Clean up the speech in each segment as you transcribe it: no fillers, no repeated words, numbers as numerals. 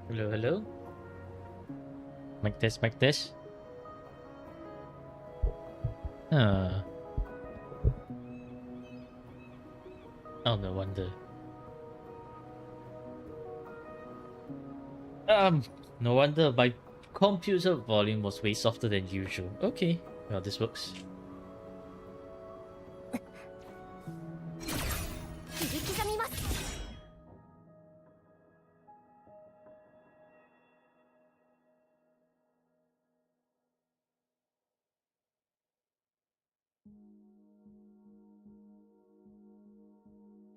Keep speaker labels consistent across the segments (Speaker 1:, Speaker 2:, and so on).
Speaker 1: Hello, hello. Mic test, mic test. Oh, no wonder. No wonder my computer volume was way softer than usual. Okay, well, this works.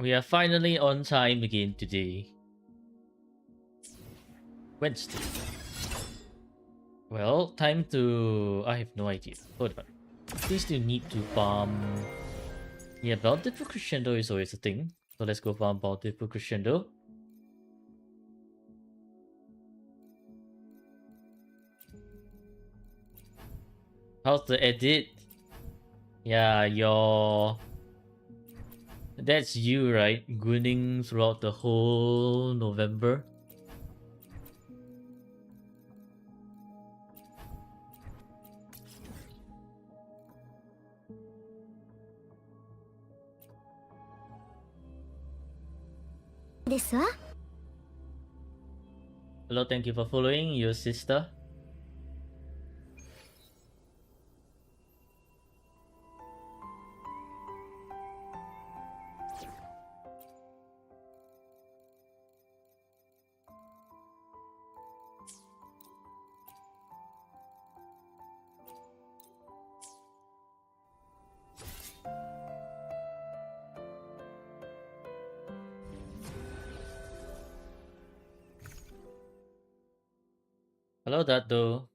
Speaker 1: We are finally on time again today. Wednesday. Well, time to... I have no idea. Hold on. We still need to farm... Yeah, Bountiful Crescendo is always a thing. So let's go farm Bountiful Crescendo. How's the edit? Yeah, that's you, right? Grinning throughout the whole November. Hello, thank you for following your sister. Hello, Dado.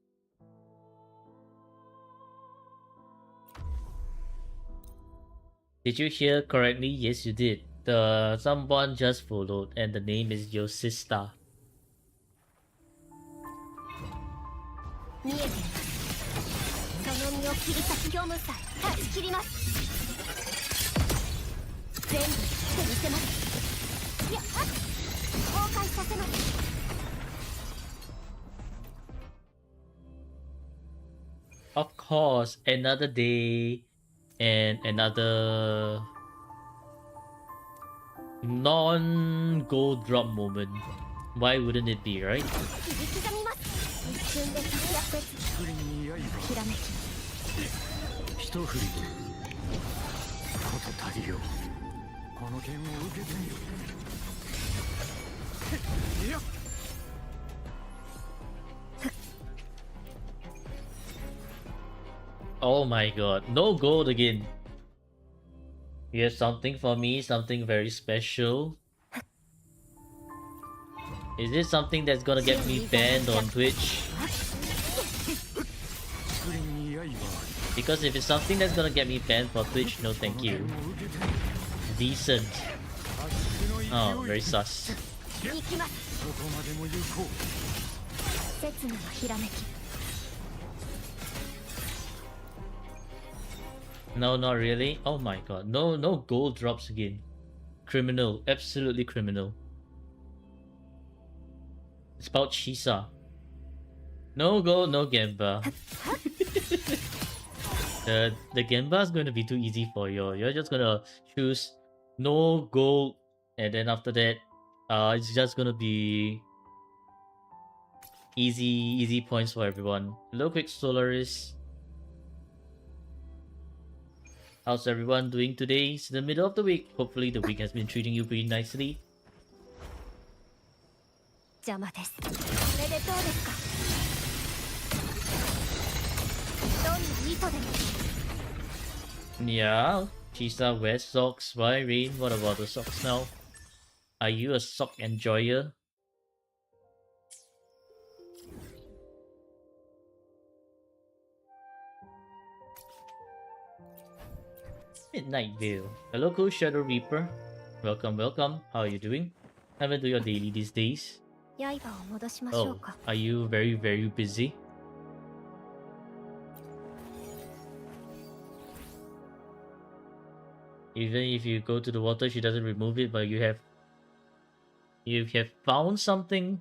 Speaker 1: Did you hear correctly? Yes, you did. Someone just followed, and the name is your sister. Of course, another day and another non-gold drop moment. Why wouldn't it be, right?
Speaker 2: 一振りこと足りよこの剣を受けてみよいや
Speaker 1: Oh my god, no gold again. You have something for me, something very special. Is this something that's gonna get me banned on Twitch? Because if it's something that's gonna get me banned for Twitch, no thank you. Decent. Oh, very sus. No, not really. Oh my god. No, no gold drops again. Criminal. Absolutely criminal. It's about Shisa. No gold, no Genba. The Genba is going to be too easy for you. You're just gonna choose no gold, and then after that, it's just gonna be easy points for everyone. Hello, Quick Solaris. How's everyone doing today? It's the middle of the week. Hopefully the week has been treating you pretty nicely. Yeah, Chisa wears socks. Why, Rain? What about the socks now? Are you a sock enjoyer? Midnight Veil. Hello, cool Shadow Reaper. Welcome, welcome. How are you doing? Haven't do your daily these days. Oh, are you very, very busy? Even if you go to the water, she doesn't remove it, but you have found something?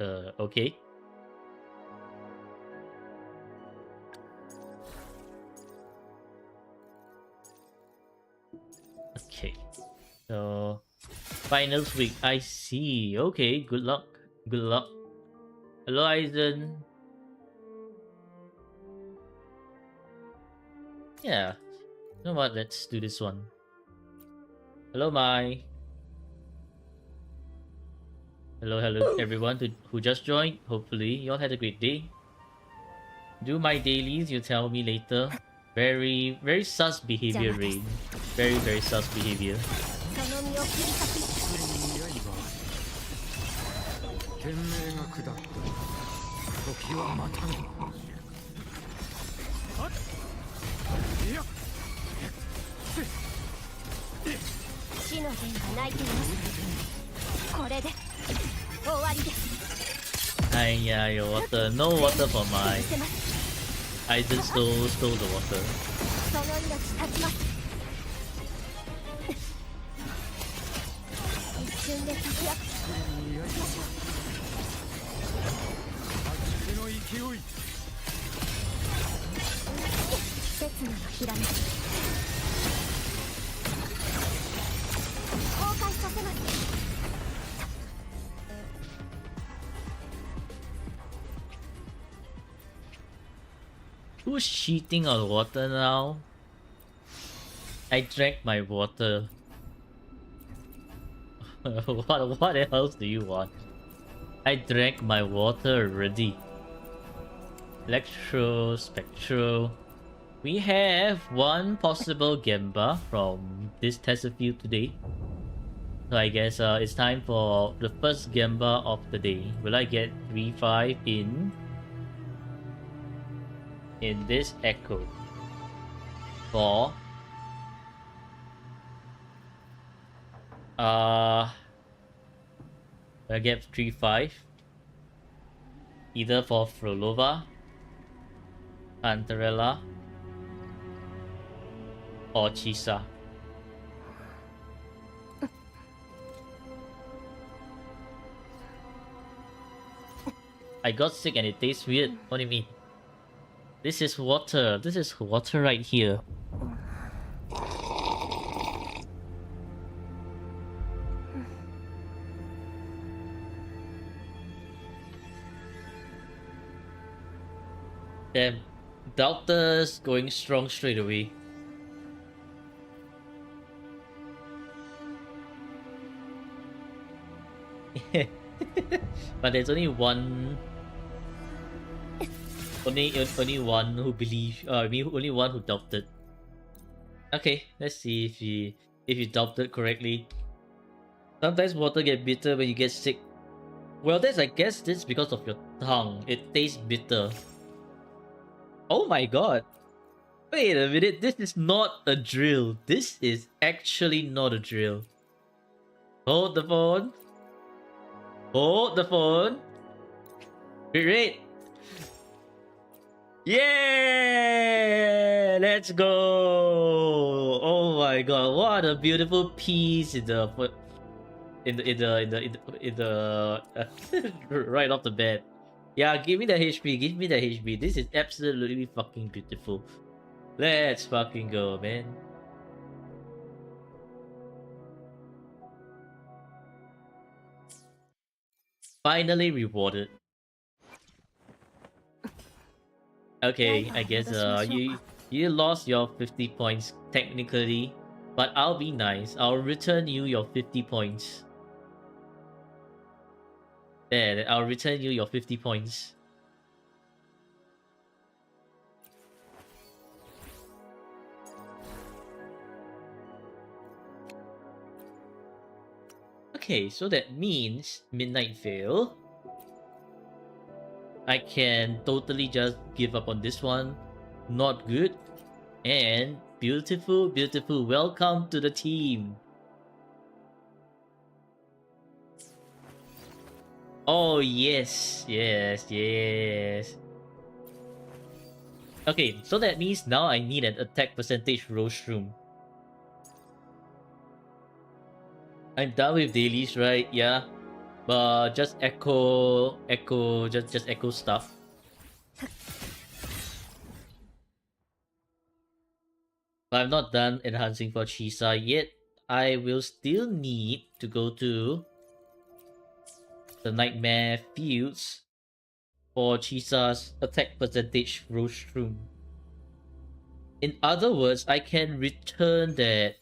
Speaker 1: Okay. Okay. So, finals week. I see. Okay, good luck. Good luck. Hello, Aizen. Yeah. You know what? Let's do this one. Hello, Mai. Hello, hello, everyone who just joined. Hopefully, you all had a great day. Do my dailies, you tell me later. Very, very sus behavior, Rain. Very, very sus behavior.
Speaker 2: 天命が下った時はまたぐいや
Speaker 3: 死の弦が鳴いていますこれで終わりです
Speaker 1: Ay, water. No water for my. I just stole the water.
Speaker 3: その命断ちます一瞬で活躍しましょう
Speaker 2: の勢い
Speaker 3: 刹那のひらめき崩壊させます
Speaker 1: Who's cheating on water now? I drank my water. what else do you want? I drank my water already. Electro, Spectro. We have one possible Gemba from this Tesla field today. So I guess it's time for the first Gemba of the day. Will I get 3-5 in this Echo? For I get 3-5 either for Frolova, Antarella, or Chisa. I got sick and it tastes weird. What do you mean? This is water. This is water right here. Damn. Doctor's going strong straight away. But there's only one. Only one who believe. Only one who doubted. Okay, let's see if you doubted correctly. Sometimes water get bitter when you get sick. Well, I guess this because of your tongue. It tastes bitter. Oh my god. Wait a minute, this is not a drill. This is actually not a drill. Hold the phone. Hold the phone. Wait. Yeah! Let's go! Oh my god, what a beautiful piece in the right off the bat. Yeah, give me the HP, give me the HP. This is absolutely fucking beautiful. Let's fucking go, man. Finally rewarded. Okay, I guess you lost your 50 points technically, but I'll be nice. I'll return you your 50 points. There, I'll return you your 50 points. Okay, so that means Midnight Veil. I can totally just give up on this one. Not good. And beautiful, beautiful. Welcome to the team. Oh, yes. Yes, yes. Okay, so that means now I need an attack percentage Rostrum. I'm done with dailies, right? Yeah. But just echo, just echo stuff. But I'm not done enhancing for Chisa yet. I will still need to go to the Nightmare Fields for Chisa's attack percentage Rostrum. In other words, I can return that.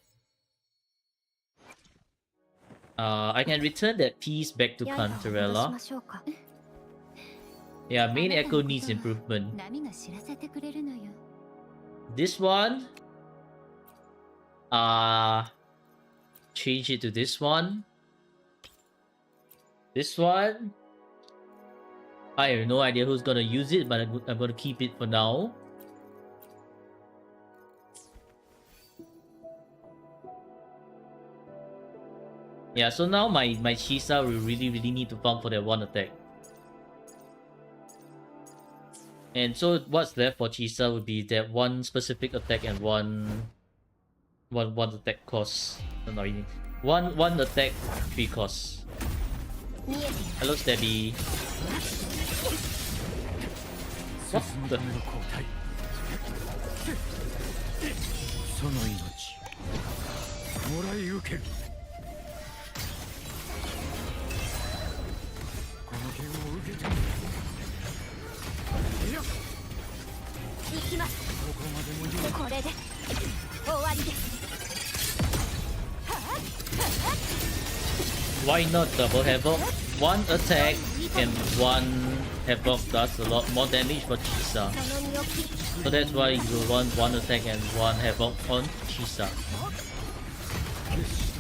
Speaker 1: I can return that piece back to
Speaker 3: やや戻し
Speaker 1: Cantarella.
Speaker 3: ましょうか
Speaker 1: Yeah, main echo needs improvement.
Speaker 3: 波が知らせてくれるのよ
Speaker 1: This one, change it to this one. This one, I have no idea who's gonna use it, but I'm gonna keep it for now. Yeah, so now my Chisa will really need to farm for that one attack. And so what's left for Chisa would be that one specific attack and one attack cost. No, one attack 3 costs.
Speaker 3: 見えてる
Speaker 1: Hello, Stabby. What
Speaker 2: 進む
Speaker 1: the?
Speaker 2: ための交代その命もらい受けるこの剣を受けてみるいや
Speaker 3: 行きます
Speaker 2: ここまでもよ
Speaker 3: これで終わりです
Speaker 1: Why not double havoc? One attack and one havoc does a lot more damage for Chisa.
Speaker 3: その身を切り
Speaker 1: So that's why you will want one attack and one havoc on Chisa.
Speaker 2: 決した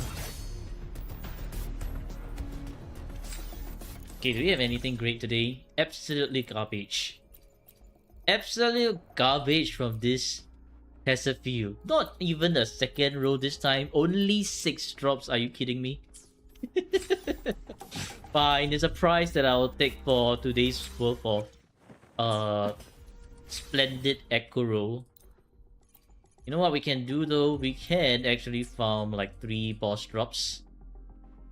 Speaker 1: Okay, do we have anything great today? Absolutely garbage. Absolute garbage from this Tesserfield. Not even a second roll this time. Only 6 drops. Are you kidding me? Fine, it's a price that I'll take for today's worth of splendid echo roll. You know what we can do though? We can actually farm like 3 boss drops.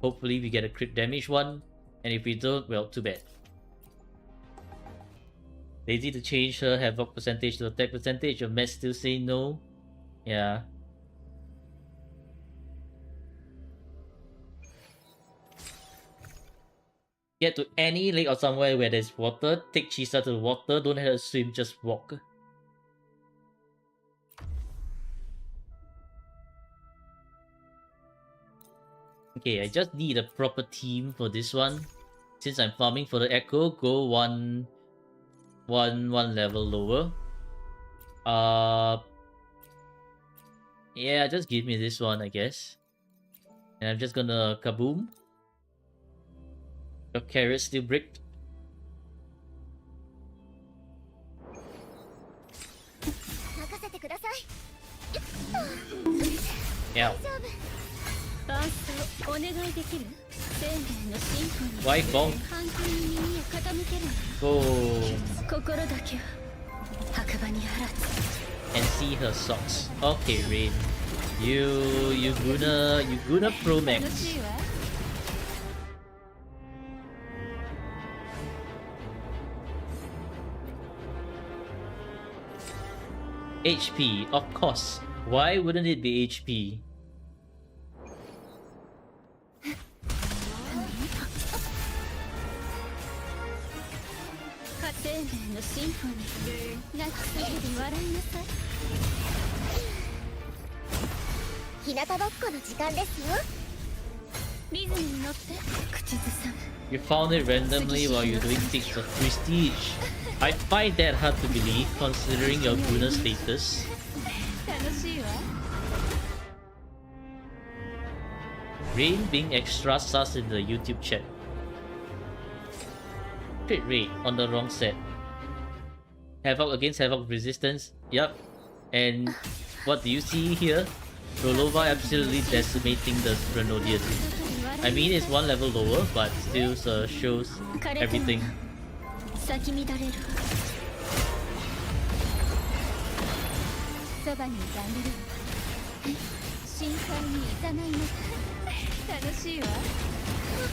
Speaker 1: Hopefully we get a crit damage one. And if we don't, well, too bad. Lazy to change her havoc percentage to attack percentage. Your mess still say no. Yeah. Get to any lake or somewhere where there's water. Take Chisa to the water. Don't let her swim. Just walk. Okay, I just need a proper team for this one. Since I'm farming for the echo, go one level lower. Yeah, just give me this one, I guess. And I'm just gonna kaboom. Your carrot still bricked.
Speaker 3: 任せてください
Speaker 1: Yeah.
Speaker 3: 伴奏お願いできる生命のシンフォニー
Speaker 1: White bomb.
Speaker 3: 反響に耳を傾ける
Speaker 1: Go
Speaker 3: 心だけは白馬にあらず
Speaker 1: and see her socks. Okay, Rain. You gonna Pro
Speaker 3: 楽
Speaker 1: Max.
Speaker 3: しいわ
Speaker 1: HP, of course. Why wouldn't it be HP? You found it randomly while you're doing things of prestige. I find that hard to believe considering your Guna status.
Speaker 3: 楽しいわ
Speaker 1: Rain being extra sus in the YouTube chat. Crit rate on the wrong set. Havoc against Havoc resistance. Yup. And what do you see here? Rolova absolutely decimating the Grenadiers. I mean, it's one level lower, but still shows everything.
Speaker 3: 咲き乱れるそばにいてあげるわ深海にいざないのか楽しいわ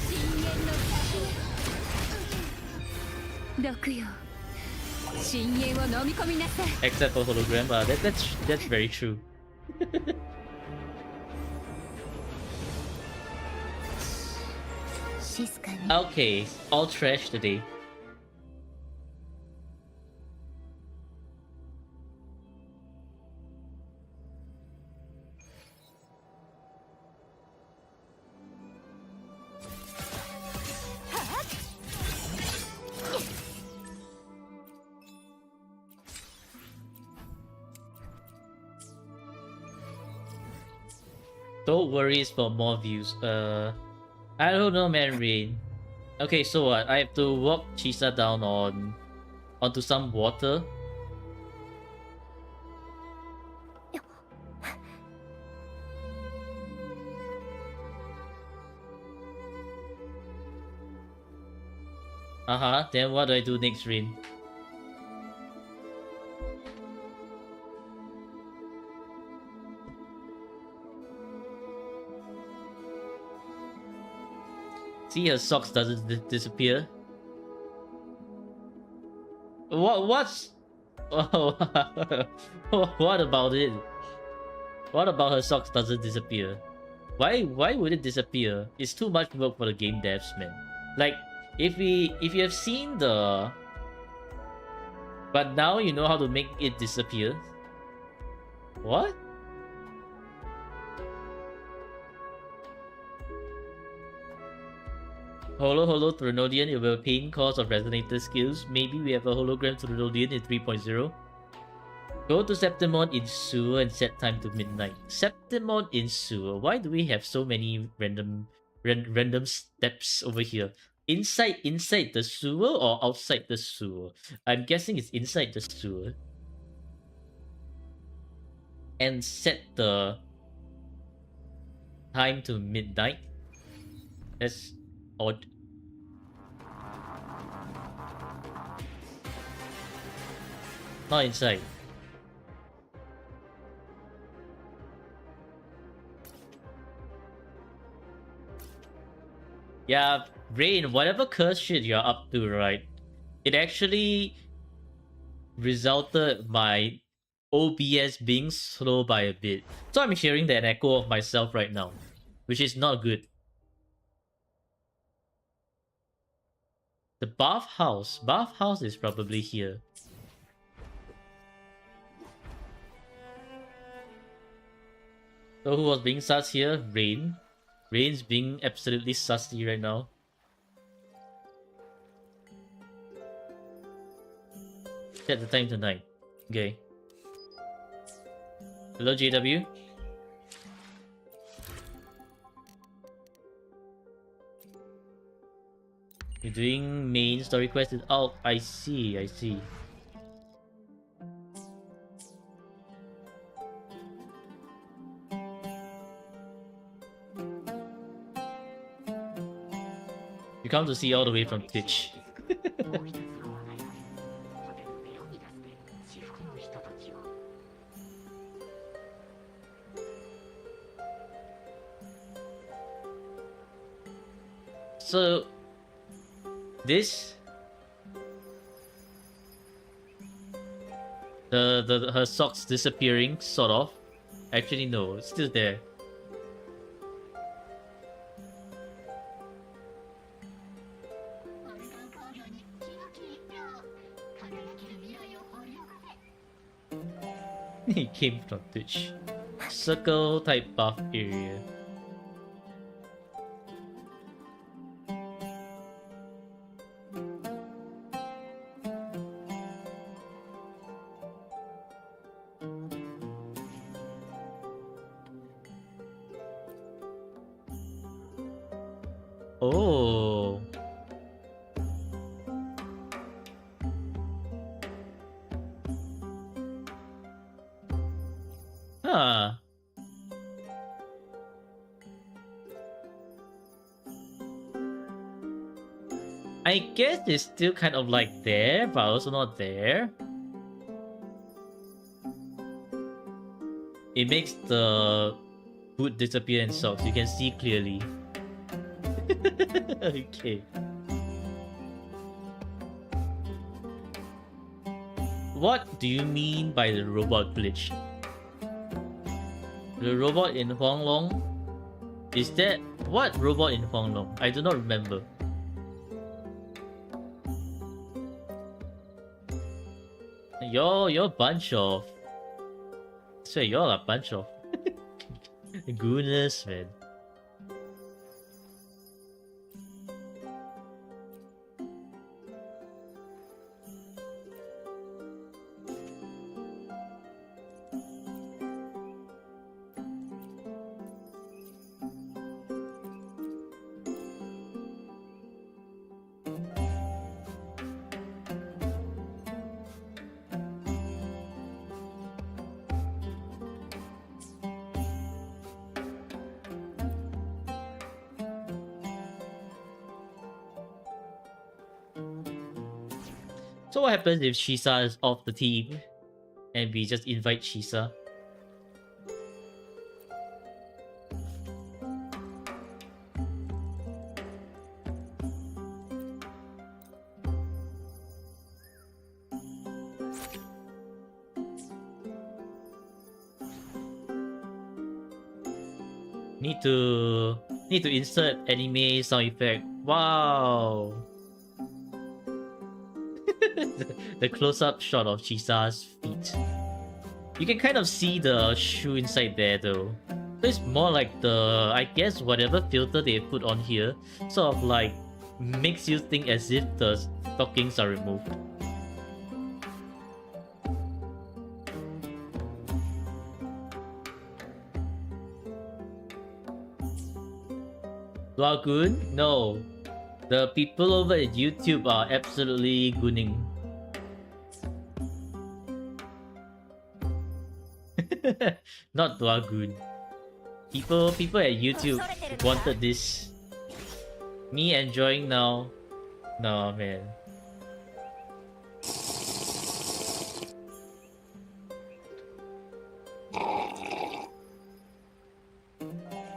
Speaker 3: 深淵の滝へ毒よ深淵を飲み込みなさい
Speaker 1: Except for hologram, that's very true. Okay, all trash today. Don't worry for more views. I don't know, man, Rain. Okay, so what? I have to walk Chisa down onto some water. Then what do I do next, Rain? See, her socks doesn't disappear. What's... Oh, what about it? What about her socks doesn't disappear? Why would it disappear? It's too much work for the game devs, man. Like, if you have seen the... But now you know how to make it disappear? What? Holo Threnodian, it will pain cause of resonator skills. Maybe we have a hologram Threnodian in 3.0. Go to Septimon in sewer and set time to midnight. Septimon in sewer. Why do we have so many random steps over here? Inside the sewer or outside the sewer? I'm guessing it's inside the sewer. And set the time to midnight. That's odd. Not inside. Yeah, Rain, whatever curse shit you're up to, right? It actually resulted my OBS being slow by a bit. So I'm hearing an echo of myself right now, which is not good. The bathhouse. Bathhouse is probably here. So who was being sus here? Rain. Rain's being absolutely sussy right now. Set the time tonight. Okay. Hello, JW. You're doing main story quest. Oh, I see. You come to see all the way from Twitch. So this her socks disappearing, sort of. Actually no, it's still there. He came from Twitch. Circle type buff area. Oh. Huh. I guess it's still kind of like there, but also not there. It makes the boot disappear in socks. You can see clearly. Okay. What do you mean by the robot glitch? The robot in Huanglong? Is that... What robot in Huanglong? I do not remember. You're a bunch of... I swear, you're a bunch of... goodness, man. So what happens if Shisa is off the team and we just invite Shisa? Need to insert anime sound effect. Wow. The close-up shot of Chisa's feet. You can kind of see the shoe inside there though. So it's more like the, I guess, whatever filter they put on here sort of like makes you think as if the stockings are removed. Dwagoon? No. The people over at YouTube are absolutely gooning. Not Dwagoon. People at YouTube wanted this. Me enjoying now. No, man.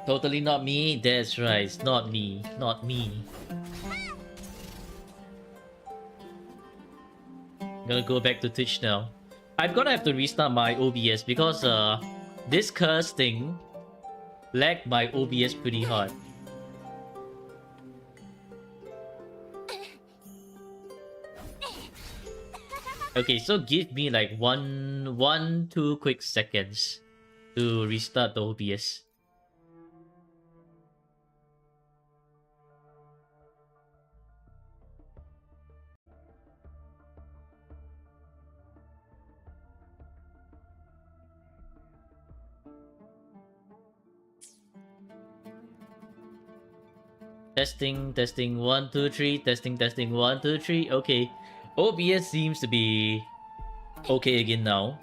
Speaker 1: Totally not me. That's right. It's not me. Not me. I'm gonna go back to Twitch now. I'm gonna have to restart my OBS because this curse thing lagged my OBS pretty hard. Okay, so give me like two quick seconds to restart the OBS. Testing 1 2 3, testing 1 2 3. Okay, OBS seems to be okay again now.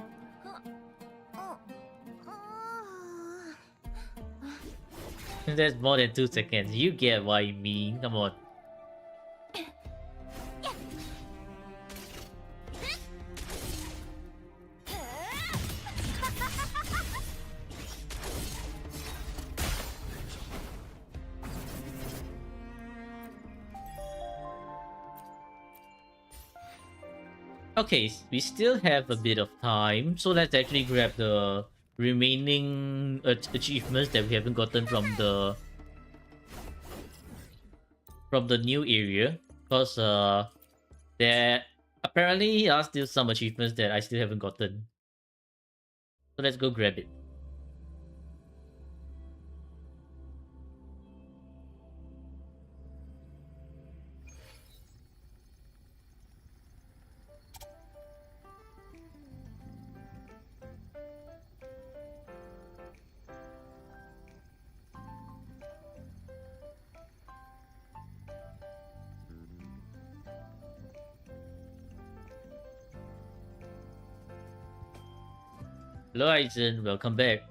Speaker 1: That's more than 2 seconds. You get what I mean. Come on. Okay, we still have a bit of time, so let's actually grab the remaining achievements that we haven't gotten from the new area, because there apparently are still some achievements that I still haven't gotten. So let's go grab it. Hello Aizen, welcome back.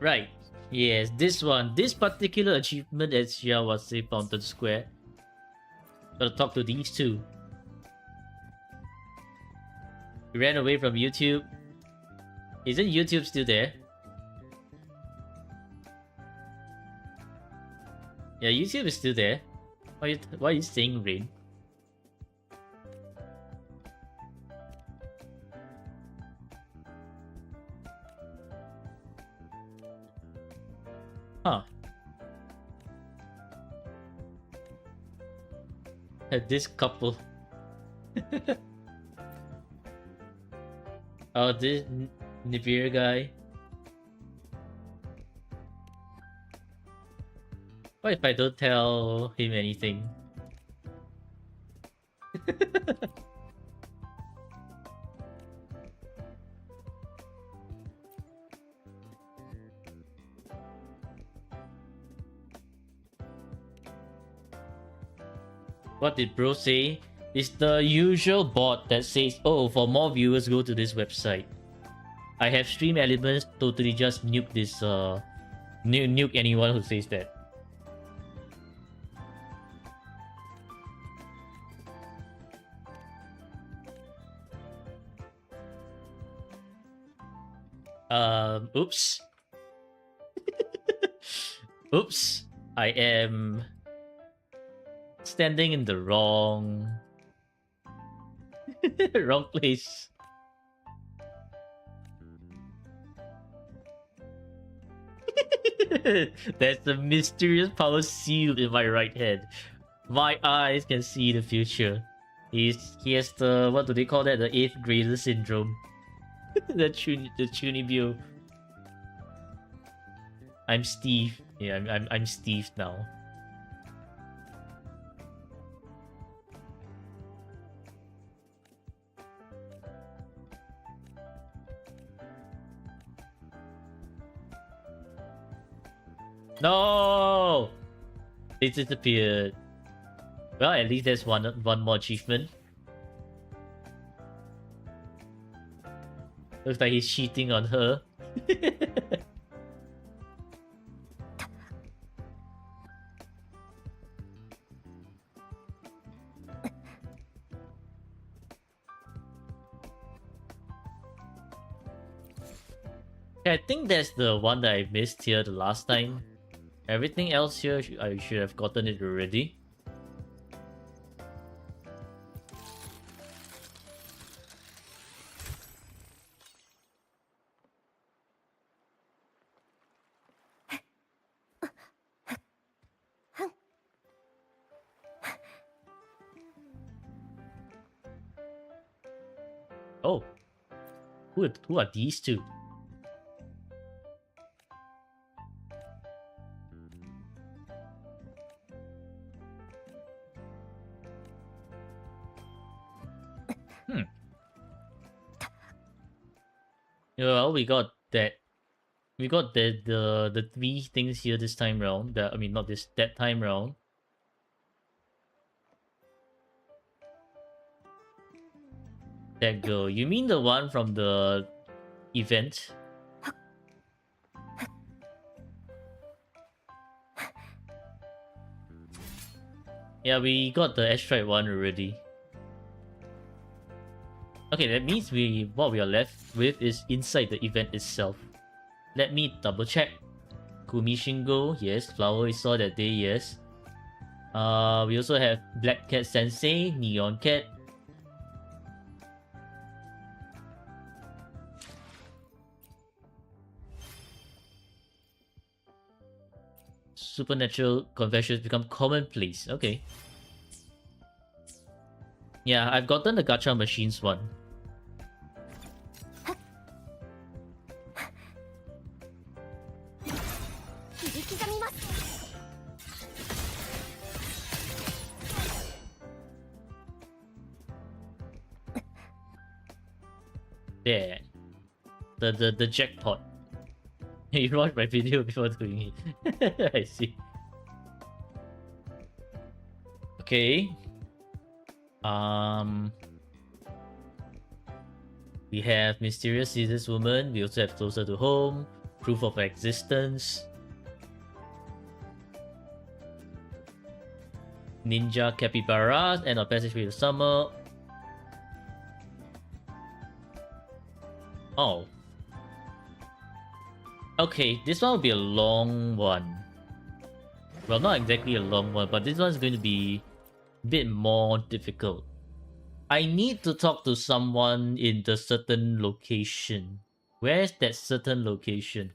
Speaker 1: Right. Yes, this one. This particular achievement at Shiawase Fountain Square. Gotta talk to these two. You ran away from YouTube. Isn't YouTube still there? Yeah, YouTube is still there. Why are you saying Rain? Huh. This couple. Oh, this Nibiru guy. What if I don't tell him anything? What did bro say? It's the usual bot that says, oh, for more viewers, go to this website. I have stream elements, totally just nuke this, nuke anyone who says that. Oops. Oops. I am standing in the wrong wrong place. There's a mysterious power sealed in my right hand. My eyes can see the future. He has the, what do they call that? The 8th grader syndrome. the Chunibyo. I'm Steve. Yeah, I'm Steve now. No! They disappeared. Well, at least there's one more achievement. Looks like he's cheating on her. I think that's the one that I missed here the last time. Everything else here, I should have gotten it already. Oh, who are these two? Well, we got that. We got the 3 things here this time round. That, I mean, not that time round. That girl. You mean the one from the event? Yeah, we got the asteroid one already. Okay, that means what we are left with is inside the event itself. Let me double check. Kumi Shingo, yes. Flower we saw that day, yes. We also have Black Cat Sensei, Neon Cat. Supernatural confessions become commonplace. Okay. Yeah, I've gotten the gacha machines one. There. The jackpot. You watched my video before doing it. I see. Okay. We have Mysterious Scissors Woman. We also have Closer to Home. proof of existence. Ninja capybaras and a passageway to summer. Oh. Okay, this one will be a long one. Well, not exactly a long one, but this one's going to be a bit more difficult. I need to talk to someone in the certain location. Where's that certain location?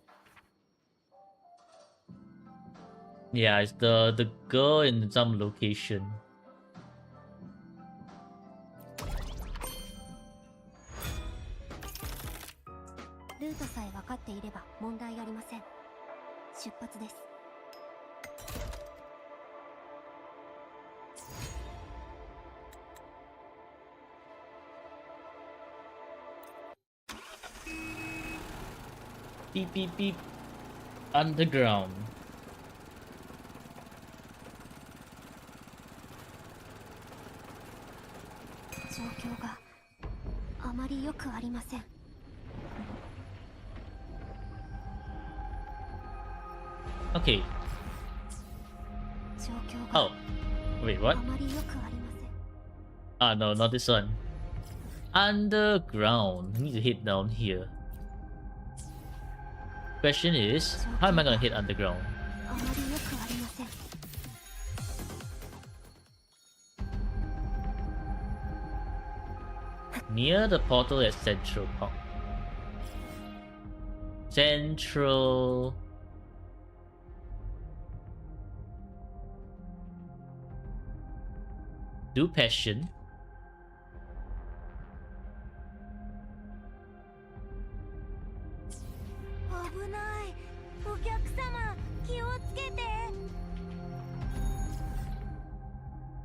Speaker 1: Yeah, it's the girl in some location.
Speaker 3: Route さえ分かっていれば問題ありません。出発です。
Speaker 1: Beep beep beep. Underground.
Speaker 3: 状況があまり良くありません。
Speaker 1: Okay.
Speaker 3: 状況が
Speaker 1: Oh. Wait, what?
Speaker 3: あまり良くありません。
Speaker 1: Ah, no, not this one. Underground. I need to hit down here. Question is, how am I gonna hit underground?
Speaker 3: あまり良くありません。
Speaker 1: Near the portal at Central Park. Central... Do Passion.
Speaker 3: 危ない。お客様、気をつけて。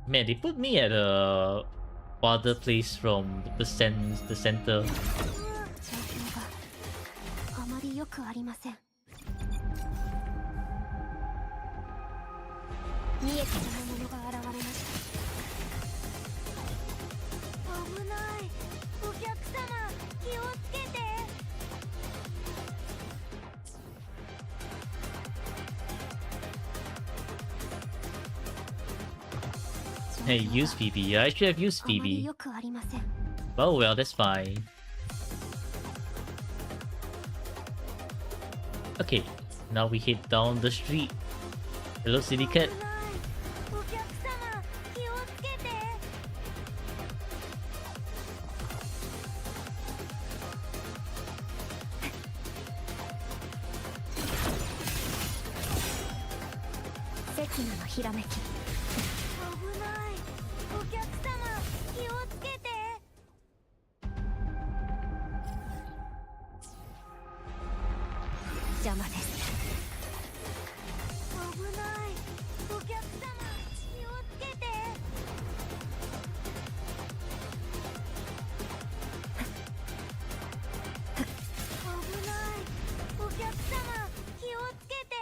Speaker 1: Man, they put me at a farther place from the center.
Speaker 3: 状況があまり良くありません。見えているものが現れました。危ない。お客様、気をつけて。
Speaker 1: Hey, use Phoebe. I should have used
Speaker 3: あまり
Speaker 1: Phoebe.
Speaker 3: 良くありません。
Speaker 1: Oh well, that's fine. Okay, now we head down the street. Hello, City Cat.
Speaker 3: 危ない。お客様、気をつけて。 責務のひらめき。危ない。お客様、気をつけて。邪魔です。危ない。お客様、気をつけて。危ない。お客様、気をつけて。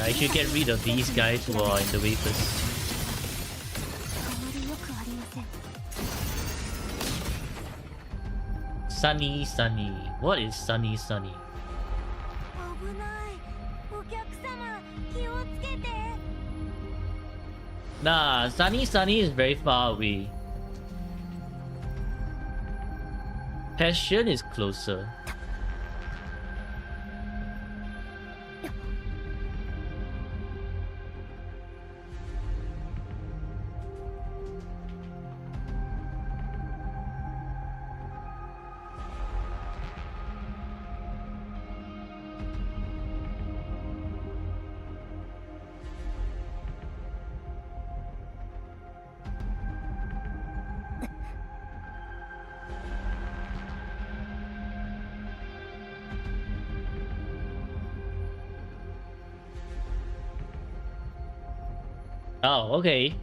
Speaker 1: I should get rid of these guys who are in the way first.
Speaker 3: あまり良くありません。
Speaker 1: Sunny, Sunny. What is Sunny, Sunny?
Speaker 3: 危ない。お客様、気をつけて。
Speaker 1: Nah, Sunny, Sunny is very far away. Passion is closer. Oh, okay.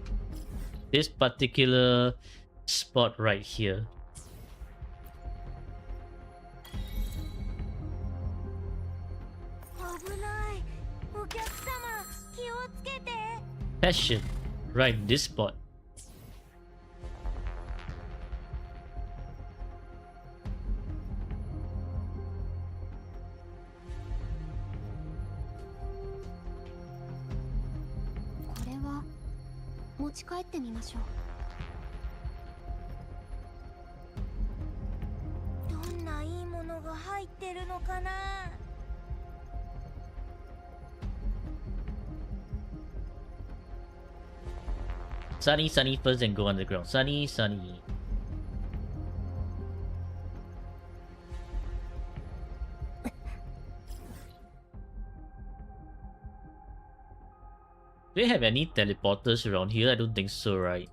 Speaker 1: This particular spot right here.
Speaker 3: 危ない。お客様、気をつけて。
Speaker 1: Passion. Right, this spot.
Speaker 3: 持ち帰ってみましょう。どんないいものが入ってるのかな。
Speaker 1: Sunny, Sunny first and go underground. Sunny, Sunny. Do they have any teleporters around here? I don't think so, right?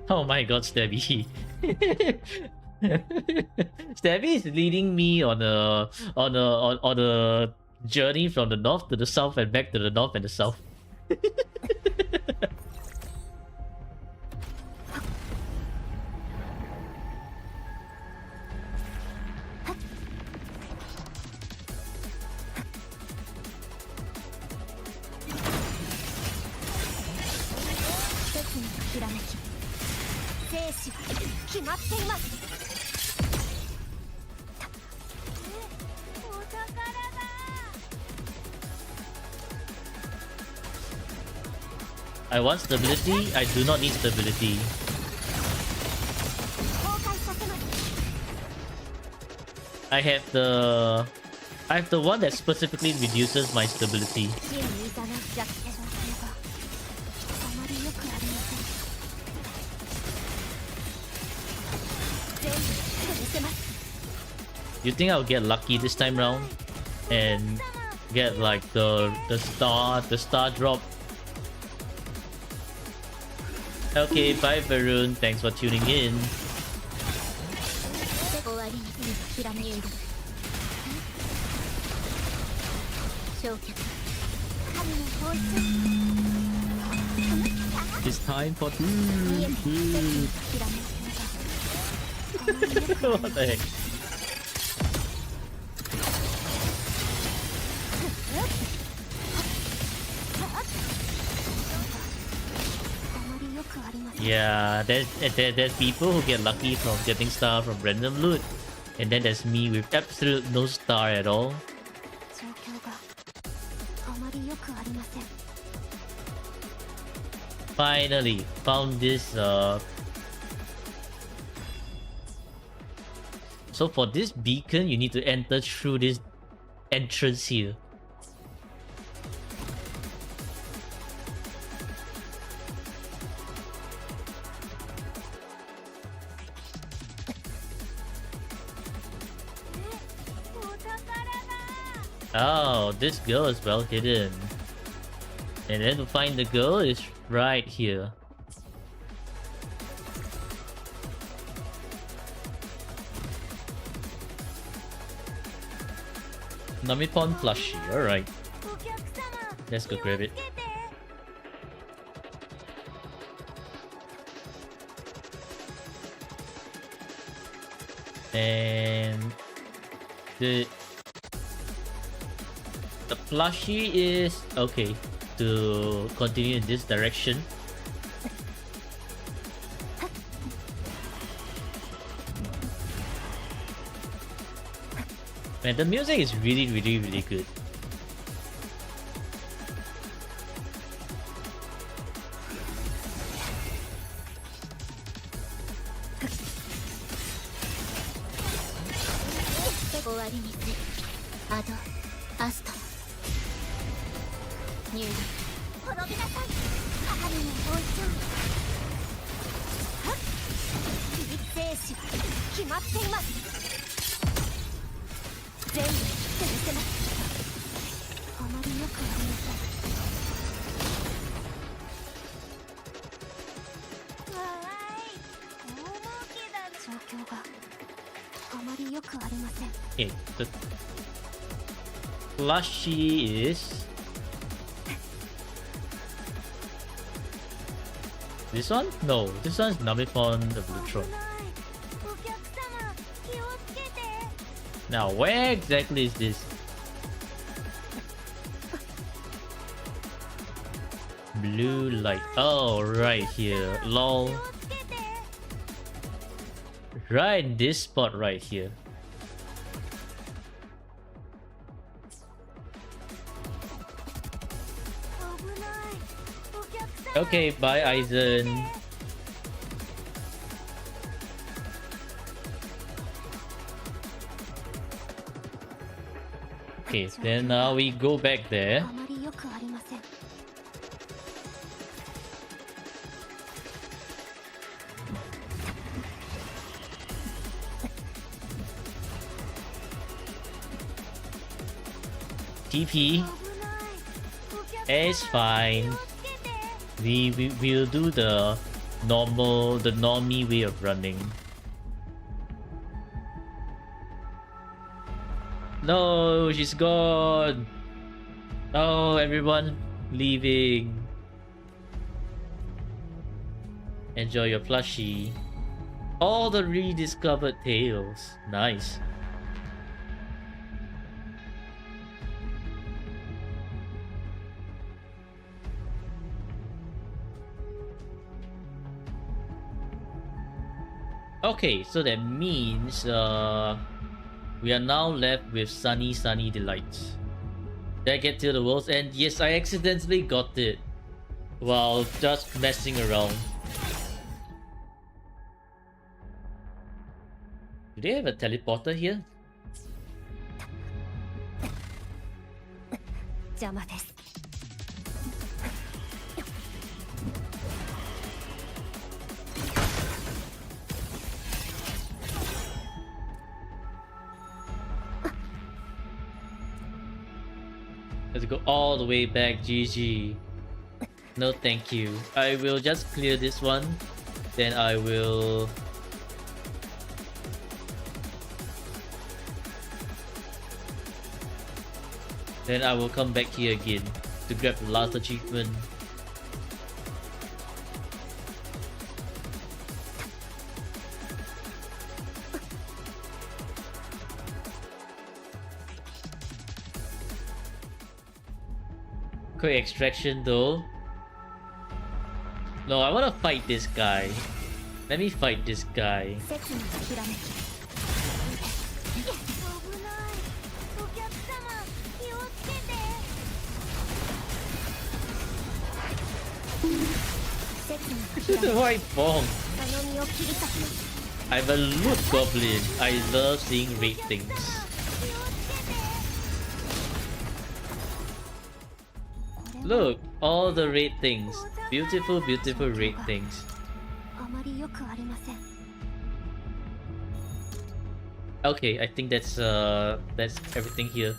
Speaker 1: Oh my god, Stabby. Stabby is leading me on a journey from the north to the south and back to the north and the south. I want stability. I do not need stability. I have the one that specifically reduces my stability. You think I'll get lucky this time round and get like the star drop? Okay, bye Varun. Thanks for tuning in. It's time for what the heck? Yeah, there's people who get lucky from getting star from random loot, and then there's me with absolute no star at all. Finally found this. So for this beacon, you need to enter through this entrance here. Oh, this girl is well hidden. And then to find the girl is right here. Namipon plushie, alright. Let's go grab it. And the plushie is okay to continue in this direction. Man, the music is really good. Okay, the plushie is this one? No, this one's Namipon the Blutron. Now, where exactly is this? Blue light. Oh, right here. Lol.
Speaker 3: 気をつけて
Speaker 1: Right in this spot right here.
Speaker 3: 危ないお客様
Speaker 1: Okay, bye, Aizen. Okay, then now we go back there.
Speaker 3: あまりよくありません
Speaker 1: TP.
Speaker 3: 危ないお客様
Speaker 1: It's fine.
Speaker 3: 気をつけて
Speaker 1: We'll do the normie way of running. No, she's gone. Oh, everyone leaving. Enjoy your plushie. All the rediscovered tales. Nice. Okay, so that means we are now left with Sunny Delights. Did I get to the world's end? Yes, I accidentally got it while just messing around. Do they have a teleporter here?
Speaker 3: 邪魔です
Speaker 1: Let's go all the way back, GG. No thank you. I will just clear this one. Then I will... Then I will come back here again to grab the last achievement. Quick extraction though. No, I wanna fight this guy. Let me fight this guy.
Speaker 3: 責務のひらめき危ないお客様気をつけて責務のひらめき
Speaker 1: White bomb.
Speaker 3: 頼みを切り裂きます
Speaker 1: I'm a loot goblin. I love seeing red things.
Speaker 3: 気をつけて
Speaker 1: Look, all the red things. Beautiful, beautiful red things.
Speaker 3: あまりよくありません
Speaker 1: Okay, I think that's everything here.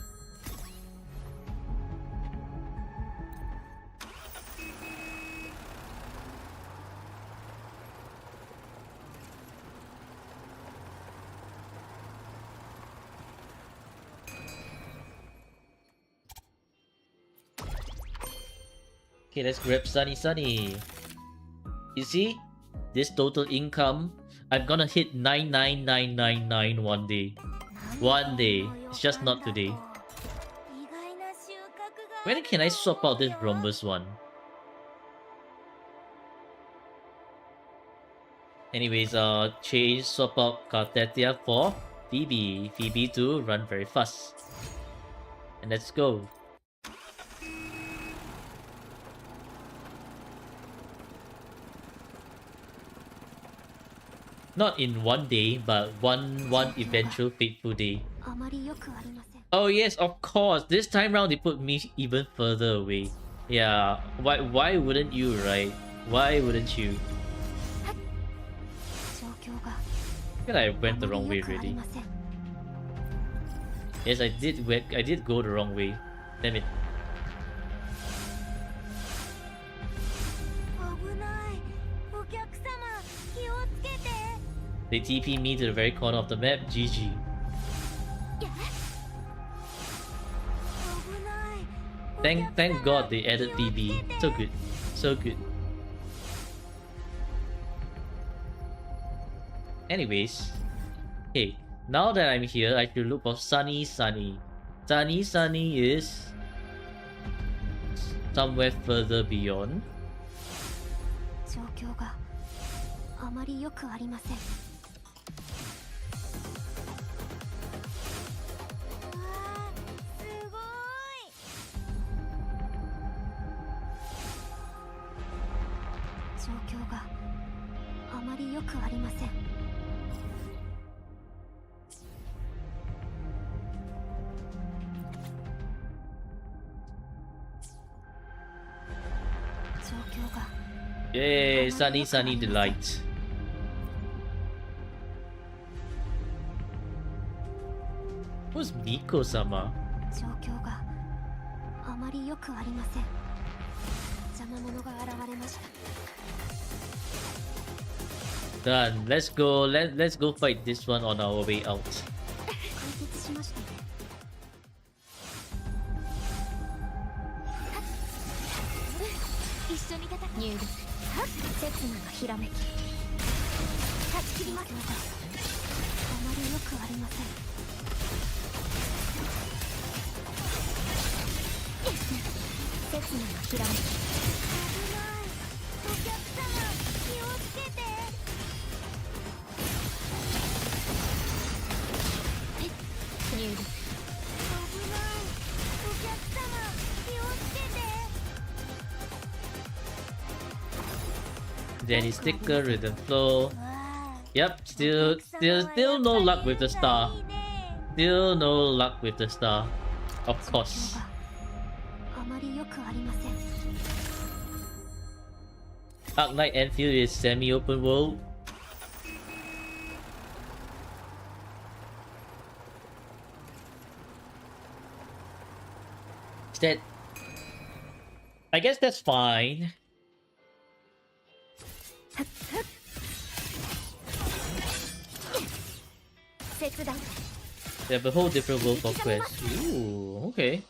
Speaker 1: Okay, let's grab Sunny. You see? This total income, I'm gonna hit 99999 one day. One day. It's just not today.
Speaker 3: 意外な収穫が
Speaker 1: When can I swap out this Rhombus one? Anyways, change swap out Cartetia for Phoebe. Phoebe to run very fast. And let's go. Not in one day, but one eventual fateful day.
Speaker 3: あまりよくありません
Speaker 1: Oh yes, of course. This time round they put me even further away. Yeah, why wouldn't you, right? Why wouldn't you?
Speaker 3: 状況が
Speaker 1: I feel like I went the wrong way
Speaker 3: あまりよくあり
Speaker 1: already.
Speaker 3: ません
Speaker 1: Yes, I did go the wrong way. Damn it.
Speaker 3: 危ないお客様気をつけて
Speaker 1: They TP me to the very corner of the map. GG.
Speaker 3: 危ない
Speaker 1: Thank God they added Phoebe. So good. So good. Anyways. Hey, now that I'm here, I should look for Sunny. Sunny is somewhere further beyond.
Speaker 3: 状況があまり良くありません。うわー、すごい。状況があまり良くありません。状況が
Speaker 1: Yay, sunny, sunny delight. Who's Miko-sama?
Speaker 3: 状況があまり良くありません。邪魔者が現れました。
Speaker 1: Done. Let's go. Let's go fight this one on our way out.
Speaker 3: 解決しましたね。一緒に戦う。入力。刹那のひらめき。断ち切ります。あまり良くありません。刹那のひらめき。危ない。お客様、気をつけて。入力。危ない。お客様、気をつけて。
Speaker 1: Danny sticker, rhythm flow. Yep, still no luck with the star. Still no luck with the star. Of course.
Speaker 3: あまり良くありません。
Speaker 1: Arc Knight Enfield is semi-open world. Is that... I guess that's fine.
Speaker 3: 切断。
Speaker 1: They have a whole different world for quests. Ooh, okay.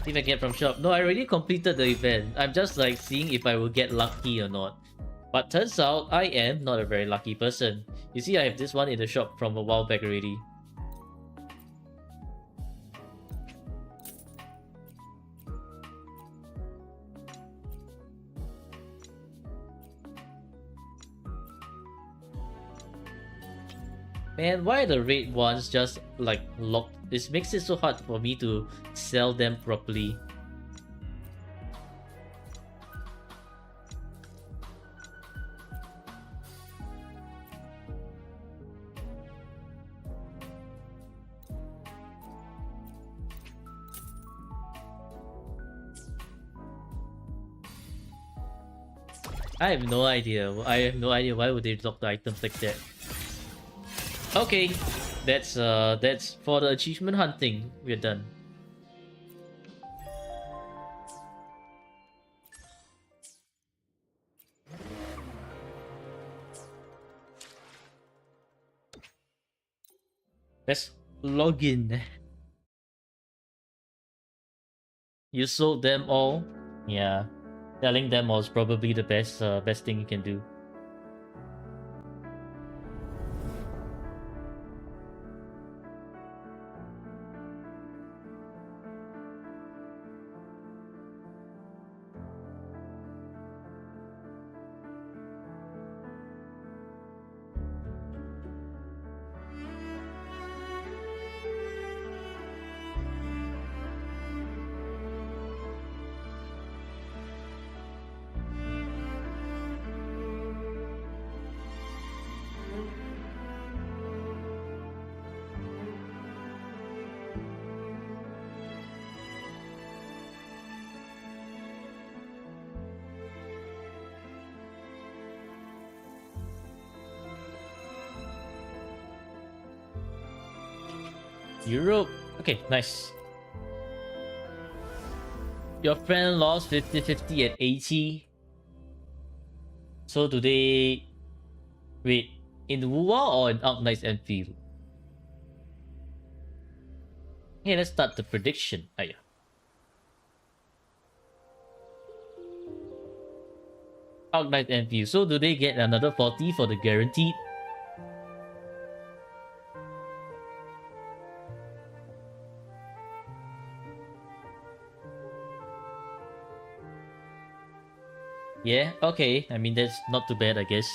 Speaker 1: See if I get from shop. No, I already completed the event. I'm just like seeing if I will get lucky or not. But turns out I am not a very lucky person. You see, I have this one in the shop from a while back already. Man, why are the raid ones just like locked? This makes it so hard for me to sell them properly. I have no idea. I have no idea why would they lock the items like that. Okay, that's for the achievement hunting. We're done. Let's log in. You sold them all? Yeah, selling them all is probably the best thing you can do. Europe. Okay, nice. Your friend lost 50-50 at 80. So do they... Wait, in Wuwa or in Arc Knight's Enfield? Okay, let's start the prediction. Ah, yeah. Arc Knight Enfield. So do they get another 40 for the guaranteed? Yeah, okay. I mean, that's not too bad, I guess.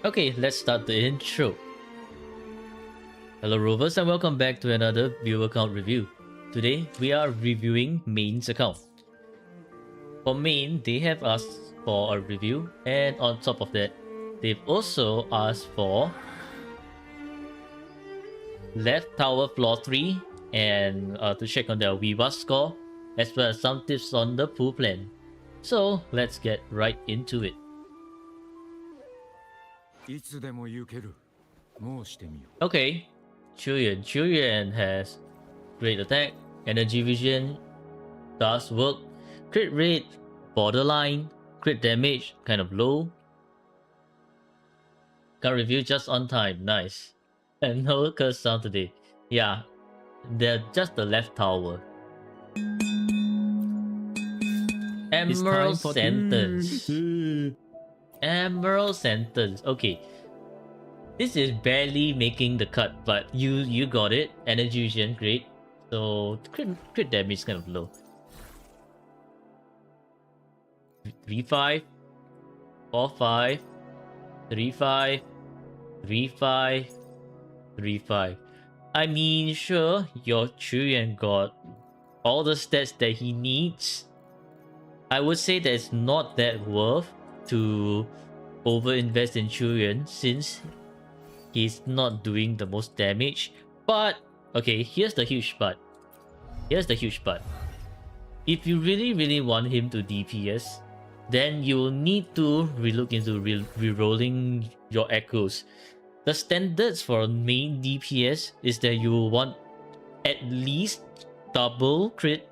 Speaker 1: Okay, let's start the intro. Hello Rovers and welcome back to another viewer account review. Today we are reviewing Main's account. For Main, they have asked for a review, and on top of that, they've also asked for left tower floor 3 and to check on their Viva score, as well as some tips on the pool plan. So let's get right into it.
Speaker 2: いつでも行ける。申してみよ。
Speaker 1: Okay, Chuyan has great attack, energy vision, does work, crit rate, borderline, crit damage, kind of low. Got review just on time, nice. And no curse sound today. Yeah, they're just the left tower. Emerald Sentence. Emerald Sentence. Okay. This is barely making the cut, but you got it. Energy vision, great. So crit damage is kind of low. 3-5, 4-5, 3-5, 3-5, 3-5. I mean, sure, your Chuyan got all the stats that he needs. I would say that it's not that worth to over-invest in Chuyan since he's not doing the most damage. But, okay, here's the huge but. Here's the huge but. If you really want him to DPS, then you will need to relook into rerolling your echoes. The standards for main DPS is that you will want at least double crit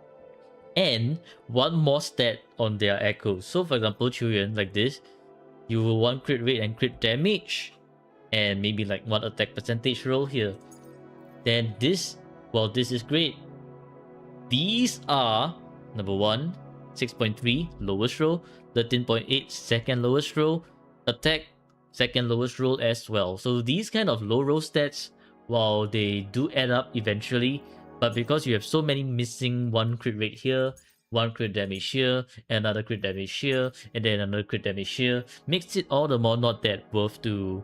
Speaker 1: and one more stat on their echoes. So for example, Chuyan like this, you will want crit rate and crit damage, and maybe like one attack percentage roll here. Then this, well, this is great. These are number 1, 6.3 lowest roll, 13.8 second lowest roll, attack second lowest roll as well. So these kind of low roll stats, while they do add up eventually, but because you have so many missing, one crit rate here, one crit damage here, another crit damage here, and then another crit damage here, makes it all the more not that worth to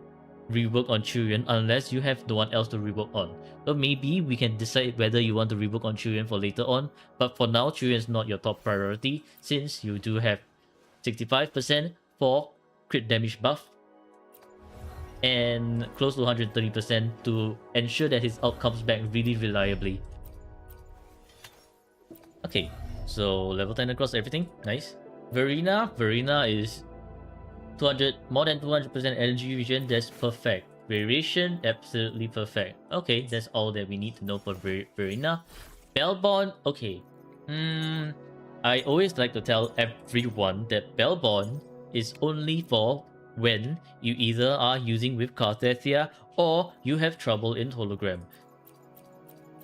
Speaker 1: rework on Chuyan unless you have no one else to rework on. So maybe we can decide whether you want to rework on Chuyan for later on, but for now Chuyan is not your top priority since you do have 65% for crit damage buff and close to 130% to ensure that his ult comes back really reliably. Okay, so level 10 across everything, nice. Verina is 200, more than 200% energy vision, that's perfect. Variation, absolutely perfect. Okay, that's all that we need to know for Verina. Bellbond, okay. I always like to tell everyone that Bellbond is only for when you either are using with Carthethia or you have trouble in hologram.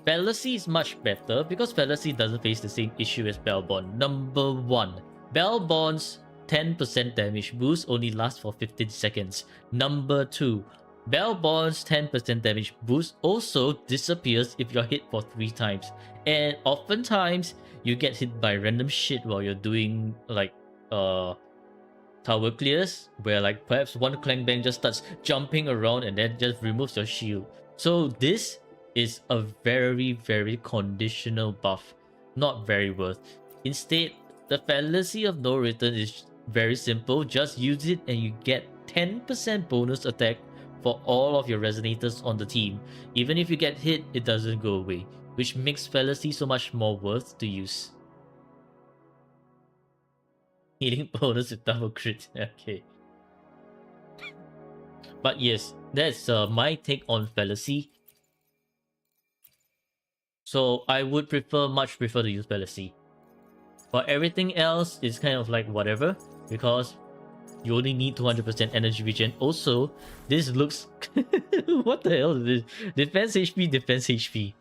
Speaker 1: Fallacy is much better because Fallacy doesn't face the same issue as Bellbond. Number 1, Bellbond's 10% damage boost only lasts for 15 seconds. Number 2, Bellbond's 10% damage boost also disappears if you're hit for 3 times. And oftentimes, you get hit by random shit while you're doing like tower clears, where like perhaps one clank bang just starts jumping around and then just removes your shield. So this is a very conditional buff, not very worth. Instead, the fallacy of no return is very simple. Just use it and you get 10% bonus attack for all of your resonators on the team. Even if you get hit, it doesn't go away, which makes fallacy so much more worth to use. Healing bonus with double crit. Okay. But yes, that's my take on fallacy. So I would much prefer to use fallacy. For everything else, it's kind of like whatever, because you only need 200% energy regen. Also, this looks... what the hell is this? Defense HP, defense HP.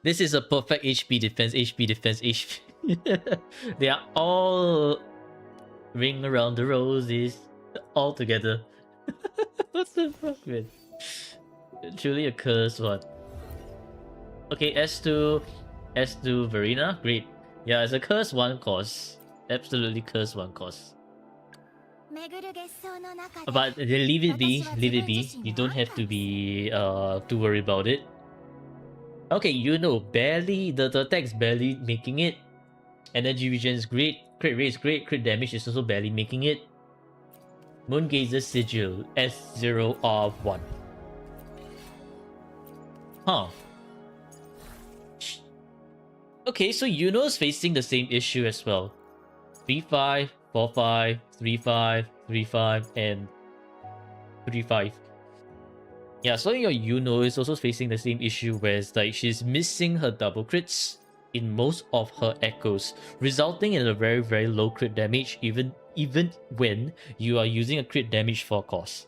Speaker 1: This is a perfect HP, defense HP, defense HP. They are all Ring around the roses. All together. What the fuck, man? Truly a curse one. Okay, S2 Verena, great. Yeah, it's a curse one cost. Absolutely curse one cost.
Speaker 3: 巡る月相の中で
Speaker 1: But leave it be,
Speaker 3: 私は
Speaker 1: leave
Speaker 3: 自
Speaker 1: it
Speaker 3: 分
Speaker 1: be.
Speaker 3: 自身
Speaker 1: You
Speaker 3: に
Speaker 1: don't
Speaker 3: 会っ
Speaker 1: have
Speaker 3: たん
Speaker 1: to
Speaker 3: です
Speaker 1: be too worried about it. Okay, you know, barely the attack's barely making it. Energy regen is great, crit rate is great, crit damage is also barely making it. Moongazer Sigil S0R1. Huh. Okay, so Yuno's facing the same issue as well. 3-5, 4-5, 3-5, 3-5, and 3-5. Yeah, so your Yuno is also facing the same issue where it's like she's missing her double crits in most of her echoes, resulting in a very, very low crit damage even when you are using a crit damage for cost.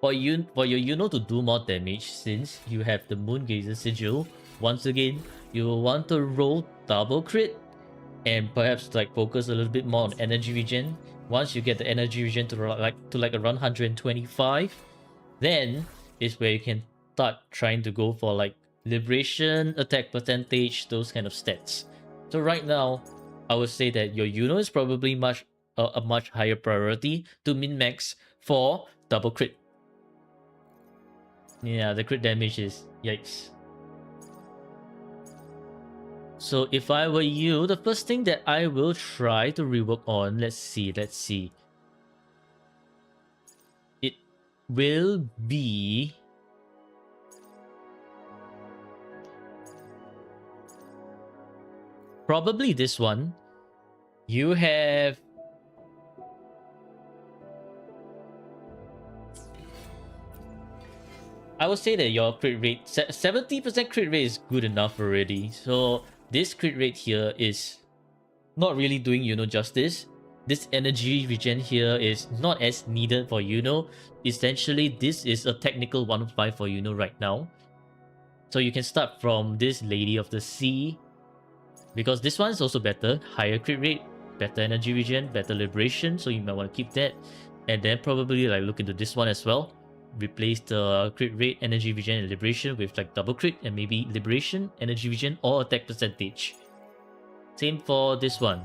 Speaker 1: For your Yuno to do more damage, since you have the Moongazer Sigil, once again, you will want to roll double crit and perhaps like focus a little bit more on energy regen. Once you get the energy regen to like around 125, then is where you can start trying to go for like liberation, attack percentage, those kind of stats. So right now, I would say that your Yuno is probably a much higher priority to min-max for double crit. Yeah, the crit damage is yikes. So if I were you, the first thing that I will try to rework on, let's see. It will be probably this one. You have I would say that your crit rate, 70% crit rate is good enough already. So this crit rate here is not really doing Yuno justice. This energy regen here is not as needed for Yuno. Essentially, this is a technical 1-5 for Yuno right now. So you can start from this Lady of the Sea, because this one is also better. Higher crit rate, better energy regen, better liberation. So you might want to keep that. And then probably like look into this one as well. Replace the crit rate, energy regen, and liberation with like double crit and maybe liberation, energy regen, or attack percentage. Same for this one.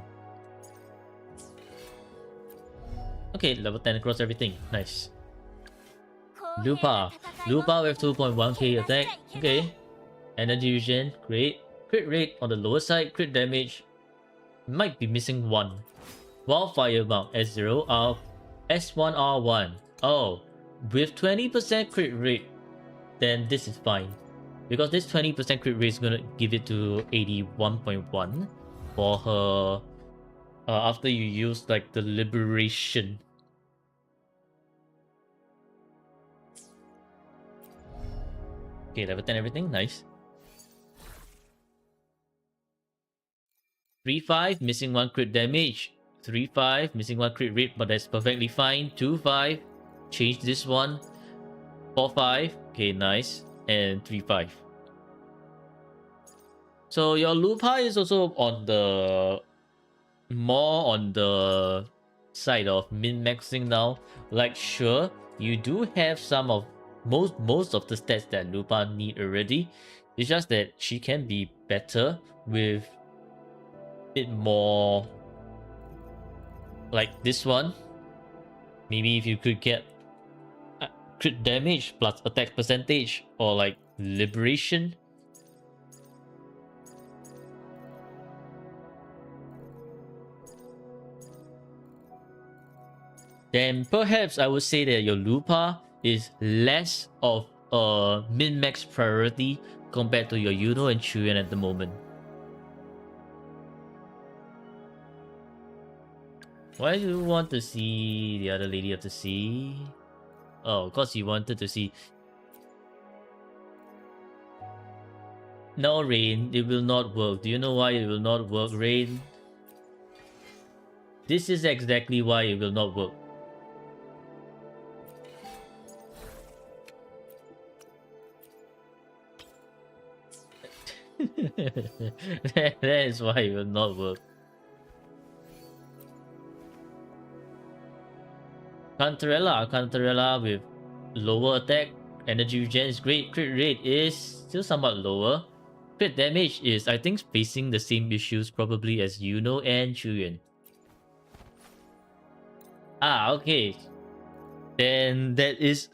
Speaker 1: Okay, level 10 across everything. Nice. Lupa with 2.1k attack. Okay. Energy regen, great. Crit rate on the lower side, crit damage might be missing one. Wildfire Mount S0R S1R1. Oh, with 20% crit rate, then this is fine. Because this 20% crit rate is gonna give it to 81.1 for her after you use like the liberation. Okay, level 10 everything, nice. 3-5, missing one crit damage. 3-5, missing one crit rate, but that's perfectly fine. 2-5, change this one. 4-5, okay, nice. And 3-5. So your Lupa is also on the more on the side of min-maxing now. Like sure, you do have some of most of the stats that Lupa need already. It's just that she can be better with it more like this one. Maybe if you could get crit damage plus attack percentage or like liberation. Then perhaps I would say that your Lupa is less of a min-max priority compared to your Yuno and Chuyen at the moment. Why do you want to see the other Lady of the Sea? Oh, because you wanted to see... No, Rain, it will not work. Do you know why it will not work, Rain? This is exactly why it will not work. That is why it will not work. Cantarella with lower attack, energy regen is great. Crit rate is still somewhat lower. Crit damage is, I think, facing the same issues probably as Yuno and Chuyuan. Okay. Then that is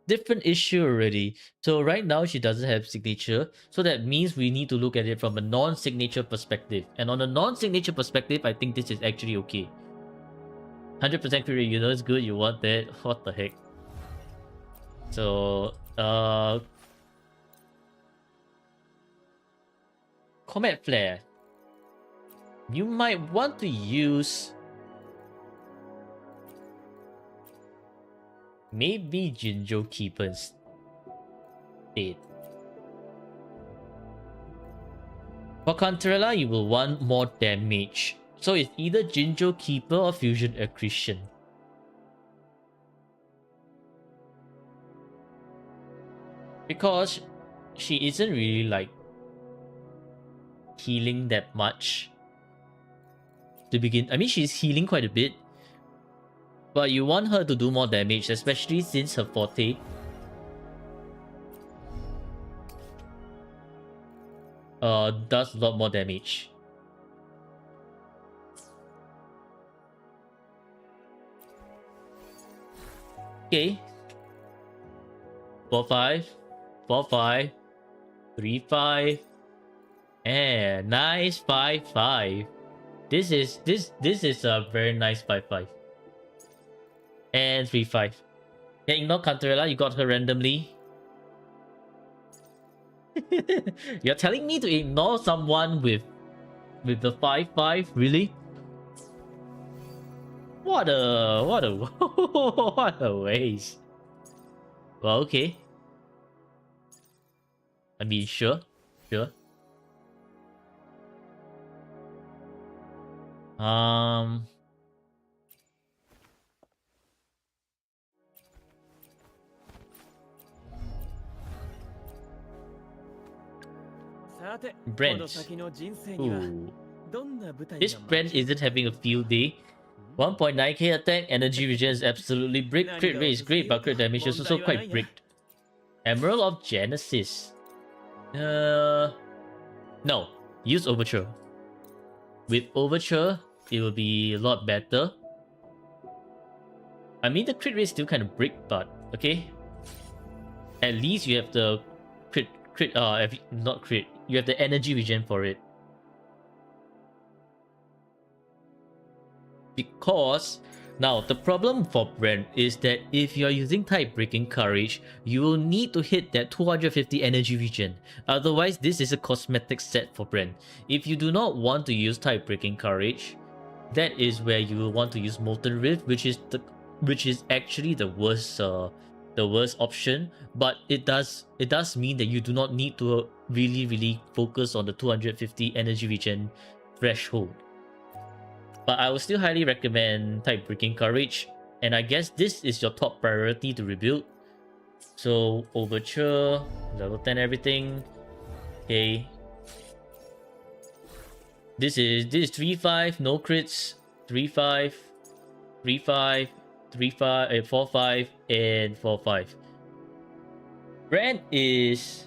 Speaker 1: different issue already. So right now she doesn't have signature. So that means we need to look at it from a non-signature perspective. And on a non-signature perspective, I think this is actually okay. 100% crit rate, you know it's good, you want that. What the heck? So, Comet Flare. You might want to use maybe Jinjo Keeper instead. For Cantarella, you will want more damage. So it's either Jinjo Keeper or Fusion Accretion. Because she isn't really like healing that much to begin. I mean, she's healing quite a bit, but you want her to do more damage, especially since her forte does a lot more damage. Okay. 4-5, 4-5, 3-5, and nice 5-5. This is a very nice 5-5. And 3-5. Yeah, ignore Cantarella, you got her randomly. You're telling me to ignore someone with the 5-5? Really? What a what a waste. Well, okay. I mean, sure. Brent. Ooh. This Brent isn't having a field day. 1.9k attack, energy regen is absolutely bricked. Crit rate is great, but crit damage is also quite bricked. Emerald of Genesis. No. Use Overture. With Overture, it will be a lot better. I mean, the crit rate is still kind of bricked, but okay. At least you have the not crit. You have the energy regen for it. Because now the problem for Brent is that if you're using type breaking courage, you will need to hit that 250 energy regen. Otherwise, this is a cosmetic set for Brent. If you do not want to use type breaking courage, that is where you will want to use Molten Rift, which is actually the worst option. But it does mean that you do not need to really focus on the 250 energy regen threshold. But I would still highly recommend type breaking courage, and I guess this is your top priority to rebuild. So Overture, level 10 everything. Okay. This is 3-5, no crits, 3-5, 3-5, 3-5, 4-5, and 4-5. Brent is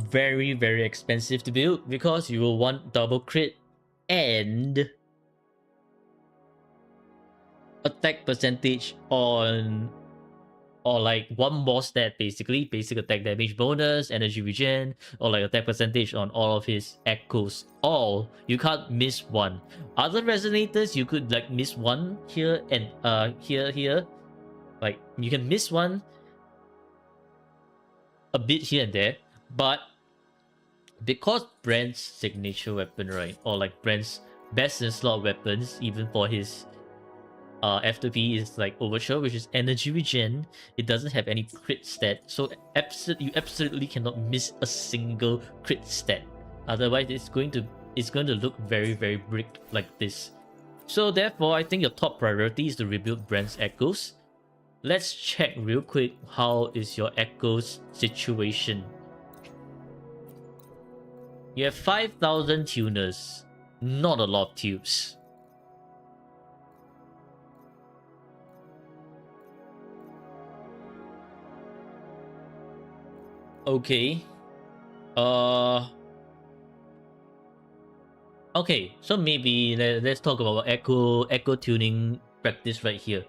Speaker 1: very expensive to build because you will want double crit and attack percentage on, or like one more stat, basically basic attack damage bonus, energy regen, or like attack percentage on all of his echoes. All, you can't miss one. Other resonators you could like miss one here and here, like you can miss one a bit here and there. But because Brent's signature weapon, right, or like Brent's best in slot weapons, even for his F2P is like Overture, which is energy regen, it doesn't have any crit stat, so you absolutely cannot miss a single crit stat. Otherwise, it's going to look very bricked like this. So therefore, I think your top priority is to rebuild Brent's echoes. Let's check real quick how is your echoes situation. You have 5,000 tuners. not a lot of tubes. Okay. Okay, so maybe let's talk about echo tuning practice right here.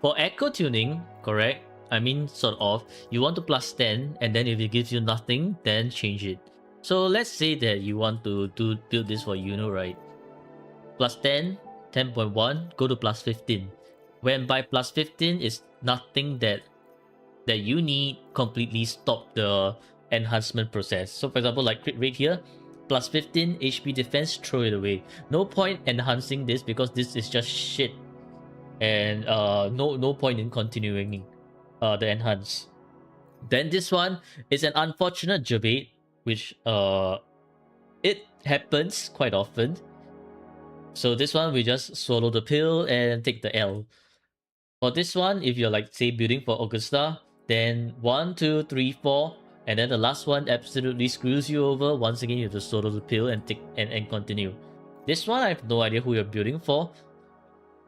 Speaker 1: For echo tuning, correct? I mean, sort of. You want to plus 10, and then if it gives you nothing, then change it. So let's say that you want to build this for Yuno, right? Plus 10, 10.1, go to plus 15. When by plus 15 is nothing that you need, completely stop the enhancement process. So for example, like crit rate here, plus 15 HP defense, throw it away. No point enhancing this because this is just shit. And no point in continuing the enhance. Then this one is an unfortunate debate, which it happens quite often. So this one we just swallow the pill and take the L. For this one, if you're like say building for Augusta, then 1, 2, 3, 4, and then the last one absolutely screws you over. Once again, you have to swallow the pill and take and continue. This one I have no idea who you're building for.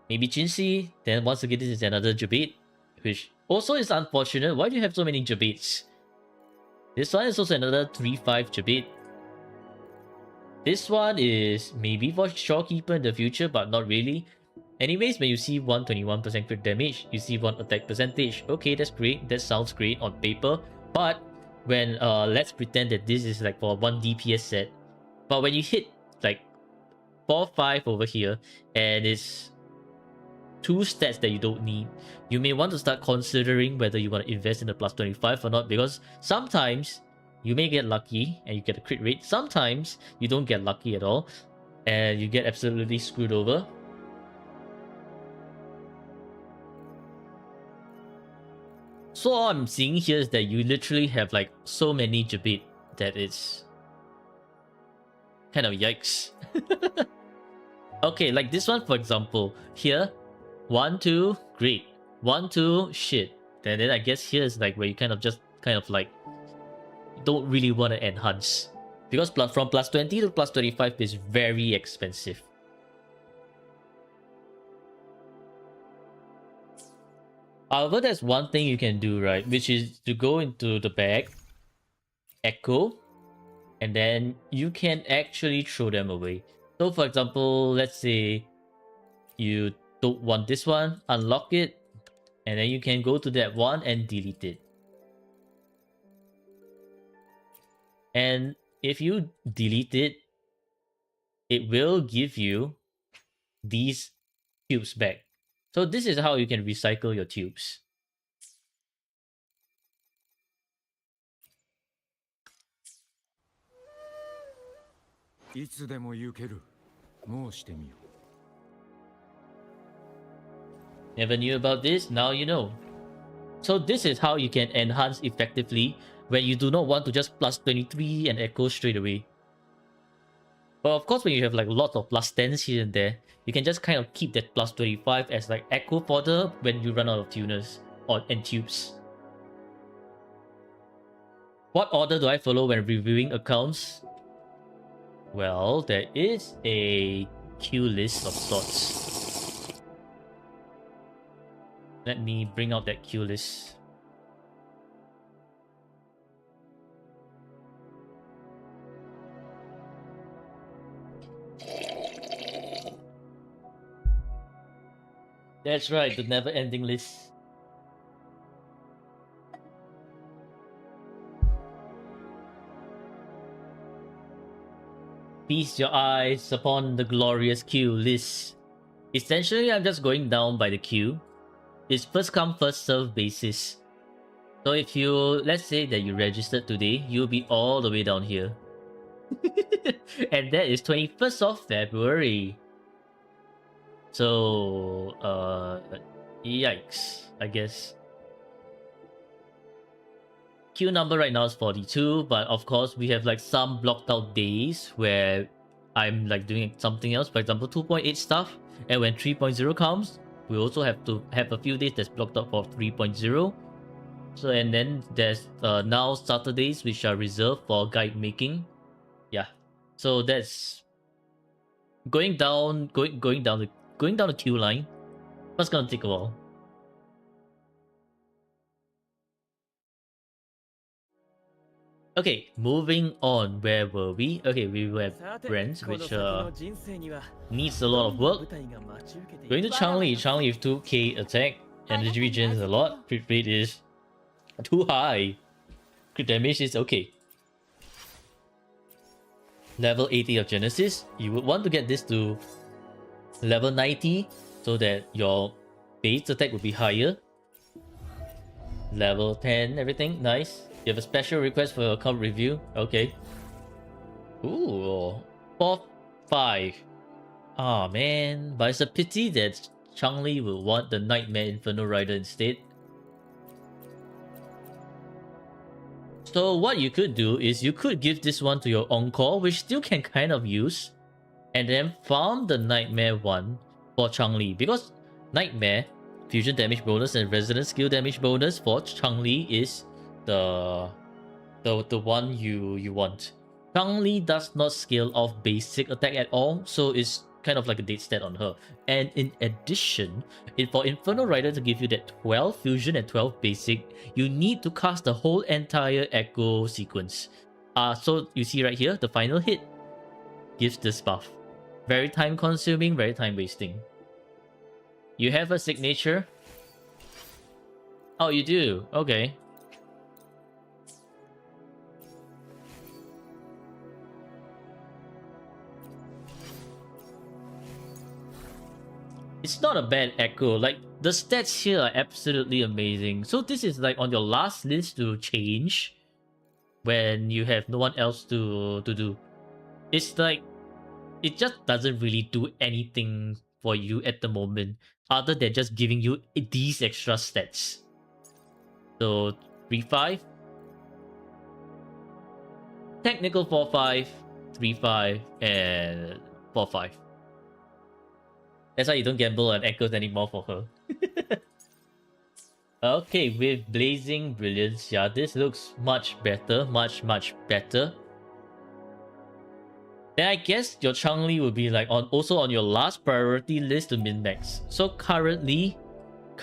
Speaker 1: Maybe Jinxi. Then once again, this is another Jabate, which also is unfortunate. Why do you have so many Jabates? This one is also another 3-5 Jabate. This one is maybe for Shorekeeper in the future, but not really. Anyways, when you see 121% crit damage, you see 1 attack percentage. Okay, that's great. That sounds great on paper. But when let's pretend that this is like for 1 DPS set. But when you hit like 4-5 over here, and it's 2 stats that you don't need, you may want to start considering whether you want to invest in the plus 25 or not, because sometimes you may get lucky and you get a crit rate. Sometimes you don't get lucky at all and you get absolutely screwed over. So all I'm seeing here is that you literally have like so many Jabate that it's kind of yikes. Okay, like this one for example. Here, 1, 2, great. 1, 2, shit. And then I guess here is like where you kind of like don't really want to enhance, because from plus 20 to plus 25 is very expensive. However, there's one thing you can do, right, which is to go into the bag, echo, and then you can actually throw them away. So for example, let's say you don't want this one, unlock it, and then you can go to that one and delete it. And if you delete it, it will give you these tubes back. So this is how you can recycle your tubes. Never knew about this, now you know. So this is how you can enhance effectively when you do not want to just plus 23 and echo straight away. But of course, when you have like lots of plus 10s here and there, you can just kind of keep that plus 25 as like echo fodder when you run out of tuners and tubes. What order do I follow when reviewing accounts? Well, there is a queue list of sorts. Let me bring out that queue list. That's right, the never-ending list. Feast your eyes upon the glorious queue list. Essentially, I'm just going down by the queue. It's first come, first serve basis. So if you, let's say that you registered today, you'll be all the way down here. And that is 21st of February. So, yikes, I guess. Queue number right now is 42, but of course we have like some blocked out days where I'm like doing something else. For example, 2.8 stuff, and when 3.0 comes, we also have to have a few days that's blocked out for 3.0. So, and then there's now Saturdays which are reserved for guide making. Yeah, so that's going down the queue line. That's gonna take a while. Okay, moving on. Where were we? Okay, we were at Brent, which needs a lot of work. Going to Changli. Changli with 2k attack. Energy regen is a lot. Crit rate is too high. Crit damage is okay. Level 80 of Genesis. You would want to get this to level 90 so that your base attack would be higher. Level 10, everything. Nice. You have a special request for your account review. Okay. Ooh. 4-5. Ah man. But it's a pity that Changli will want the Nightmare Inferno Rider instead. So what you could do is you could give this one to your Encore, which still can kind of use, and then farm the Nightmare one for Changli, because Nightmare fusion damage bonus and resonant skill damage bonus for Changli is the one you want. Changli does not scale off basic attack at all, so it's kind of like a dead stat on her. And in addition, for Inferno Rider to give you that 12 fusion and 12 basic, you need to cast the whole entire Echo sequence. So you see right here, the final hit gives this buff. Very time consuming, very time wasting. You have a signature? Oh, you do? Okay. It's not a bad Echo. Like, the stats here are absolutely amazing. So this is like on your last list to change when you have no one else to do. It's like, it just doesn't really do anything for you at the moment other than just giving you these extra stats. So 3-5. Technical 4-5, 3-5, and 4-5. That's why you don't gamble on Echoes anymore for her. Okay, with Blazing Brilliance, yeah, this looks much better, much better. Then I guess your Changli will be like also on your last priority list to min-max. So currently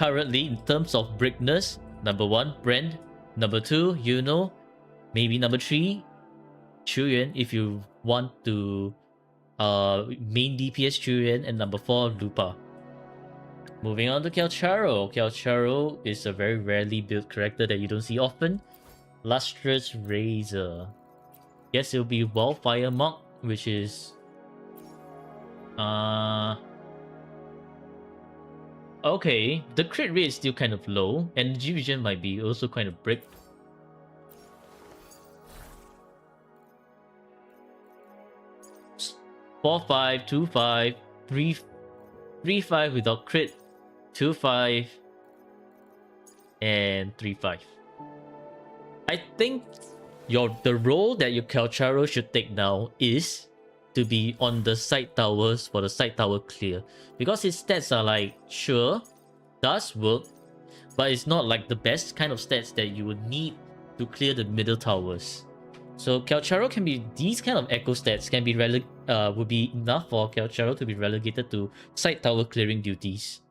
Speaker 1: in terms of brickness, number 1, Brand, number 2, Yuno, maybe number 3, Chuyan if you want to main DPS Chuyan, and number 4, Lupa. Moving on to Kelcharo. Kelcharo is a very rarely built character that you don't see often. Lustrous Razor. Guess it'll be Wildfire Monk, which is okay. The crit rate is still kind of low. Energy vision might be also kind of brick. Four, 5, 2, 5, 3, 5 without crit, 2, 5, and 3, 5. I think the role that your Kelcharo should take now is to be on the side towers for the side tower clear, because his stats are like, sure, does work, but it's not like the best kind of stats that you would need to clear the middle towers. So Kelcharo can be, these kind of echo stats can be would be enough for Kelcharo to be relegated to side tower clearing duties.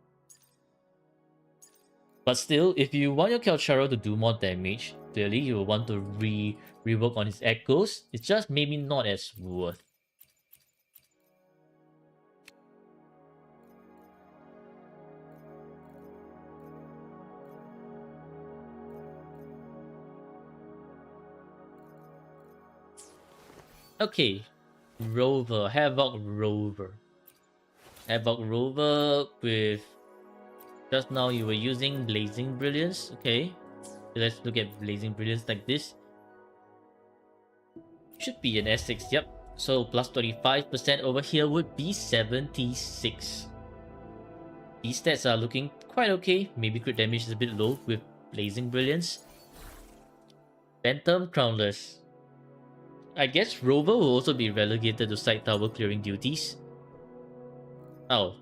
Speaker 1: But still, if you want your Kelcharo to do more damage, clearly you will want to rework on his echoes. It's just maybe not as worth. Okay, Rover, Havoc Rover. Havoc Rover with... Just now you were using Blazing Brilliance. Okay, so let's look at Blazing Brilliance like this. Should be an S6, yep. So plus 25% over here would be 76. These stats are looking quite okay. Maybe crit damage is a bit low with Blazing Brilliance. Phantom Crownless. I guess Rover will also be relegated to side tower clearing duties. Oh,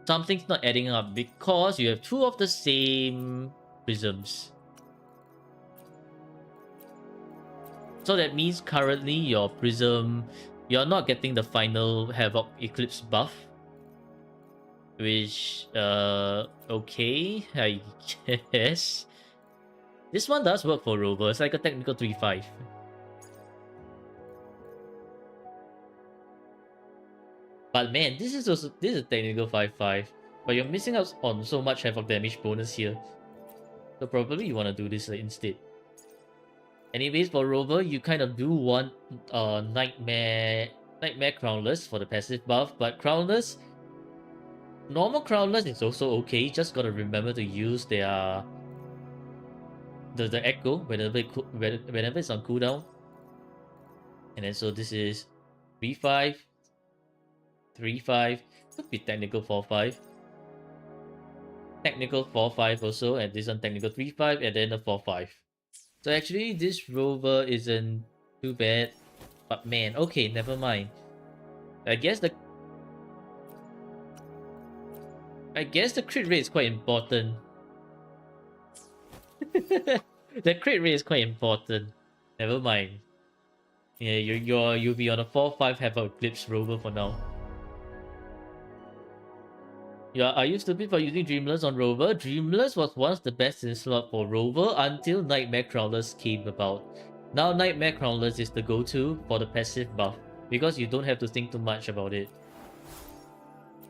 Speaker 1: something's not adding up because you have 2 of the same prisms. So that means currently your prism You're not getting the final Havoc Eclipse buff. Which, okay, I guess. This one does work for Rover. It's like a technical 3-5. But man, this is a technical 5-5. But you're missing out on so much Havoc damage bonus here. So probably you want to do this instead. Anyways, for Rover, you kind of do want Nightmare Crownless for the passive buff, but Crownless, normal Crownless is also okay. Just gotta remember to use their the Echo whenever it's on cooldown. And then so this is 3-5, 3-5, could be technical 4-5. Technical 4-5 also, and this one technical 3-5, and then a 4-5. So actually, this Rover isn't too bad. But man, okay, never mind. I guess the crit rate is quite important. The crit rate is quite important. Never mind. Yeah, you'll be on a 4-5 Havoc Eclipse Rover for now. Yeah, are you stupid for using Dreamless on Rover? Dreamless was once the best in slot for Rover until Nightmare Crownless came about. Now Nightmare Crownless is the go-to for the passive buff, because you don't have to think too much about it.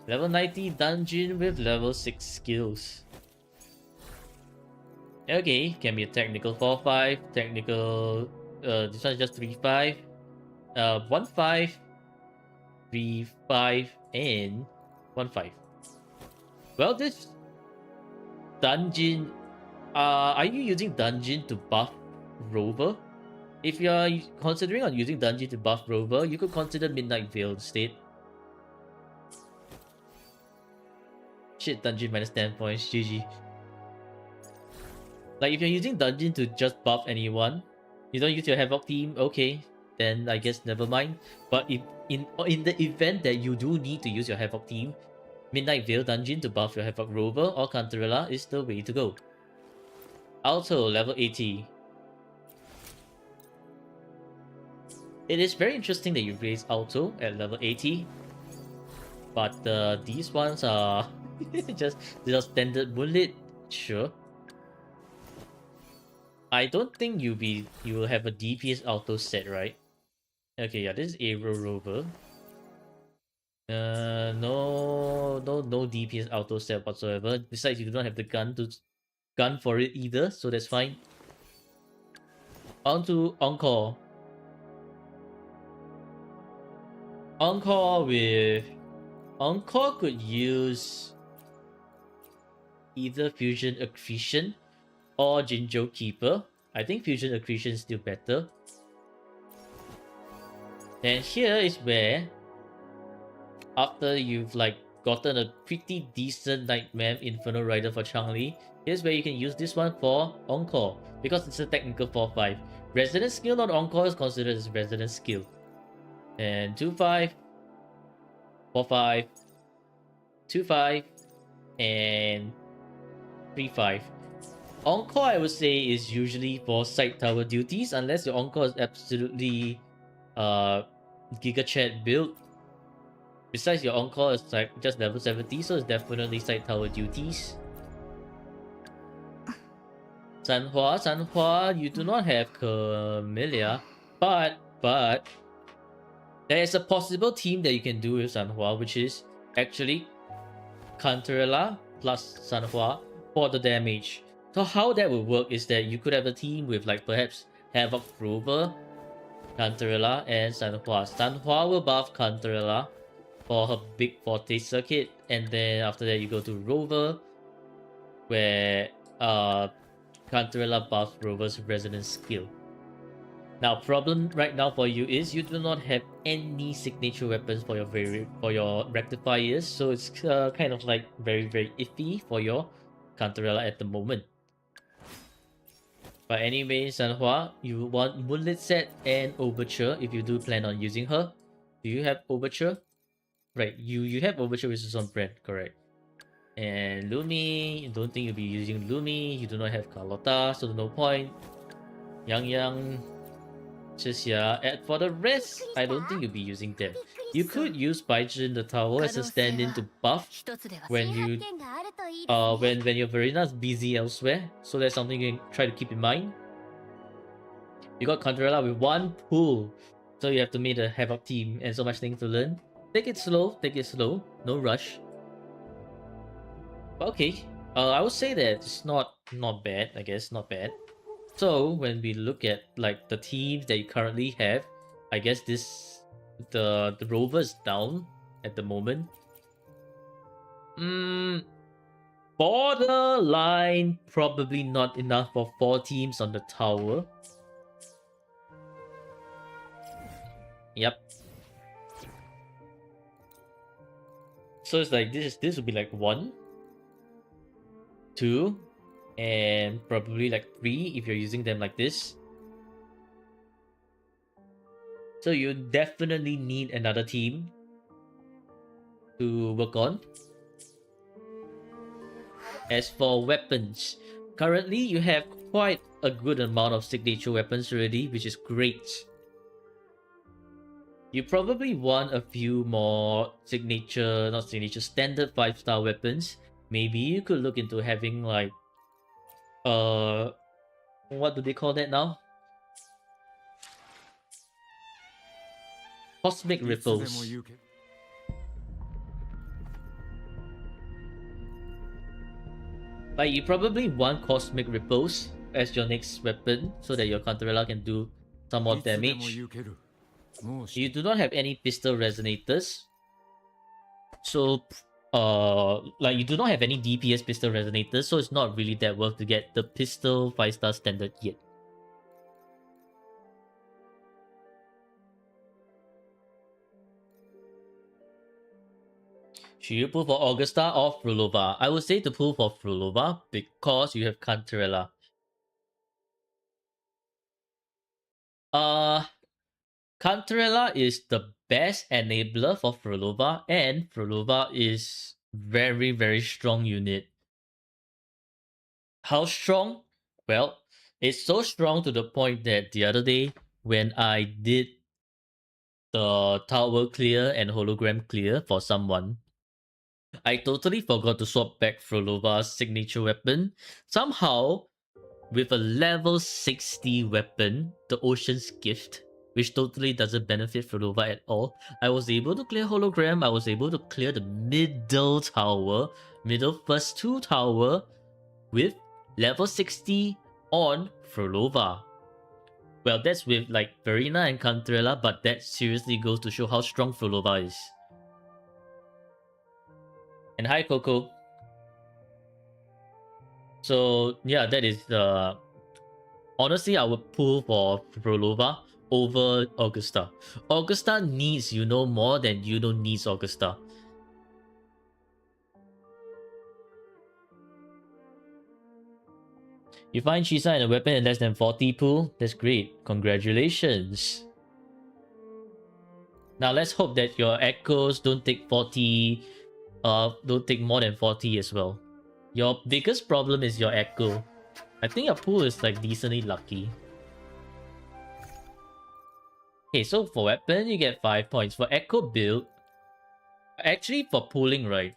Speaker 1: Level 90 dungeon with level 6 skills. Okay, can be a technical 4-5, technical... this one's just 3-5. 1-5, 3-5, and 1-5. Well, this dungeon... are you using dungeon to buff Rover? If you are considering on using dungeon to buff Rover, you could consider Midnight Veil instead. Shit, dungeon minus 10 points, GG. Like, if you're using dungeon to just buff anyone, you don't use your Havoc team, okay, then I guess never mind. But if in the event that you do need to use your Havoc team, Midnight Veil dungeon to buff your Havoc Rover or Cantarella is the way to go. Alto, level 80. It is very interesting that you raise Alto at level 80. But these ones are just standard bullet, sure. I don't think you will have a DPS Alto set, right? Okay, yeah, this is Aero Rover. No DPS Auto set whatsoever. Besides, you do not have the gun for it either, so that's fine. On to Encore. Encore could use either Fusion Accretion or Jinjo Keeper. I think Fusion Accretion is still better. And here is where, after you've like gotten a pretty decent Nightmare Inferno Rider for Changli, here's where you can use this one for Encore, because it's a technical 4-5. Resonance skill on Encore is considered as resonance skill. And 2-5, 4-5, 2-5, and 3-5. Encore, I would say, is usually for Sight Tower duties, unless your Encore is absolutely Giga Chat build. Besides, your Encore is like just level 70, so it's definitely Sight Tower duties. Sanhua, you do not have Camellia, but there is a possible team that you can do with Sanhua, which is actually Cantarella plus Sanhua for the damage. So how that would work is that you could have a team with like perhaps Havoc Rover, Cantarella, and Sanhua. Sanhua will buff Cantarella for her big forte circuit, and then after that you go to Rover, where Cantarella buffs Rover's resonance skill. Now, problem right now for you is you do not have any signature weapons for your rectifiers, so it's kind of like very iffy for your Cantarella at the moment. But anyway, Sanhua, you want Moonlit Set and Overture if you do plan on using her. Do you have Overture? Right, you have Overture, which is on brand, correct. And Lumi, don't think you'll be using Lumi. You do not have Carlotta, so no point. Yang, Just yeah, and for the rest, I don't think you'll be using them. You could use Baijin the tower as a stand-in to buff
Speaker 3: 一つでは
Speaker 1: when
Speaker 3: 新
Speaker 1: you
Speaker 3: 発見があるといいですね
Speaker 1: when your Verina's busy elsewhere. So that's something you can try to keep in mind. You got Cantarella with one pull, so you have to meet a Havoc team and so much things to learn. Take it slow, no rush. But okay, I would say that it's not bad. I guess not bad. So when we look at like the teams that you currently have, I guess the rover is down at the moment. Borderline probably not enough for 4 teams on the tower. Yep. So it's like this would be like 1, 2, and probably like 3 if you're using them like this. So you definitely need another team to work on. As for weapons, currently you have quite a good amount of signature weapons already, which is great. You probably want a few more standard 5-star weapons. Maybe you could look into having like what do they call that now? Cosmic
Speaker 2: いつでも
Speaker 1: ripples.
Speaker 2: 言うけど
Speaker 1: Like you probably want cosmic ripples as your next weapon so that your Cantarella can do some more
Speaker 2: いつでも
Speaker 1: damage.
Speaker 2: 言うけどもうし
Speaker 1: You do not have any pistol resonators. So like you do not have any DPS pistol resonators, so it's not really that worth to get the pistol 5-star standard yet. Should you pull for Augusta or Frulova? I would say to pull for Frulova because you have Cantarella. Cantarella is the best enabler for Frulova, and Frulova is very, very strong unit. How strong? Well, it's so strong to the point that the other day when I did the tower clear and hologram clear for someone, I totally forgot to swap back Frolova's signature weapon. Somehow, with a level 60 weapon, the Ocean's Gift, which totally doesn't benefit Frolova at all, I was able to clear hologram, I was able to clear the middle tower, middle first 2 tower, with level 60 on Frolova. Well, that's with like Verina and Cantarella, but that seriously goes to show how strong Frolova is. And hi Coco. So yeah, that is the... Honestly, I would pull for Frolova over Augusta. Augusta needs Yuno more than Yuno needs Augusta. You find Chisa and a weapon in less than 40 pool? That's great. Congratulations. Now let's hope that your echoes don't take 40... don't take more than 40 as well. Your biggest problem is your echo. I think your pool is like decently lucky. Okay, so for weapon, you get 5 points. For echo build, actually for pooling, right,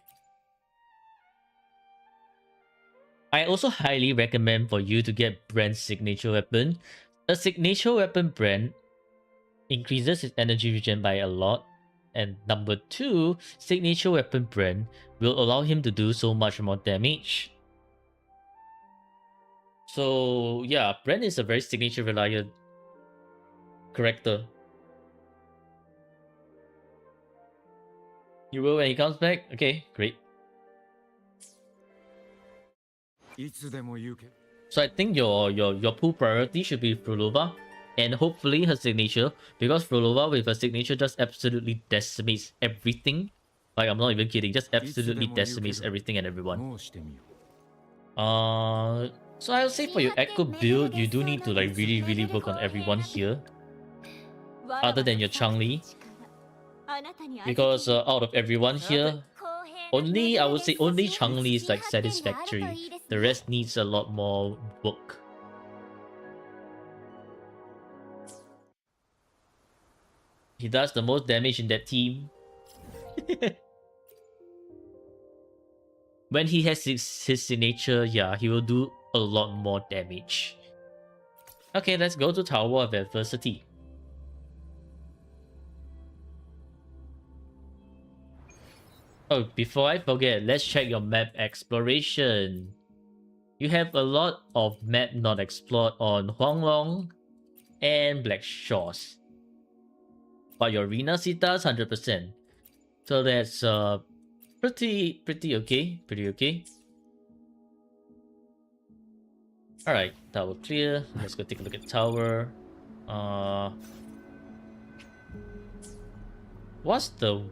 Speaker 1: I also highly recommend for you to get Brand's signature weapon. A signature weapon Brand increases his energy regen by a lot. And number 2, signature weapon Brand will allow him to do so much more damage. So yeah, Brand is a very signature reliant character. You will when he comes back? Okay, great.
Speaker 2: いつでも言うけど
Speaker 1: So I think your pool priority should be Frolova, and hopefully her signature, because Frolova with her signature just absolutely decimates everything. Like, I'm not even kidding, just absolutely decimates everything and everyone.
Speaker 2: もうしてみよ
Speaker 1: So I'll say for your Echo build, you do need to like really work on everyone here, other than your Changli, because out of everyone here, only I would say only Changli is like satisfactory. The rest needs a lot more work. He does the most damage in that team. When he has his signature, yeah, he will do a lot more damage. Okay, let's go to Tower of Adversity. Oh, before I forget, let's check your map exploration. You have a lot of map not explored on Huanglong and Black Shores. But your Rena Sita's 100%. So that's pretty okay. Pretty okay. Alright, tower clear. Let's go take a look at tower. What's the...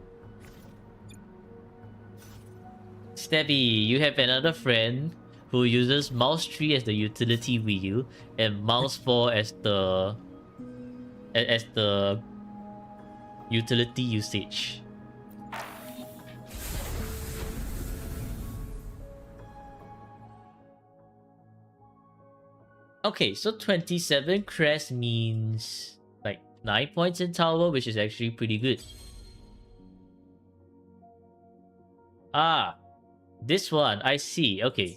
Speaker 1: Stabby, you have another friend who uses mouse 3 as the utility wheel and mouse 4 as the utility usage. Okay, so 27 crest means like 9 points in tower, which is actually pretty good. Ah, this one, I see, okay.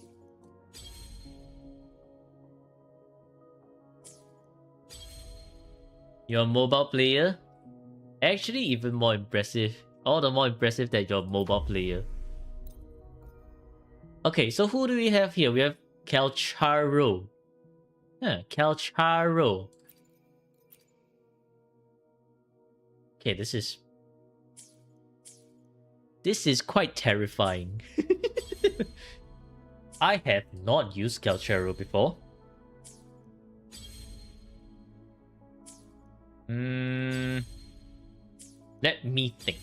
Speaker 1: You're a mobile player? Actually, even more impressive. All the more impressive that you're a mobile player. Okay, so who do we have here? We have Calcharo. Calcharo. Okay, this is quite terrifying. I have not used Calcharo before. Let me think.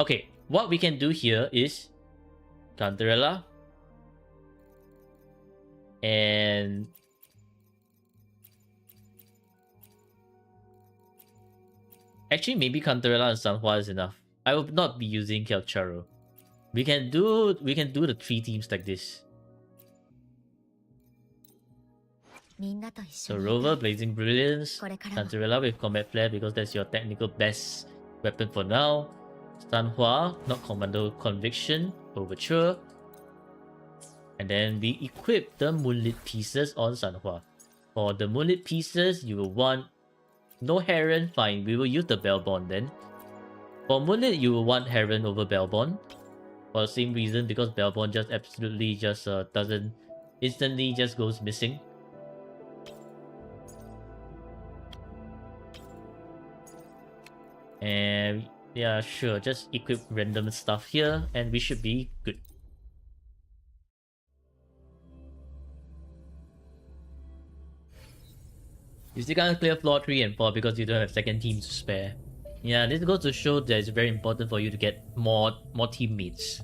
Speaker 1: Okay, what we can do here is Cantarella and actually maybe Cantarella and Sanhua is enough. I will not be using Calcharo. We can do the 3 teams like this. So Rover, Blazing Brilliance, Cantarella with Combat Flare because that's your technical best weapon for now. Sanhua, not Commando Conviction, Overture. And then we equip the Moonlit pieces on Sanhua. For the Moonlit pieces, you will want no Heron, fine, we will use the Bellborn then. For Moonlit, you will want Heron over Bellborn. For the same reason, because Bellborn just absolutely just doesn't instantly just goes missing. And yeah, sure, just equip random stuff here and we should be good. You still can't clear floor 3 and 4 because you don't have second team to spare. Yeah, this goes to show that it's very important for you to get more teammates.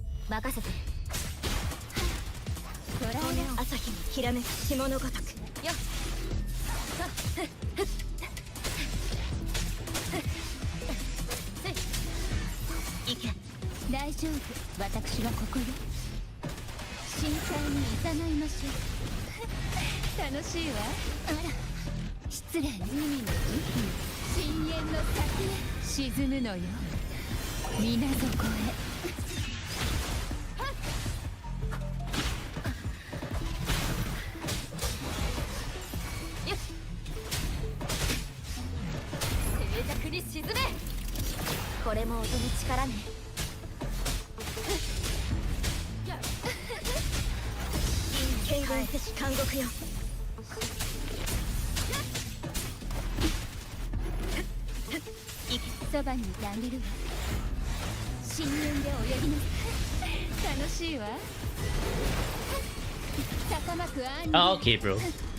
Speaker 1: Oh, okay, bro.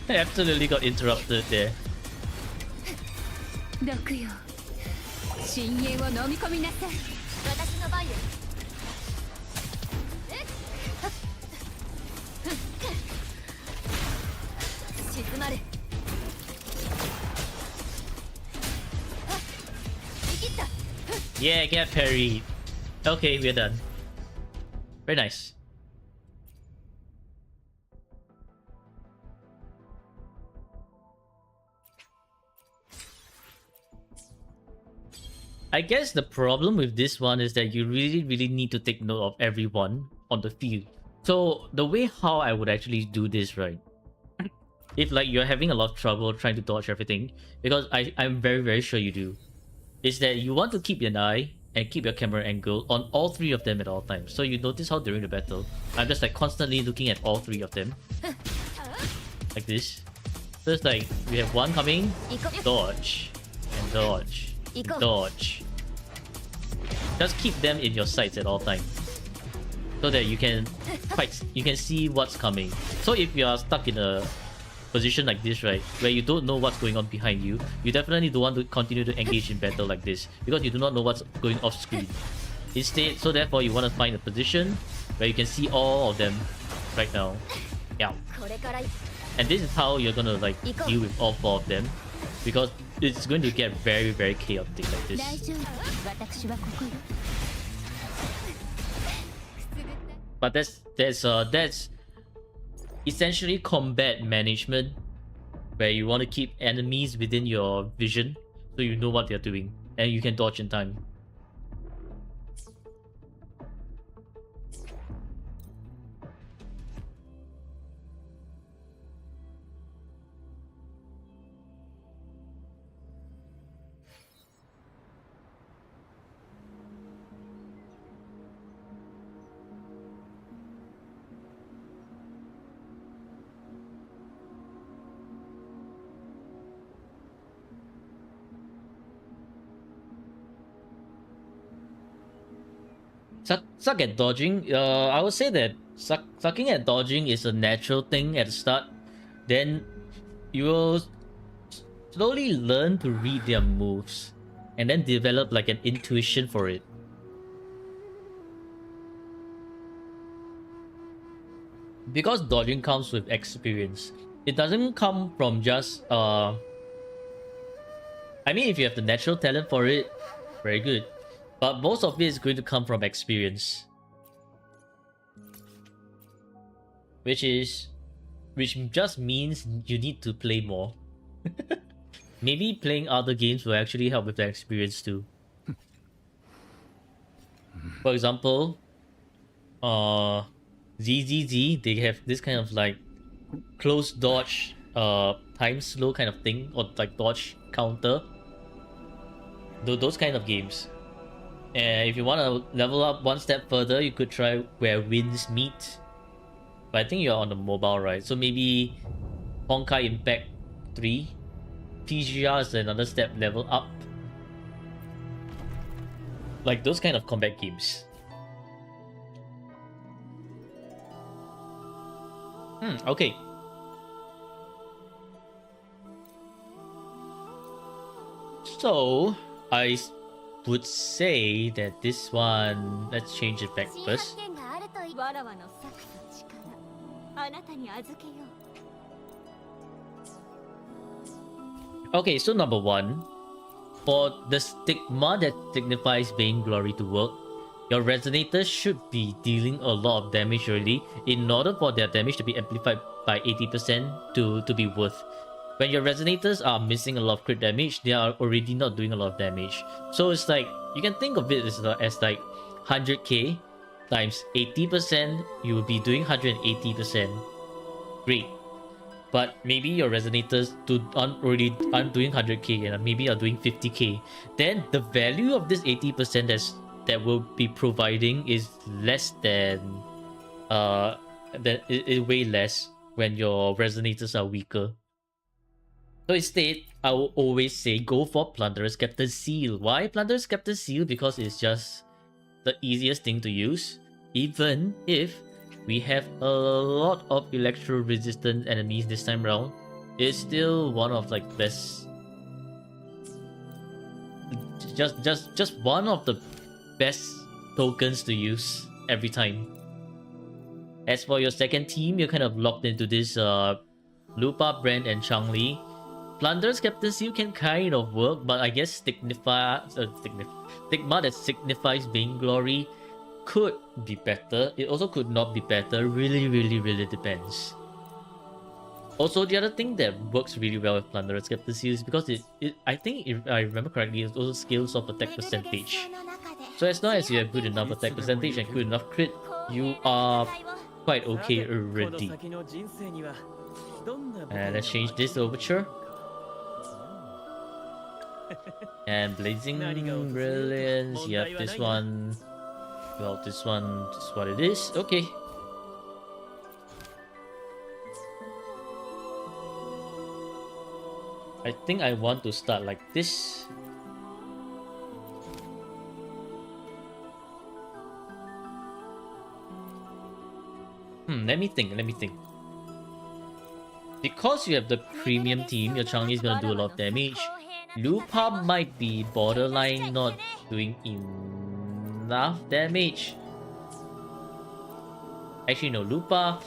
Speaker 1: I absolutely got interrupted there. Yeah, get parried. Okay, we're done. Very nice. I guess the problem with this one is that you really need to take note of everyone on the field. So the way how I would actually do this, right? If like you're having a lot of trouble trying to dodge everything, because I'm very sure you do, is that you want to keep an eye and keep your camera angle on all three of them at all times. So you notice how during the battle, I'm just like constantly looking at all three of them. Like this. So it's like, we have one coming, dodge, and dodge, and dodge. Just keep them in your sights at all times. So that you can see what's coming. So if you are stuck in a position like this, right, where you don't know what's going on behind you, you definitely don't want to continue to engage in battle like this, because you do not know what's going off screen. Instead, so therefore you want to find a position where you can see all of them right now. Yeah. And this is how you're gonna like deal with all four of them, because it's going to get very chaotic like this. But that's essentially combat management, where you want to keep enemies within your vision so you know what they're doing and you can dodge in time. Suck at dodging. I would say that sucking at dodging is a natural thing at the start. Then you will slowly learn to read their moves, and then develop like an intuition for it. Because dodging comes with experience. It doesn't come from just I mean, if you have the natural talent for it, very good. But most of it is going to come from experience. Which just means you need to play more. Maybe playing other games will actually help with the experience too. For example, ZZZ, they have this kind of like close dodge, time slow kind of thing, or like dodge counter. Those kind of games. And if you want to level up one step further, you could try Where Winds Meet. But I think you're on the mobile, right? So maybe Honkai Impact 3. TGR is another step level up. Like those kind of combat games. Okay. So, I would say that this one, let's change it back first. Okay, so number one, for the stigma that signifies vainglory to work, your resonators should be dealing a lot of damage already in order for their damage to be amplified by 80% to be worth. When your resonators are missing a lot of crit damage, they are already not doing a lot of damage. So it's like, you can think of it as like 100k times 80%, you will be doing 180%. Great. But maybe your resonators aren't doing 100k and maybe are doing 50k. Then the value of this 80% that will be providing is less than way less when your resonators are weaker. So instead, I will always say go for Plunderous Captain Seal. Why Plunderous Captain Seal? Because it's just the easiest thing to use. Even if we have a lot of electro-resistant enemies this time round, it's still one of like best. Just one of the best tokens to use every time. As for your second team, you're kind of locked into this Lupa, Brand, and Changli. Plunderous Captain Seal can kind of work, but I guess stigma that signifies vainglory could be better. It also could not be better. Really depends. Also, the other thing that works really well with Plunderer's Skepticism is because I think if I remember correctly, it also scales off attack percentage. So as long as you have good enough attack percentage and good enough crit, you are quite okay already. And let's change this to Overture. And Blazing Brilliance, yep, this one. Well, this one is what it is. Okay. I think I want to start like this. Let me think. Because you have the premium team, your Chang'e is gonna do a lot of damage. Lupa might be borderline not doing enough damage. Actually, no, Lupa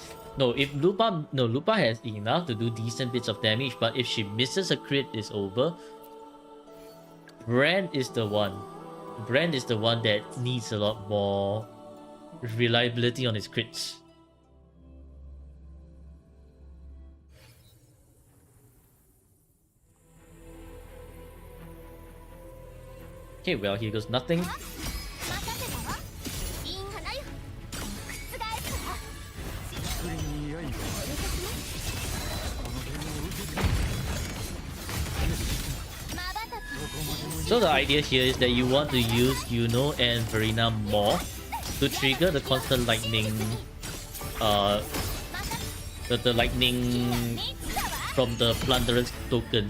Speaker 1: has enough to do decent bits of damage, but if she misses a crit, it's over. Brand is the one that needs a lot more reliability on his crits. Okay, well, here goes nothing. So the idea here is that you want to use Yuno and Verena more to trigger the constant lightning, the lightning from the Plunderer's token.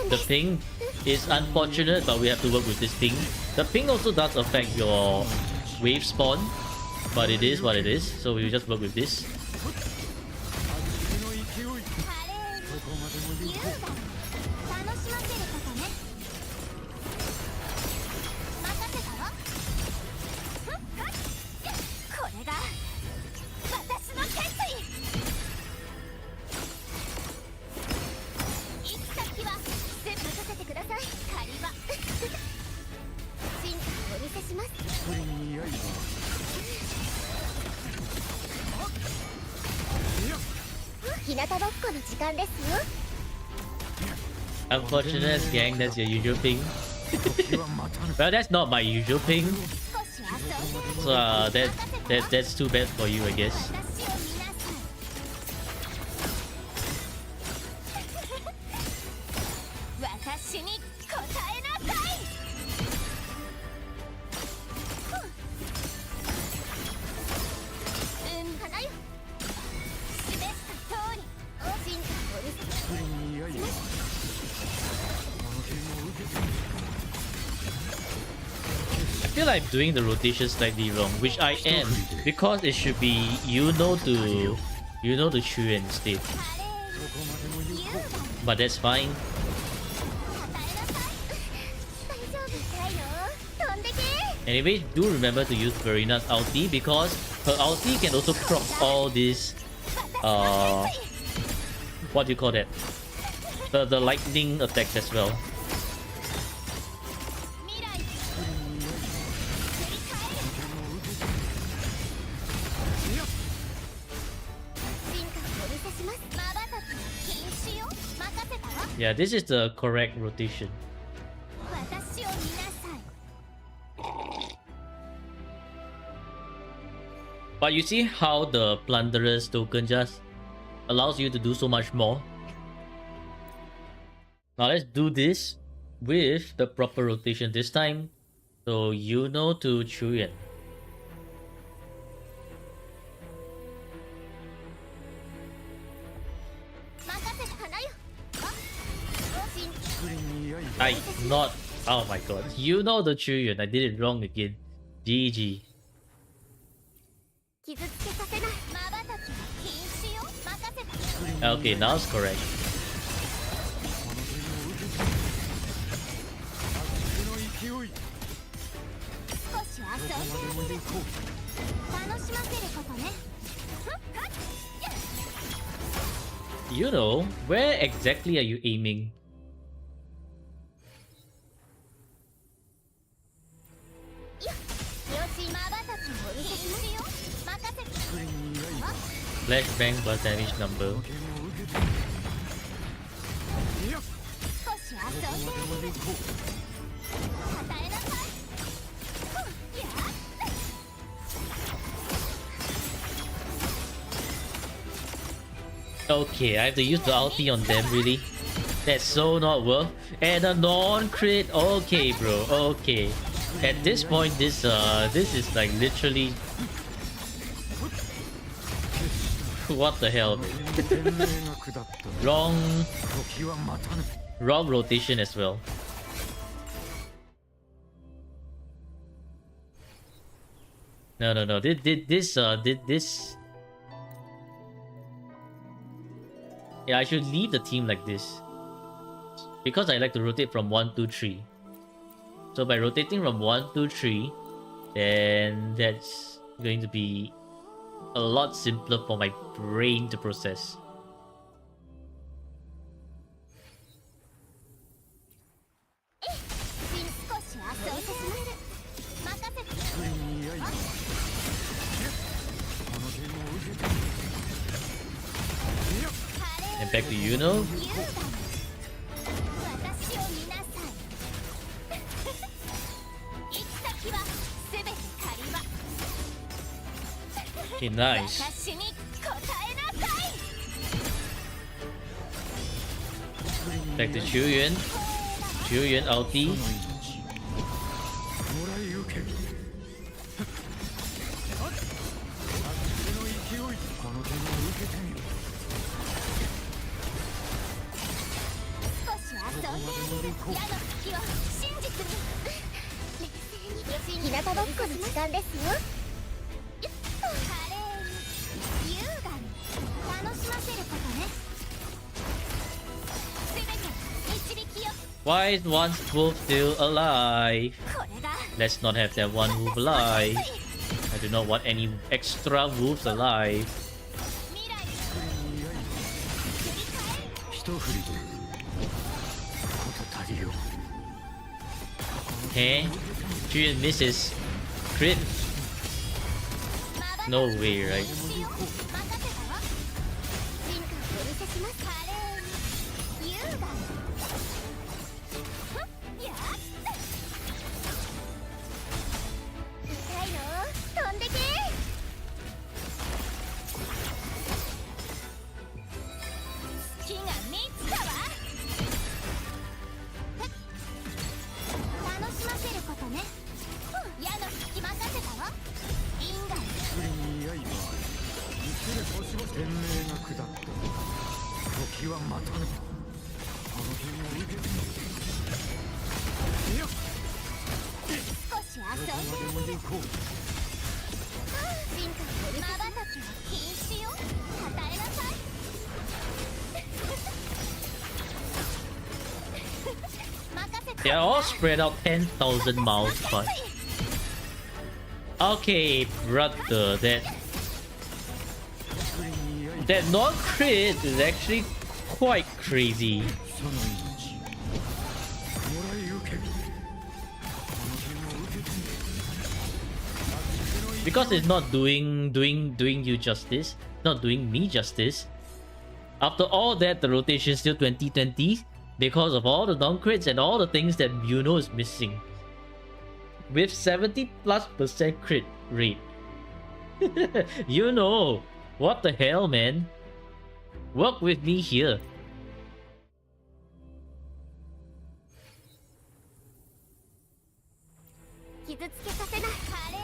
Speaker 1: The ping is unfortunate, but we have to work with this ping. The ping also does affect your wave spawn, but it is what it is, so we just work with this. Unfortunate gang, that's your usual ping. Well, that's not my usual ping. So that's too bad for you, I guess. I feel like I'm doing the rotation slightly wrong, which I am, because it should be Yuno to Chuan instead. But that's fine. Anyway, do remember to use Verena's ulti, because her ulti can also proc all these what do you call that? The lightning attacks as well. Yeah, this is the correct rotation. But you see how the Plunderer's token just allows you to do so much more? Now let's do this with the proper rotation this time. So Yuno to Chuan. Oh my god. Yuno to Chuan. I did it wrong again. GG. Okay, now it's correct. You know, where exactly are you aiming? Flashbang plus damage number.
Speaker 3: 少し遊んであげる与えなさいやっ
Speaker 1: Okay, I have to use the ulti on them, really? That's so not worth. And a non-crit. Okay, bro. Okay. At this point, this is like literally. What the hell, man?
Speaker 2: 天命が下った
Speaker 1: Wrong,
Speaker 2: 時は待たぬ
Speaker 1: wrong rotation as well. No, no, no. This. Yeah, I should leave the team like this. Because I like to rotate from 1, 2, 3. So by rotating from 1, 2, 3, then that's going to be a lot simpler for my brain to process.
Speaker 3: 少し遊んでくれる任せて
Speaker 2: それに居合いこのゲームを受けて
Speaker 1: And back to Yuno.
Speaker 3: 優雅に私を見なさい行き先は全て狩場
Speaker 1: Okay, nice.
Speaker 3: 私に答えなさい
Speaker 1: Back to Chuyuan. Chuyuan ulti.
Speaker 2: もらい受け私の勢いこのゲームを受けてみろ
Speaker 3: 少し遊んであげる矢の隙を真実に日向ぼっこの時間ですよ華麗に優雅に楽しませることね全て導きよ
Speaker 1: Why is one wolf still alive?
Speaker 3: これが
Speaker 1: Let's not have that one wolf alive. I do not want any extra wolves alive.
Speaker 3: 未来繰り返る
Speaker 2: 一振りで事足りよ
Speaker 1: Hey, Chuyuan misses. Crit.
Speaker 3: 瞬
Speaker 1: No way, right?
Speaker 3: 任せたわ進化をお見せします華麗に優雅にふっやっ痛いの飛んでけ月が満ちたわ楽しませることね矢の引き任せたわ因果
Speaker 2: それに居合いはいずれ星々天命が下った時は待たぬこのゲームを受けてみろいや
Speaker 3: 少し遊んで
Speaker 2: どこまでも行こう
Speaker 3: 進化まばたきは禁止よ与えなさい任せて
Speaker 1: They are all spread out 10,000 miles apart. Okay, brother, that non-crit is actually quite crazy.
Speaker 2: その命もらい受けこのゲームを受けてみろ
Speaker 1: Because it's not doing you justice, not doing me justice. After all that, the rotation is still 2020 because of all the non-crits and all the things that Yuno is missing. With 70+% crit rate. Yuno, what the hell, man? Work with me here.
Speaker 3: 傷つけさせない華麗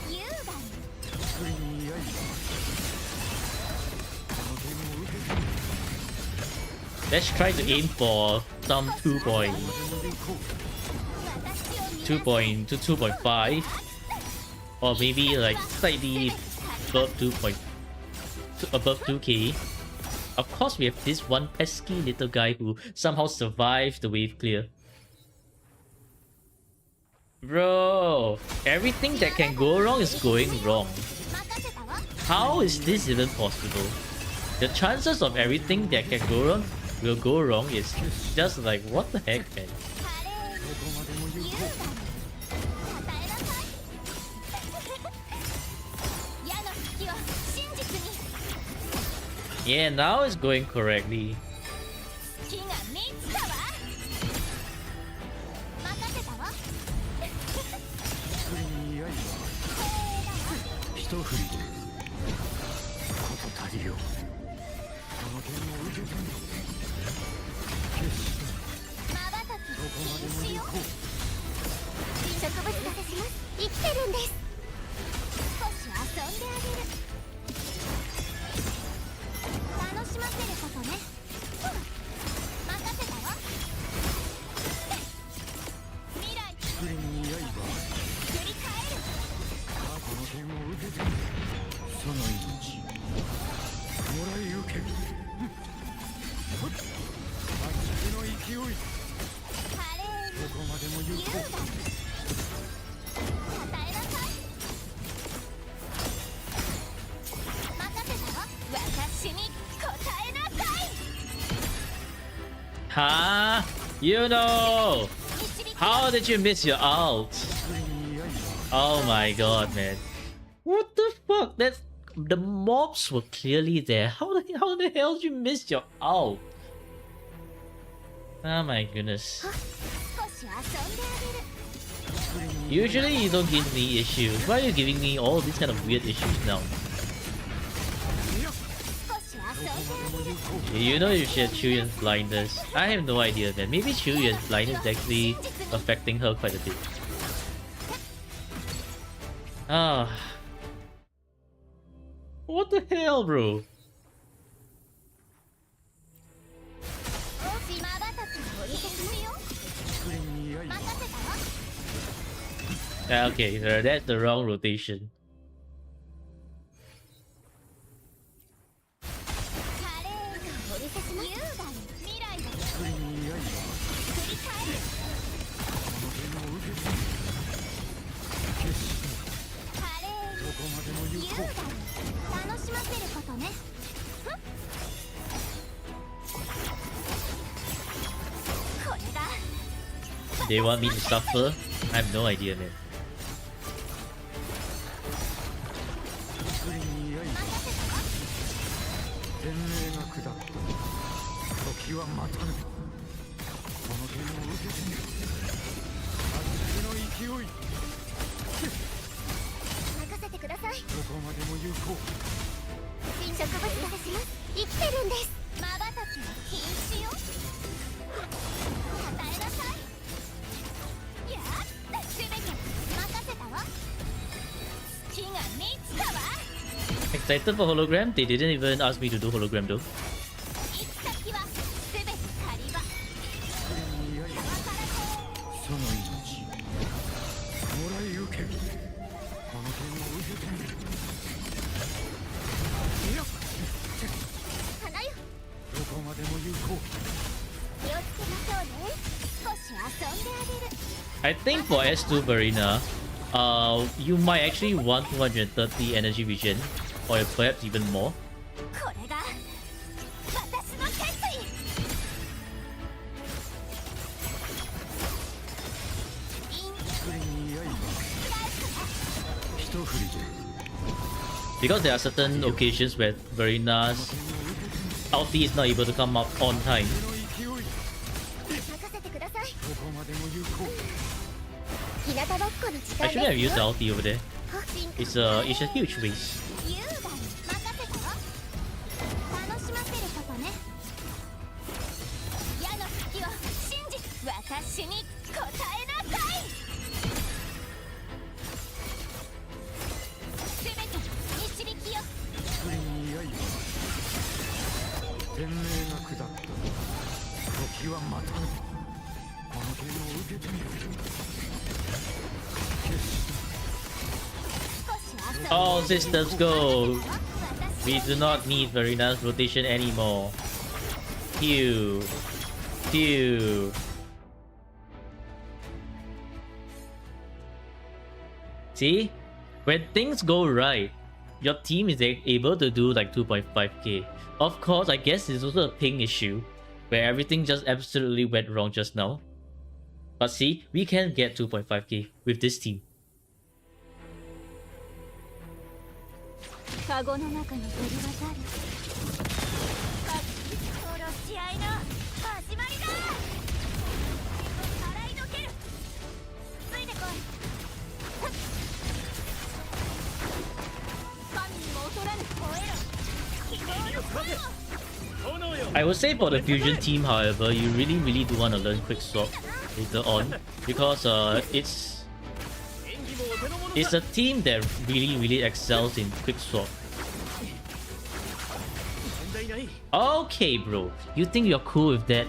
Speaker 3: に優雅に
Speaker 2: それに居合いこのゲームを受けてみろ
Speaker 1: Let's try to aim for some 2 point,
Speaker 3: 私を見なさい
Speaker 1: 2 point to 2.5, or maybe like slightly above 2k. Of course, we have this one pesky little guy who somehow survived the wave clear. Bro, everything that can go wrong is going wrong.
Speaker 3: 任せたわ
Speaker 1: How is this even possible? The chances of everything that can go wrong will go wrong is just like, what the heck, man?
Speaker 3: 華麗
Speaker 2: どこまでも行
Speaker 3: に優
Speaker 2: こ
Speaker 3: 雅に与えなさい矢の引き
Speaker 1: Yeah, now it's going correctly.
Speaker 3: 気が満ちたわ。任せたわ。
Speaker 2: 振りに刃一振りで事足りよ。この剣を受け止め決して
Speaker 3: 瞬き
Speaker 2: どこまでも
Speaker 3: 禁止よ。
Speaker 2: 行こう。
Speaker 3: 植物が生きてるんです。少し遊んであげる。楽しませることね。任せたわ。未来
Speaker 2: 振りに刃
Speaker 3: 振り返る。
Speaker 2: この剣を受けてみる。その命もらい受ける。破竹の勢い
Speaker 3: 華麗に
Speaker 2: どこまでも行
Speaker 3: 優
Speaker 2: こう。
Speaker 3: 雅に与えなさい。任せたわ。私に答えなさい。
Speaker 1: Huh? You know!
Speaker 3: 導き
Speaker 1: How did you miss your ult?
Speaker 2: 振りに刃
Speaker 1: Oh my god, man. What the fuck? That's the mobs were clearly there. How the hell did you miss your ult? Oh my goodness.
Speaker 3: 少し遊んであげる。
Speaker 1: Usually you don't give me issues. Why are you giving me all these kind of weird issues now?
Speaker 3: 少し遊んであげる。
Speaker 1: You know you should Chuyan's blindness. I have no idea, man. Maybe Chuyan's blindness is actually affecting her quite a bit. Ah. What the hell, bro?
Speaker 3: 瞬きを見せするよ。
Speaker 2: 振りに刃
Speaker 3: 任せたわ。
Speaker 1: Okay, so that's the wrong rotation.
Speaker 3: 華麗にお見せします。優雅に未来が
Speaker 2: 振りに刃
Speaker 3: 振り返る。
Speaker 2: この剣を受けてみる。決して
Speaker 3: 華麗に
Speaker 2: どこまでも
Speaker 3: 優
Speaker 2: 行こう。
Speaker 3: 雅に楽しませることね。これが
Speaker 1: They want me to suffer? I have no idea, man.
Speaker 2: 振りに刃
Speaker 3: 任せたわ。
Speaker 2: 天命が下った時は待たぬ。この剣を受けてみる。破竹の勢い
Speaker 3: 任せてください。
Speaker 2: どこまでも行こう。
Speaker 3: 植物が生きてるんです。瞬きは禁止よ。与えなさい。やっすべて任せたわ。気が満ちたわ。
Speaker 1: Excited for hologram? They didn't even ask me to do hologram though.
Speaker 3: 行き先はすべて狩り場。
Speaker 2: 振りに刃その命もらい受ける。この剣を受けてみる。いや
Speaker 3: 花よ。
Speaker 2: どこまでも行こう。
Speaker 3: 気をつけましょうね。少し遊んであげる。
Speaker 1: I think for S2 Verena, you might actually want 230 energy vision, or perhaps even more.
Speaker 3: これが私の決意。
Speaker 2: 振りに刃一振りで
Speaker 1: Because there are certain occasions where Verena's ulti is not able to come up on time.
Speaker 2: 手の勢い
Speaker 3: 任せてください。
Speaker 2: どこまでも行こう。
Speaker 3: 日向ぼっこの時間
Speaker 1: I
Speaker 3: です
Speaker 1: shouldn't have used the
Speaker 3: よ。
Speaker 1: ulti over there.
Speaker 3: 進
Speaker 1: It's a huge waste.
Speaker 3: 優雅に任せたわ。楽しませることね。矢の隙を信じ私に答えなさい。すべて導きよ。
Speaker 2: 振りに刃天命が下った時は待たぬ。この剣を受けてみる。決して
Speaker 3: 少し遊んで
Speaker 1: All systems go.
Speaker 3: 私
Speaker 1: We do not need Verena's rotation anymore. Phew. Phew. See? When things go right, your team is able to do like 2.5k. Of course, I guess it's also a ping issue, where everything just absolutely went wrong just now. But see, we can get 2.5k with this team.
Speaker 3: カゴの中の鳥は誰？試合の始まりだ。払いのける。ついてこい。神にも劣らぬ吠えろ。希望の声を。
Speaker 1: I would say for the fusion team, however, you really do want to learn quick swap later on because it's a team that really excels in quick swap. Okay, bro, you think you're cool with that?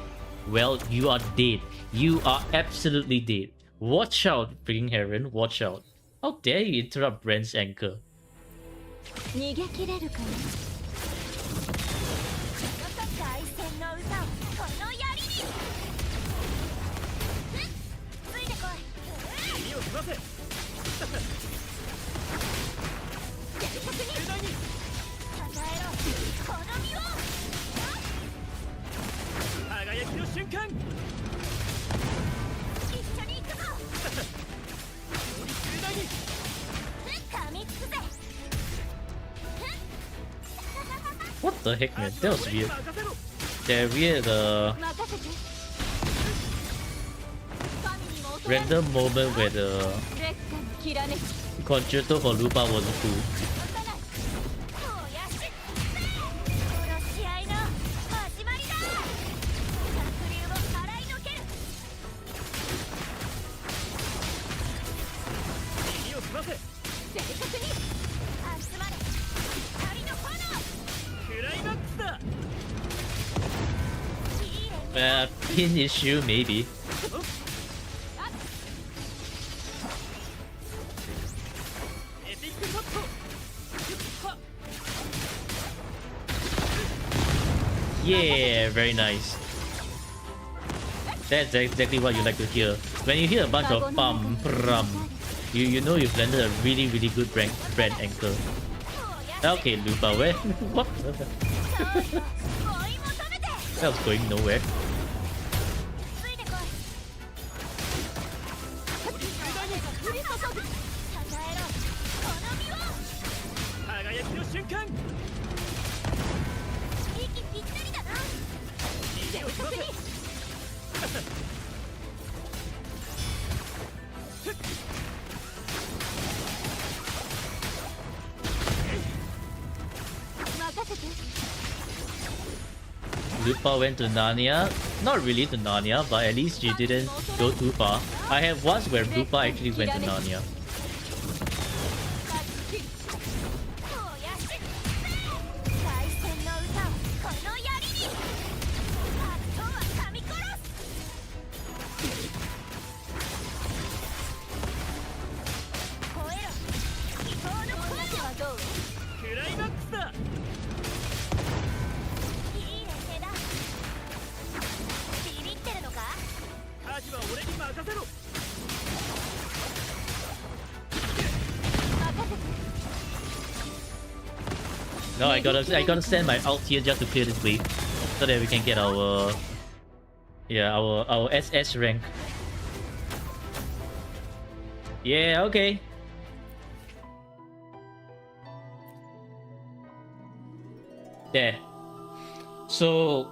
Speaker 1: Well, you are dead. You are absolutely dead. Watch out, freaking Heron. Watch out. How dare you interrupt Brent's anchor?
Speaker 3: 逃げ切れるかな。凱旋の歌をこの槍に。ついてこい。耳を澄ませ。的確に。与えろ。この身を。輝きの瞬間。一緒に行くぞ。噛みつくぜ。
Speaker 1: What the heck, man? That was weird. That weird, random moment where the concerto for Lupa wasn't cool. Pin issue, maybe. Yeah, very nice. That's exactly what you like to hear. When you hear a bunch of pum prum, you know you've landed a really good brand anchor. Okay, Lupa, where? What? That was going nowhere. Lupa went to Narnia. Not really to Narnia, but at least she didn't go too far. I had once where Lupa actually went to Narnia. No, I gotta send my ult here just to clear this wave, so that we can get our our SS rank. Yeah, okay. There. So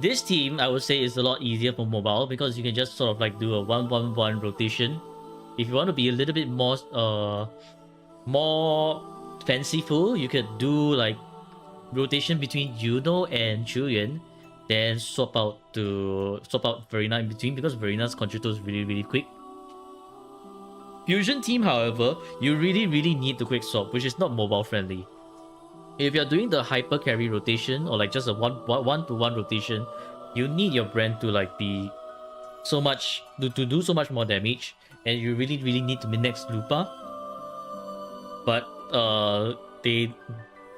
Speaker 1: this team, I would say, is a lot easier for mobile because you can just sort of like do a 1-1-1 rotation. If you want to be a little bit more fanciful, you could do like rotation between Yuno and Chuyen, then swap out Verina in between because Verina's concerto is really quick. Fusion team, however, you really need the quick swap, which is not mobile friendly. If you're doing the hyper carry rotation or like just a one-to-one rotation, you need your brand to like be so much to do so much more damage, and you really need to min-max Lupa. But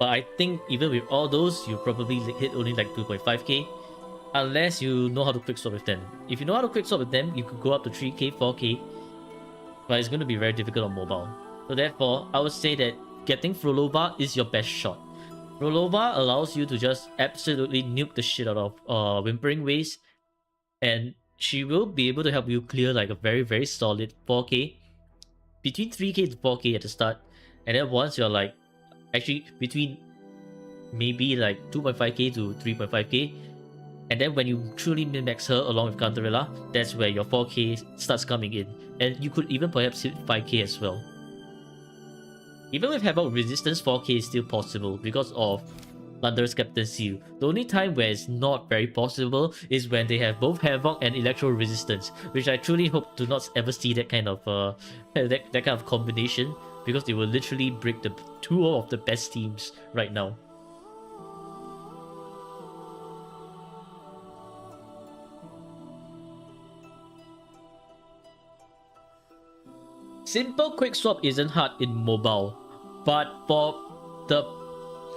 Speaker 1: I think even with all those, you probably hit only like 2.5k, unless you know how to quick swap with them. If you know how to quick swap with them, you could go up to 3k, 4k, but it's going to be very difficult on mobile. So therefore, I would say that getting Frolova is your best shot. Frolova allows you to just absolutely nuke the shit out of Whimpering Waste, and she will be able to help you clear like a very solid 4k, between 3k to 4k at the start, and then once you're like actually between maybe like 2.5k to 3.5k, And then when you truly min-max her along with Cantarella, that's where your 4k starts coming in. And you could even perhaps hit 5k as well. Even with Havoc resistance, 4k is still possible because of Thunderous Captain Seal. The only time where it's not very possible is when they have both Havoc and Electro resistance, which I truly hope to not ever see that kind of that kind of combination, because they will literally break the two of the best teams right now. Simple quick swap isn't hard in mobile, but for the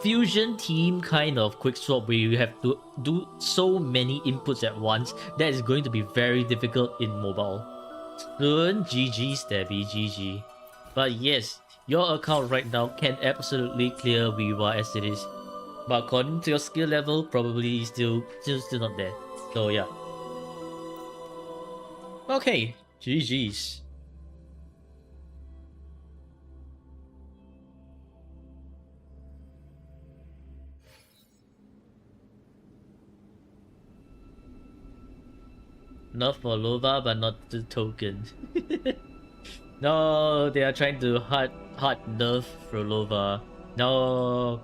Speaker 1: fusion team kind of quick swap where you have to do so many inputs at once, that is going to be very difficult in mobile. Soon, GG Stabby, GG. But yes, your account right now can absolutely clear Weaver as it is. But according to your skill level, probably still not there. So yeah. Okay, GG's. Not for Lova, but not the token. No, they are trying to hard nerf for Lova. No.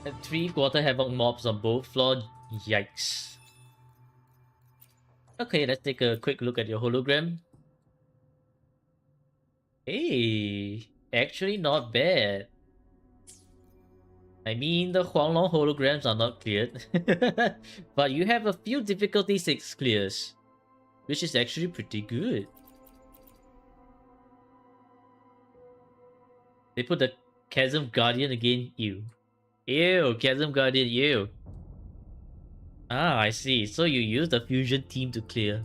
Speaker 1: And 3/4 Havoc mobs on both floor. Yikes. Okay, let's take a quick look at your hologram. Hey, actually not bad. I mean, the Huanglong holograms are not cleared, but you have a few difficulty 6 clears, which is actually pretty good. They put the Chasm Guardian again, ew. Ew, Chasm Guardian, ew. Ah, I see. So you use the fusion team to clear.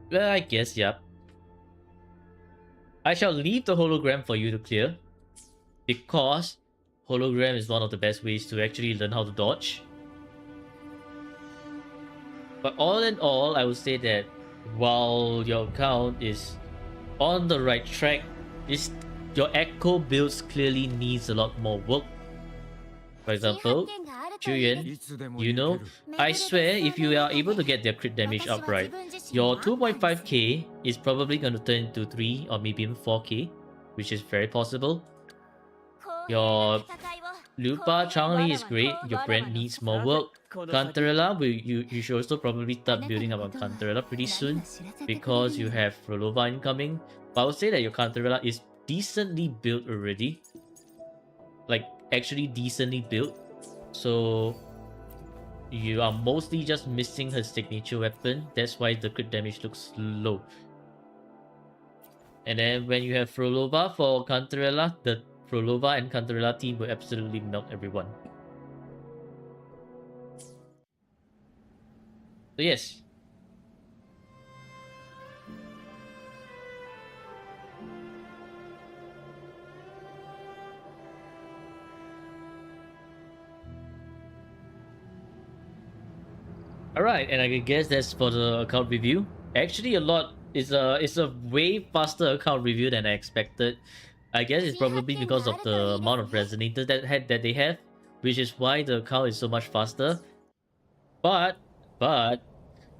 Speaker 1: Well, I guess, yep. I shall leave the hologram for you to clear, because hologram is one of the best ways to actually learn how to dodge. But all in all, I would say that while your account is on the right track, your echo builds clearly needs a lot more work. For example, Julian, you know, I swear if you are able to get their crit damage up right, your 2.5k is probably going to turn into 3 or maybe even 4k, which is very possible. Your Lupa Changli is great, your brand needs more work. Cantarella, you should also probably start building up on Cantarella pretty soon, because you have Rolova incoming. But I would say that your Cantarella is decently built already. Like, actually decently built. So you are mostly just missing her signature weapon. That's why the crit damage looks low. And then when you have Frolova for Cantarella, the Frolova and Cantarella team will absolutely melt everyone. So yes. Alright, and I guess that's for the account review. Actually, it's a way faster account review than I expected. I guess it's probably because of the amount of resonators that they have, which is why the account is so much faster. But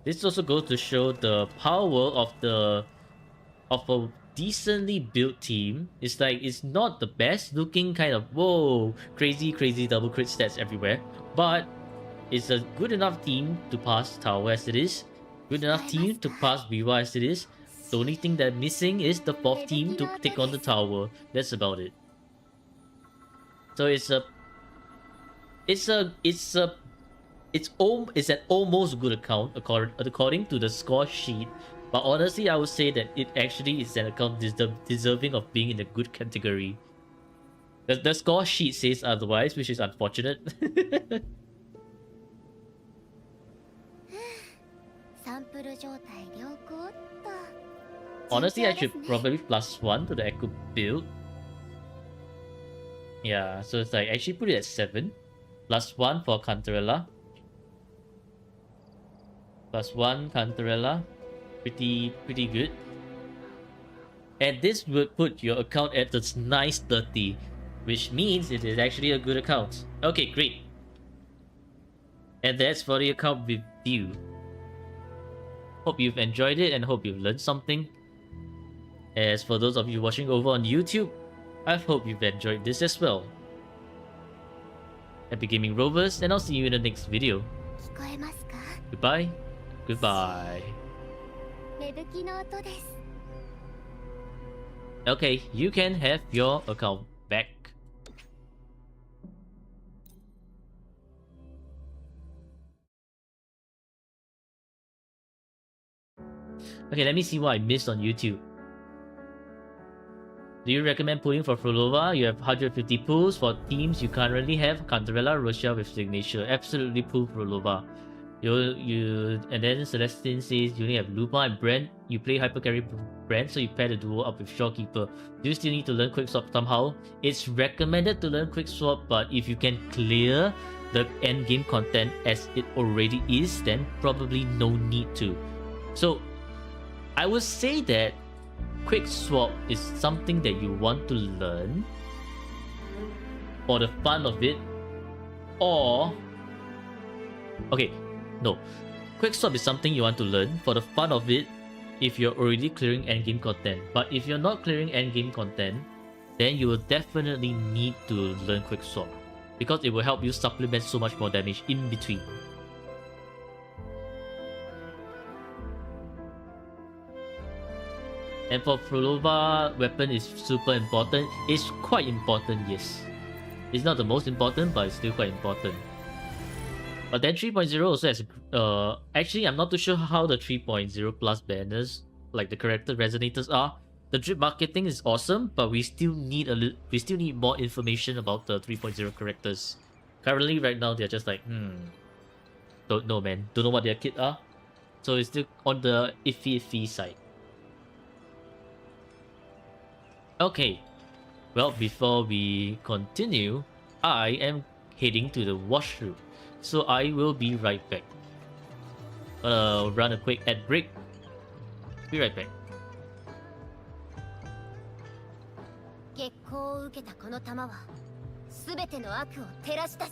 Speaker 1: this also goes to show the power of a decently built team. It's like, it's not the best looking kind of whoa crazy double crit stats everywhere, but it's a good enough team to pass Tower as it is, good enough team to pass Viva as it is. The only thing that's missing is the 4th team to take on the Tower. That's about it. So it's an almost good account according to the score sheet. But honestly, I would say that it actually is an account deserving of being in a good category. The score sheet says otherwise, which is unfortunate. Honestly, I should probably +1 to the Echo build. Yeah, so it's like, actually put it at 7. +1 for Cantarella. +1 Cantarella. Pretty good. And this would put your account at its nice 30, which means it is actually a good account. Okay, great. And that's for the account review. Hope you've enjoyed it and hope you've learned something. As for those of you watching over on YouTube, I hope you've enjoyed this as well. Happy Gaming Rovers, and I'll see you in the next video.
Speaker 3: 聞こえますか？
Speaker 1: Goodbye. Goodbye.
Speaker 3: 芽吹きの音です。
Speaker 1: Okay, you can have your account back. Okay, let me see what I missed on YouTube. Do you recommend pulling for Frolova? You have 150 pulls. For teams, you currently have Cantarella, Rochelle with Signature. Absolutely pull Frolova. And then Celestine says you only have Lupa and Brand. You play Hyper Carry Brand, so you pair the duo up with Shorekeeper. Do you still need to learn Quick Swap somehow? It's recommended to learn Quick Swap, but if you can clear the end game content as it already is, then probably no need to. So I would say that Quick Swap is something that you want to learn for the fun of it, or okay, no. Quick Swap is something you want to learn for the fun of it if you're already clearing endgame content. But if you're not clearing endgame content, then you will definitely need to learn Quick Swap, because it will help you supplement so much more damage in between. And for Frolova, weapon is super important. It's quite important, yes. It's not the most important, but it's still quite important. But then 3.0 also has actually I'm not too sure how the 3.0 plus banners, like the character resonators are. The drip marketing is awesome, but we still need more information about the 3.0 characters. Currently right now they're just like, don't know, man. Don't know what their kit are. So it's still on the iffy side. Okay, well, before we continue, I am heading to the washroom, so I will be right back. Run a quick ad break. Be right back.
Speaker 3: 月光を受けたこの玉は全ての悪を照らし出す。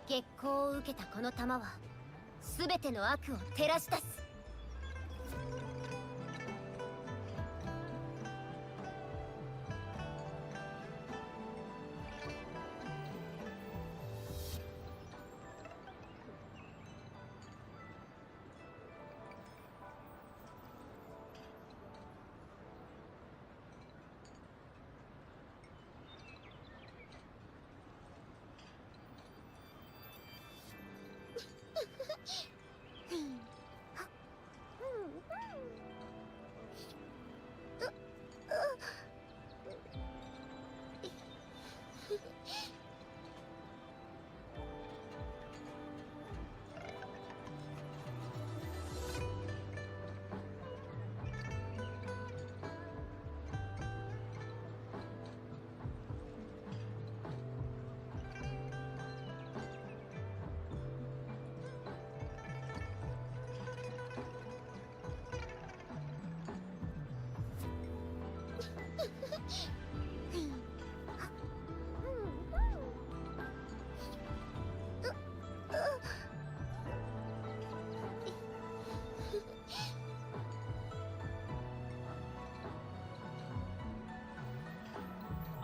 Speaker 3: 月光を受けたこの玉は全ての悪を照らし出す。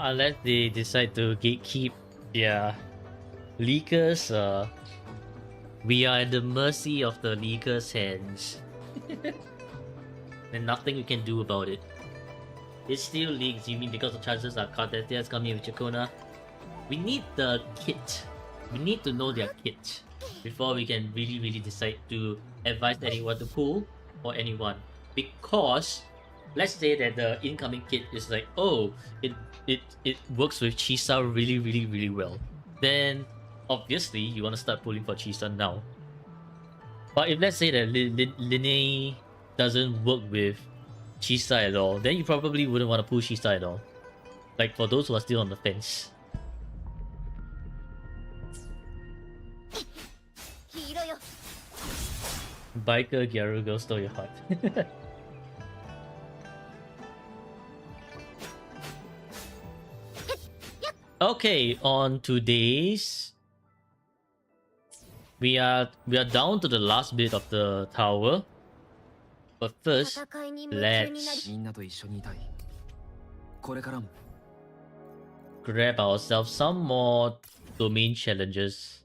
Speaker 1: Unless they decide to gatekeep. Yeah. Leakers, we are at the mercy of the leakers' hands. And nothing we can do about it. It still leaks, you mean because the chances are Cartesia's coming with Chakona? We need the kit. We need to know their kit before we can really decide to advise anyone to pull or anyone. Because let's say that the incoming kit is like, oh, it works with Chisa really well. Then obviously you want to start pulling for Chisa now. But if let's say that Linne doesn't work with Chisa at all, then you probably wouldn't want to pull Chisa at all. Like for those who are still on the fence. Biker Gyarugo stole your heart. Okay, on today's we are down to the last bit of the tower. But first, let's
Speaker 2: みんなと一緒にいたい。これからも
Speaker 1: grab ourselves some more domain challenges.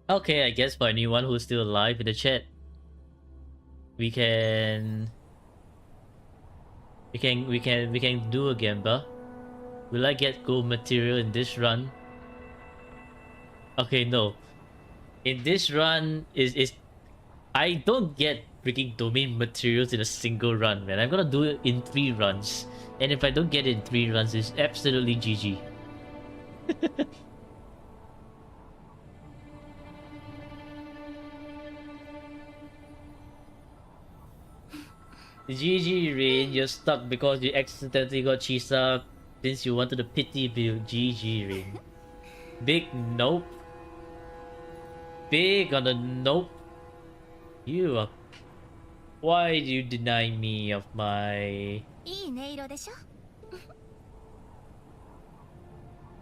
Speaker 1: Okay, I guess for anyone who's still alive in the chat, we can do a Gamba. Will I get gold material in this run? Okay, no. In this run is I don't get freaking domain materials in a single run, man. I'm gonna do it in 3 runs. And if I don't get it in 3 runs, it's absolutely GG. GG Rain, you're stuck because you accidentally got Chisa since you wanted a pity build. GG Rain. Big nope. Big on the nope. You are... Why do you deny me of my...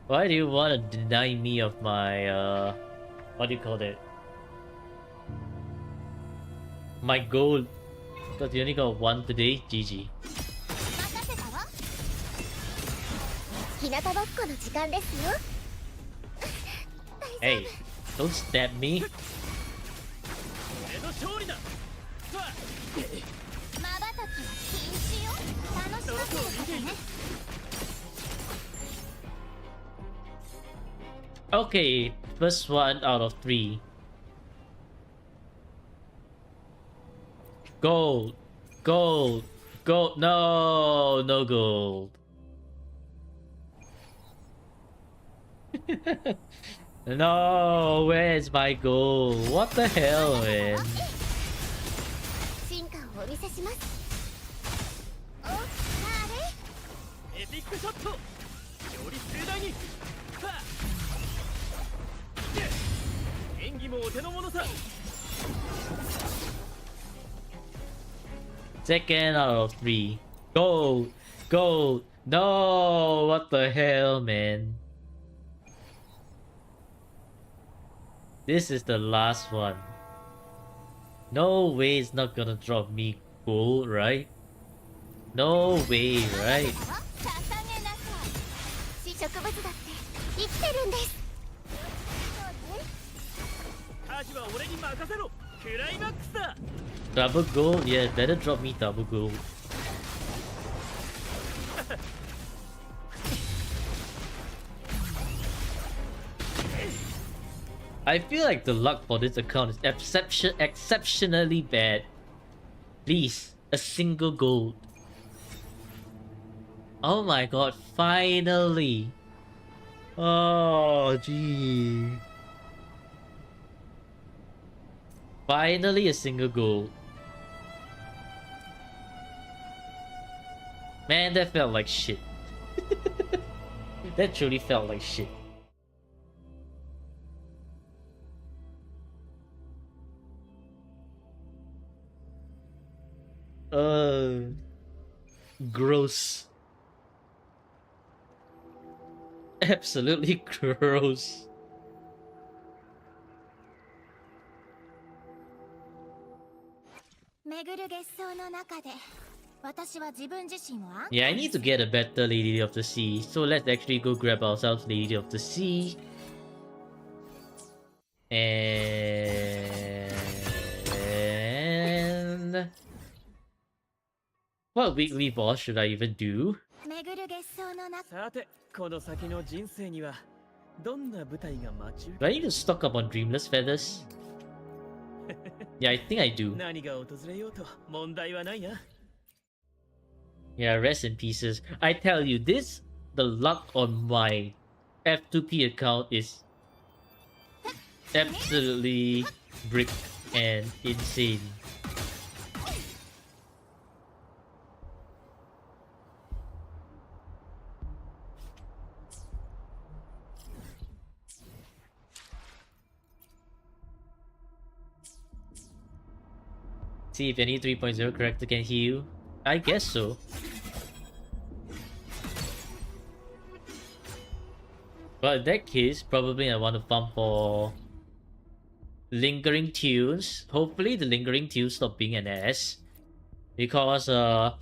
Speaker 1: Why do you want to deny me of my what do you call it? My gold. Because you only got 1 today, GG. Hey, don't stab me. Okay, first one out of 3. Gold, gold, gold. No, no gold. No, where's my gold? What the hell, man? Second out of 3. Gold, gold. No, what the hell, man? This is the last one. No way it's not gonna drop me gold, right? No way, right? Double gold? Yeah, better drop me double gold. I feel like the luck for this account is exceptionally bad. Please, a single gold. Oh my god, finally! Oh, gee. Finally a single goal. Man, that felt like shit. That truly felt like shit. Gross. Absolutely gross. Yeah, I need to get a better Lady of the Sea. So let's actually go grab ourselves Lady of the Sea. And what weekly boss should I even do?
Speaker 2: さてこの先の人生にはどんな舞台が待ち
Speaker 1: Do I need to stock up on Dreamless Feathers? Yeah, I think I do.
Speaker 2: 何が訪れようと問題はないな
Speaker 1: Yeah, rest in pieces. I tell you, the luck on my F2P account is absolutely brick and insane. See if any 3.0 character can heal. I guess so. But in that case, probably I want to farm for Lingering Tunes. Hopefully the Lingering Tunes stop being an ass. Because I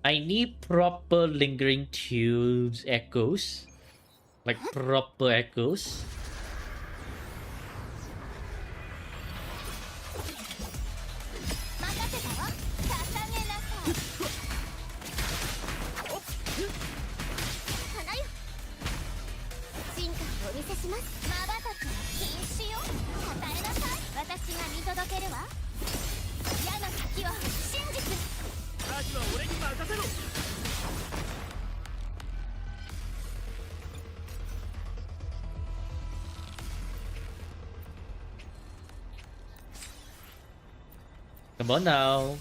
Speaker 1: need proper Lingering Tunes echoes. Like proper echoes. Come on now.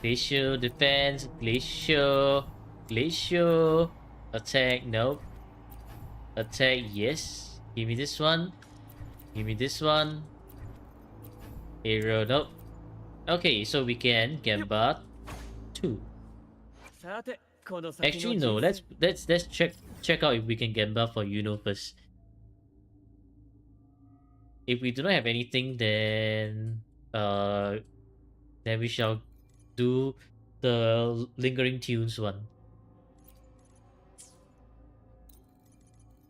Speaker 1: Glacier defense, Glacier, Glacier, attack, nope. Attack, yes. Give me this one. Give me this one. Hero, nope. Okay, so we can Gambit 2.
Speaker 2: さてこの先
Speaker 1: Actually,
Speaker 2: の
Speaker 1: no.
Speaker 2: 人生
Speaker 1: Let's check out if we can Gambit for Yuno first. If we do not have anything, then we shall do the Lingering Tunes one.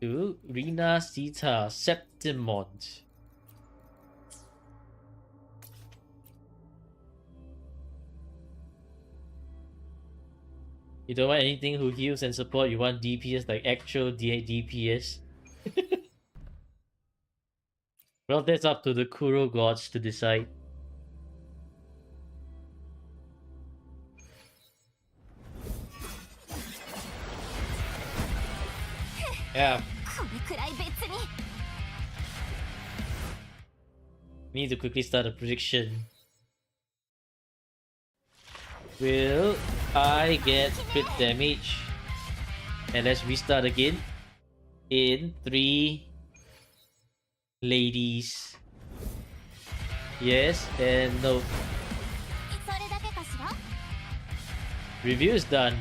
Speaker 1: To Rina Sita Septimont. You don't want anything who heals and support, you want DPS like actual DPS. Well, that's up to the Kuro gods to decide. Yeah. Need to quickly start a prediction. Will I get crit damage? And let's restart again. In 3 ladies. Yes and no. Review is done.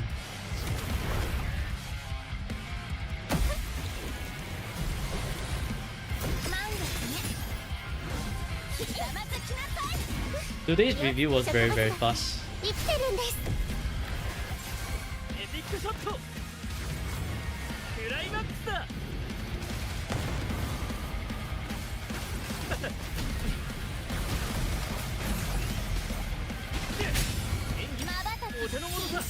Speaker 1: Today's review was very fast.
Speaker 2: エピックショットクライマックスだお手の物だ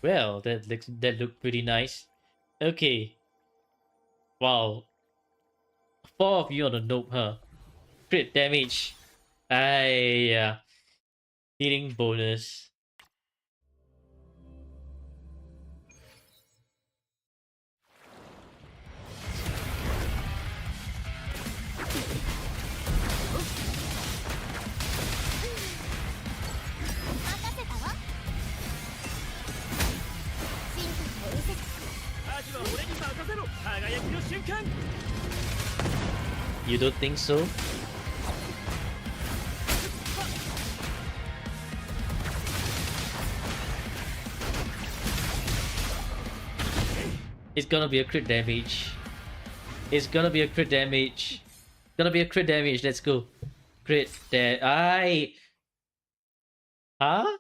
Speaker 1: Well, that looked pretty nice. Okay. Wow. 4 of you on the nope, huh? Crit damage. Yeah. Healing bonus. You don't think so? It's gonna be a crit damage. It's gonna be a crit damage. Gonna be a crit damage. Let's go. Crit Huh?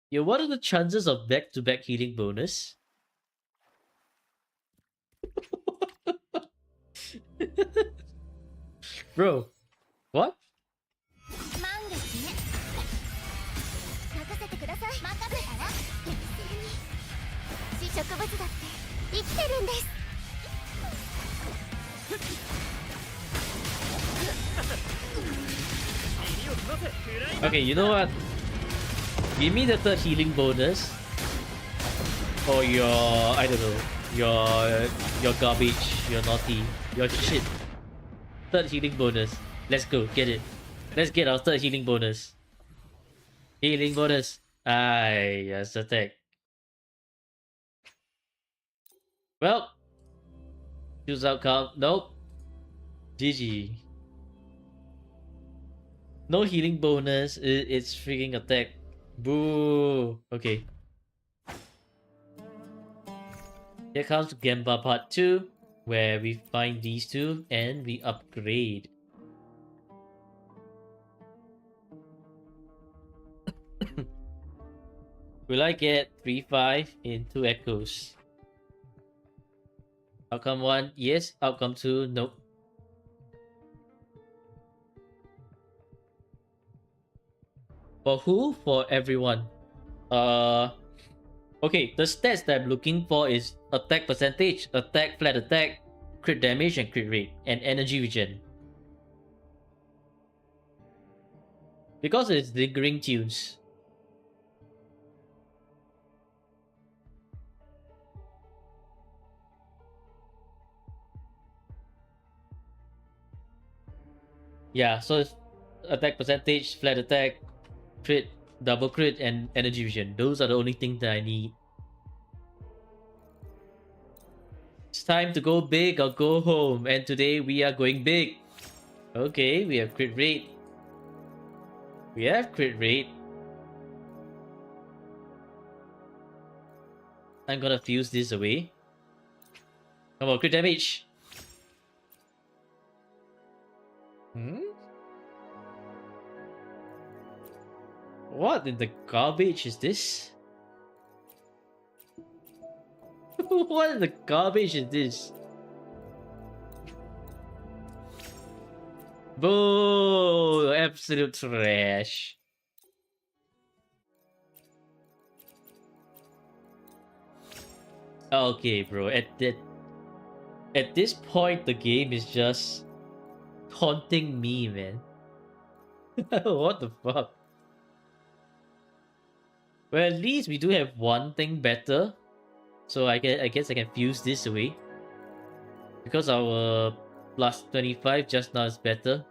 Speaker 1: Yeah, what are the chances of back-to-back healing bonus? Bro, what?
Speaker 3: 満月ね任せてください任せたわ適正に植物だって生きてるんです
Speaker 1: Okay, you know what? Give me the third healing bonus. Or your, I don't know, your garbage, your naughty, your shit. Third healing bonus. Let's go, get it. Let's get our third healing bonus. Healing bonus. Yes, attack. Well, choose outcome. Nope. GG. No healing bonus. It's freaking attack. Boo. Okay. Here comes Gemba Part 2, where we find these two and we upgrade. Will I get 3-5 in 2 echoes? Outcome 1, yes. Outcome 2, nope. For who? For everyone. Okay, the stats that I'm looking for is attack percentage, attack, flat attack, crit damage and crit rate, and energy regen. Because it's lingering tunes. Yeah, so it's attack percentage, flat attack, crit, double crit, and energy vision. Those are the only things that I need. It's time to go big or go home, and today we are going big. Okay, we have crit rate. We have crit rate. I'm gonna fuse this away. Come on, crit damage. What in the garbage is this? What in the garbage is this? Boo! Absolute trash. Okay, bro. At this point, the game is just taunting me, man. What the fuck? Well, at least we do have one thing better. So I guess I can fuse this away. Because our plus 25 just now is better.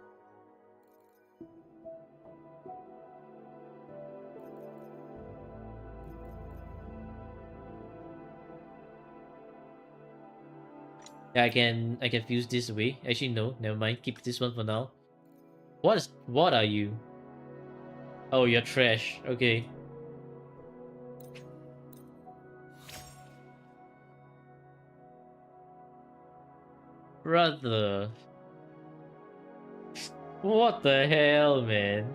Speaker 1: Yeah, I can fuse this away. Actually no, never mind. Keep this one for now. What are you? Oh, you're trash. Okay. Brother. What the hell, man?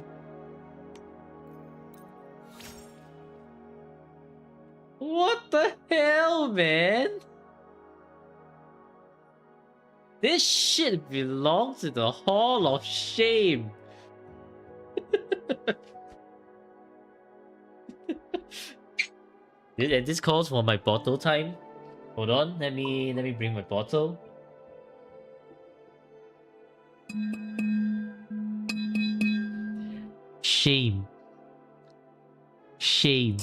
Speaker 1: What the hell, man? This shit belongs to the Hall of Shame. And this calls for my bottle time. Hold on, let me bring my bottle. Shame. Shame.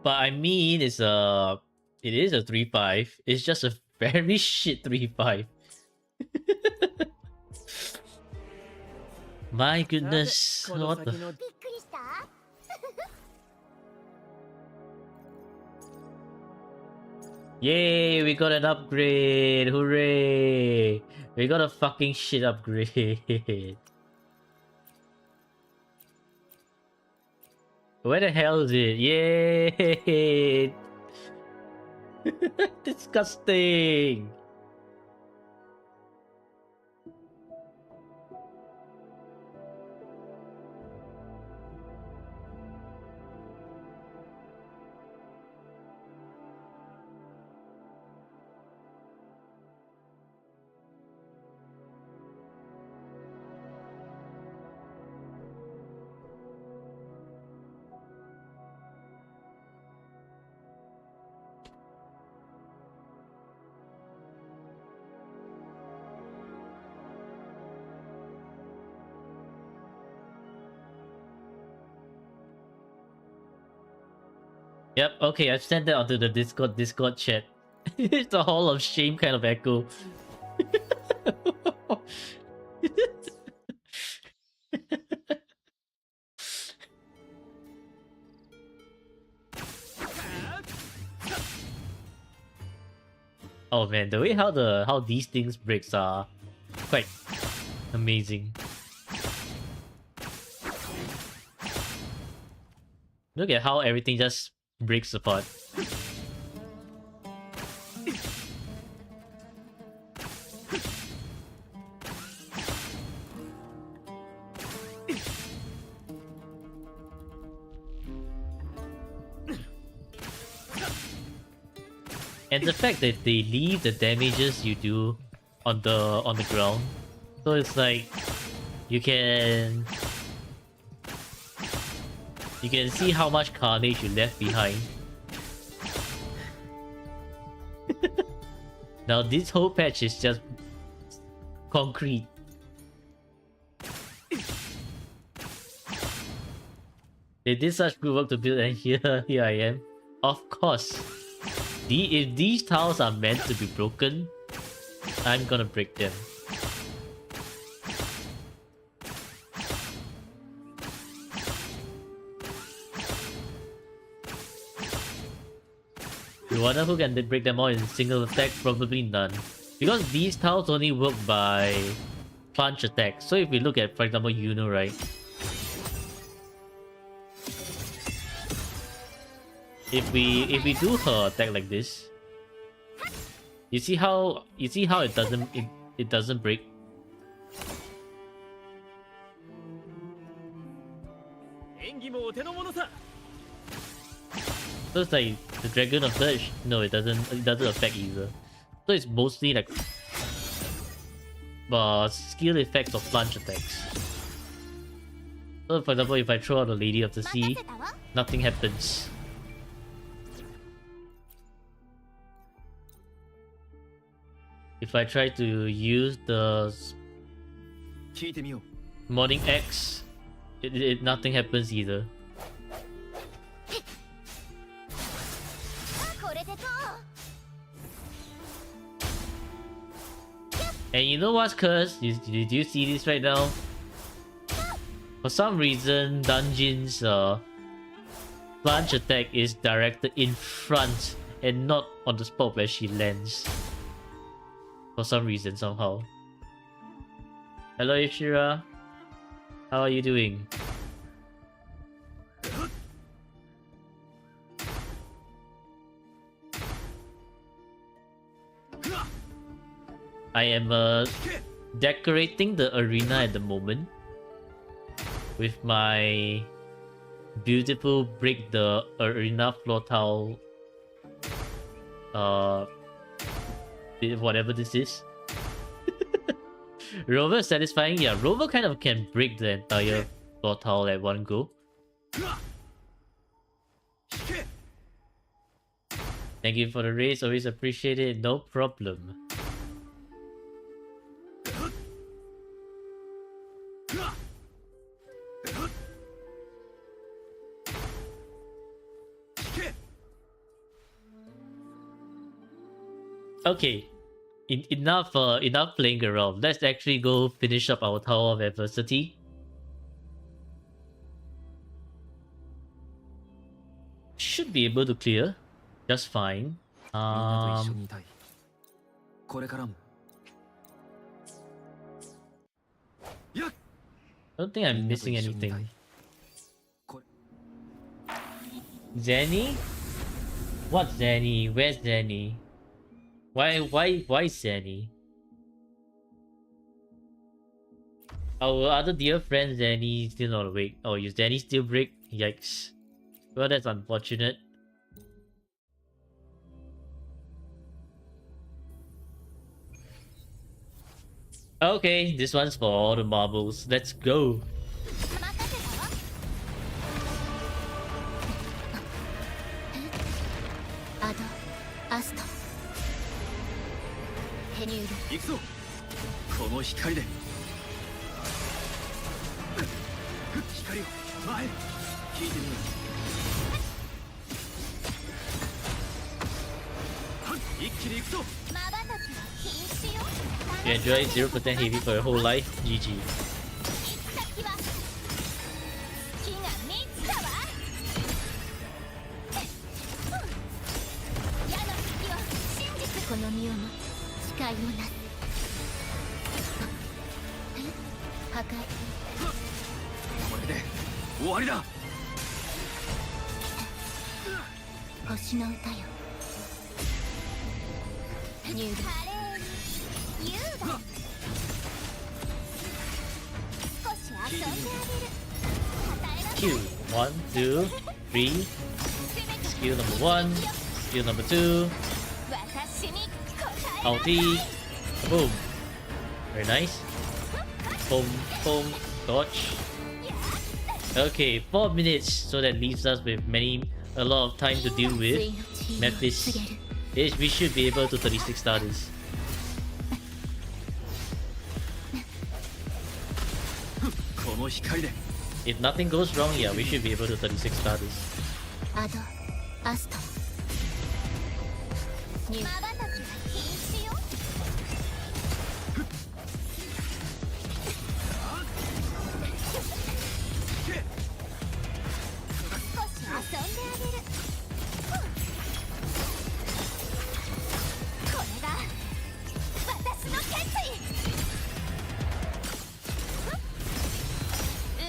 Speaker 1: But I mean, it is a 3-5. It's just a very shit 3-5. My goodness, what the?
Speaker 3: びっくりした？
Speaker 1: Yay, we got an upgrade! Hooray! We got a fucking shit upgrade. Where the hell is it? Yay! Disgusting! Yep, okay, I've sent that onto the Discord chat. It's a hall of shame kind of echo. Oh man, the way how these things breaks are quite amazing. Look at how everything just breaks apart. And the fact that they leave the damages you do on the ground, so it's like you can see how much carnage you left behind. Now this whole patch is just concrete. They did such good work to build, and here I am. Of course. If these tiles are meant to be broken, I'm gonna break them. You wonder who can break them all in single attack? Probably none. Because these tiles only work by plunge attack. So if we look at, for example, Yuno, right? If we do her attack like this, you see how it doesn't break. So it's like the Dragon of Surge. No, it doesn't affect either. So it's mostly like skill effects of plunge attacks. So for example, if I throw out the Lady of the Sea, nothing happens. If I try to use the Morning X, nothing happens either. And you know what's cursed? Did you see this right now? For some reason, Dungeon's plunge attack is directed in front and not on the spot where she lands. For some reason, somehow. Hello, Ishira. How are you doing? I am decorating the arena at the moment with my beautiful break the arena floor tile whatever this is. Rover satisfying? Yeah, Rover kind of can break the entire floor tower at one go. Thank you for the raise, always appreciate it, no problem. Okay, enough playing around. Let's actually go finish up our Tower of Adversity. Should be able to clear just fine.
Speaker 2: みんなと一緒にいたい。これからも。やっ
Speaker 1: Don't think I'm missing anything. Zenny? What Zenny? Where's Zenny? Why Zenny? Our other dear friend Zenny still not awake. Oh, is Zenny still break? Yikes. Well, that's unfortunate. Okay, this one's for all the marbles. Let's go.
Speaker 3: アドアストヘニュール
Speaker 2: 行くぞ。この光で。光を前へ引いてみよう。一気に行くぞ。
Speaker 1: You enjoy 0% heavy for your whole life? GG.
Speaker 3: この身をも誓いもなす破壊
Speaker 2: これで終わりだ。
Speaker 3: 星の歌よニュール
Speaker 1: Q. 1, 2, 3. Skill number 1. Skill number 2. Ulti. Boom. Very nice. Boom, boom, dodge. Okay, 4 minutes. So that leaves us with a lot of time to deal with Memphis. We should be able to 36 star this. If nothing goes wrong, yeah, we should be able to 36 star this.
Speaker 3: アドアストニュー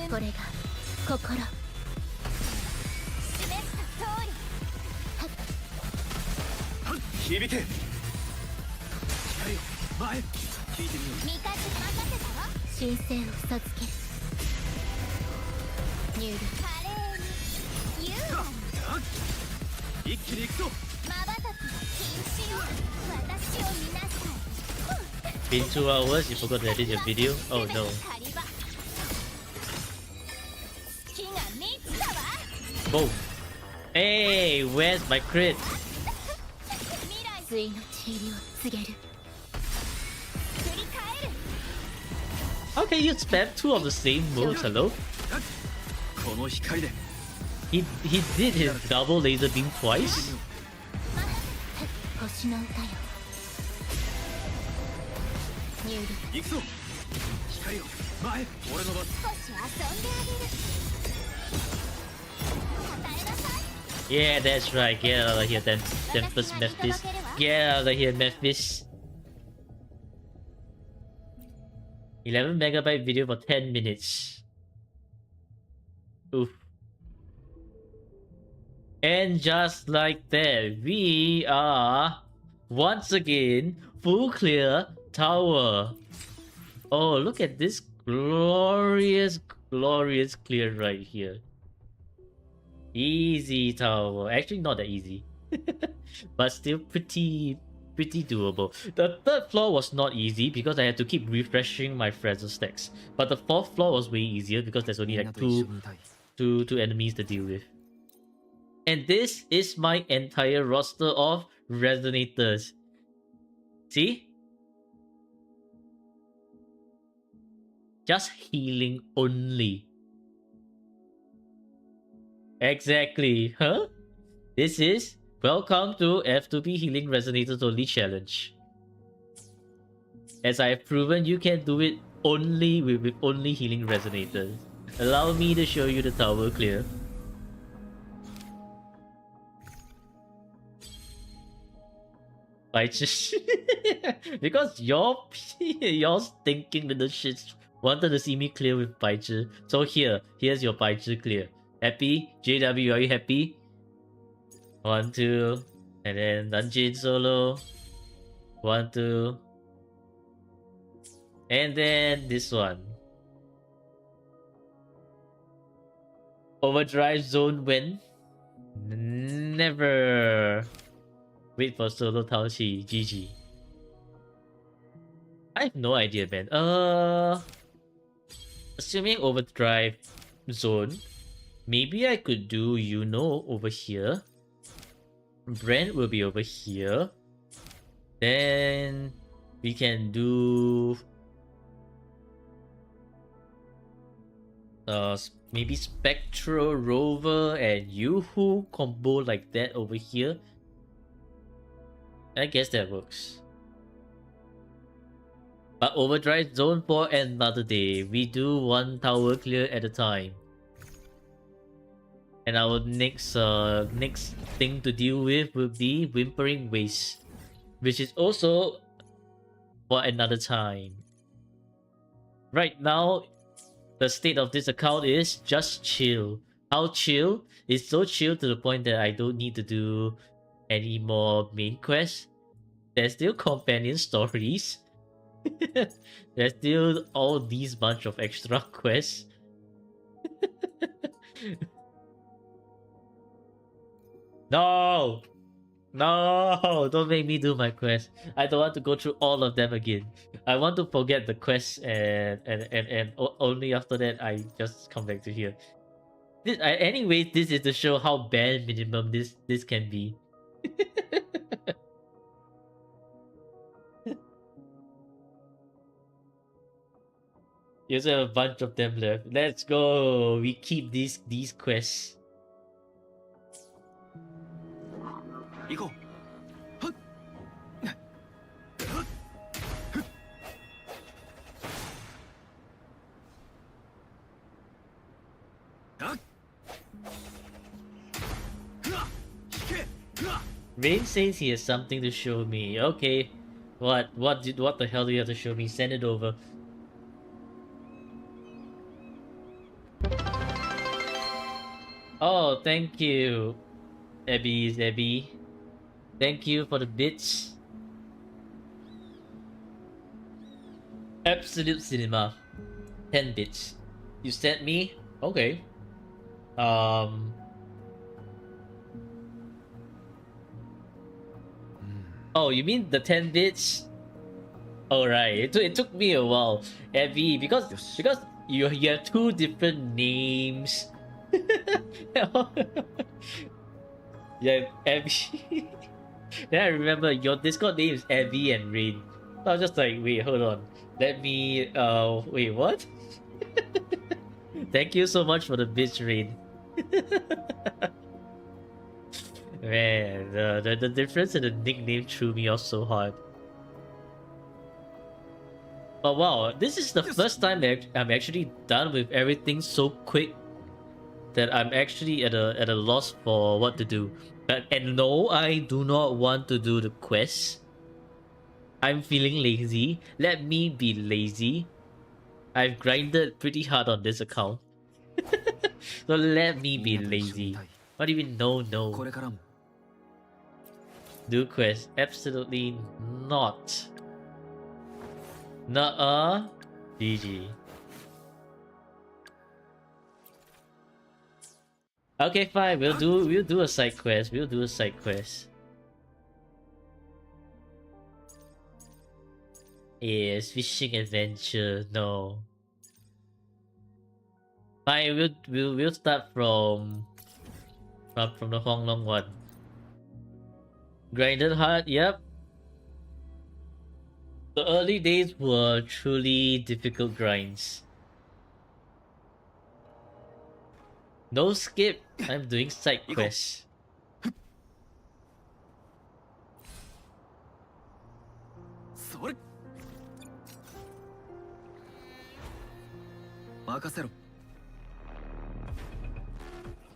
Speaker 3: これが心
Speaker 2: 響け。光を前へ引いてみよう。
Speaker 3: 神聖を授けるニュール
Speaker 2: 一気に行くぞ。
Speaker 1: Been 2 hours, you forgot to edit your video? Oh no. Boom. Hey, where's my crit?
Speaker 3: 対の地入りを告げる
Speaker 1: How can you spam 2 of the same moves? Hello?
Speaker 2: この光で。
Speaker 1: He did his double laser beam twice?
Speaker 3: 星の歌よニュール
Speaker 2: 行くぞ。光を前へ。俺の番。
Speaker 1: Yeah, that's right. Get out of here, Tempest Memphis. Get out of here, Memphis. 11 megabyte video for 10 minutes. Oof. And just like that, we are once again full clear tower. Oh, look at this glorious clear right here. Easy tower. Actually, not that easy. But still pretty pretty doable. The third floor was not easy because I had to keep refreshing my Frazzle stacks. But the fourth floor was way easier because there's only like two enemies to deal with. And this is my entire roster of Resonators. See? Just healing only. Exactly, huh? This is welcome to F2P Healing Resonators Only Challenge. As I have proven, you can do it only with only healing resonators. Allow me to show you the tower clear. I just because you're stinking little shits wanted to see me clear with Baichi. So here's your Baichi clear. Happy? JW, are you happy? 1, 2, and then Dungeon solo. 1, 2. And then this one. Overdrive zone when? Never. Wait for solo Taoshi. GG. I have no idea, man. Assuming overdrive zone, maybe I could do Yuno over here. Brent will be over here. Then we can do maybe Spectral Rover and Yoo-Hoo combo like that over here. I guess that works. But Overdrive Zone for another day. We do one tower clear at a time. And our next thing to deal with will be Whimpering Waste, which is also for another time. Right now, the state of this account is just chill. How chill? It's so chill to the point that I don't need to do any more main quests. There's still companion stories. There's still all these bunch of extra quests. No! No! Don't make me do my quest. I don't want to go through all of them again. I want to forget the quests and only after that I just come back to here. Anyways, this is to show how bare minimum this can be. You also have a bunch of them left. Let's go! We keep these quests.
Speaker 2: 行こう。はっ。はっ。
Speaker 1: Rain says he has something to show me. Okay. What the hell do you have to show me? Send it over. Oh, thank you. Abby. Thank you for the bits. Absolute Cinema. 10 bits. You sent me? Okay. Oh, you mean the 10 bits? Alright, it took me a while. Abby, because you have two different names. Yeah, Abby. Then I remember your Discord name is Abby and Rain. So I was just like, wait, hold on. Let me wait, what? Thank you so much for the bitch, Rain. Man, the difference in the nickname threw me off so hard. But wow, this is the first time that I'm actually done with everything so quick that I'm actually at a loss for what to do. And no, I do not want to do the quest. I'm feeling lazy. Let me be lazy. I've grinded pretty hard on this account. So let me be lazy. What do you mean no? Do quest? Absolutely not. Nuh-uh. GG. Okay, fine. We'll do a side quest. is fishing adventure. No. Fine, we'll start from the Honglong one. Grinded hard, yep. The early days were truly difficult grinds. No skip. I'm doing side quests.
Speaker 2: それ任せろ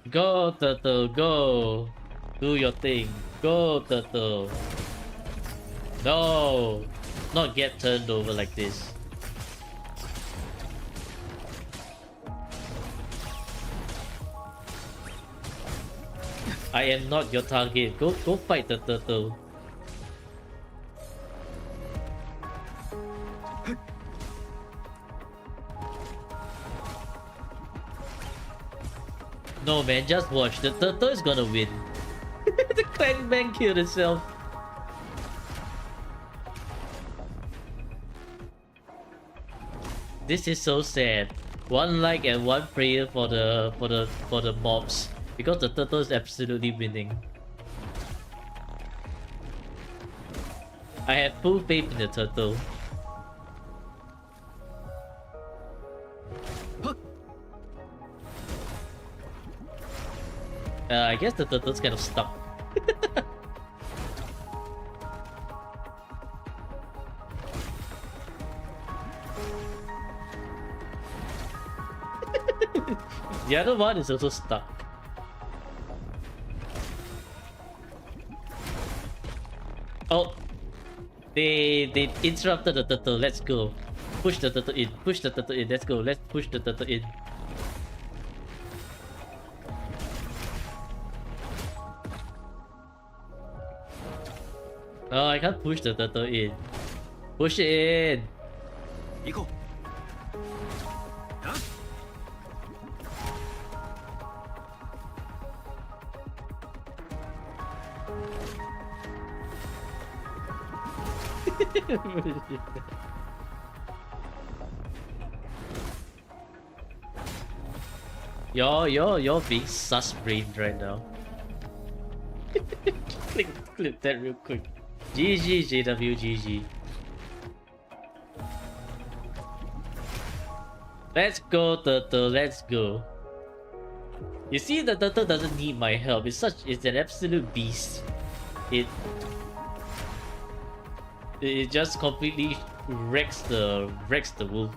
Speaker 1: Go, Turtle, go! Do your thing. Go, Turtle. No! Not get turned over like this. I am not your target. Go fight the turtle. No man, just watch. The turtle is gonna win. The clan man killed itself. This is so sad. One like and one prayer for the mobs because the turtle is absolutely winning. I have full faith in the turtle. I guess the turtle's kind of stuck. The other one is also stuck. Oh, they interrupted the turtle. Let's go. Push the turtle in. Push the turtle in. Let's go. Let's push the turtle in. Oh, I can't push the turtle in. Push it in.
Speaker 2: 行こう
Speaker 1: You're being sus-brained right now. clip that real quick. GG JW GG. Let's go turtle, let's go. You see, the turtle doesn't need my help. It's an absolute beast. It just completely wrecks the wolf.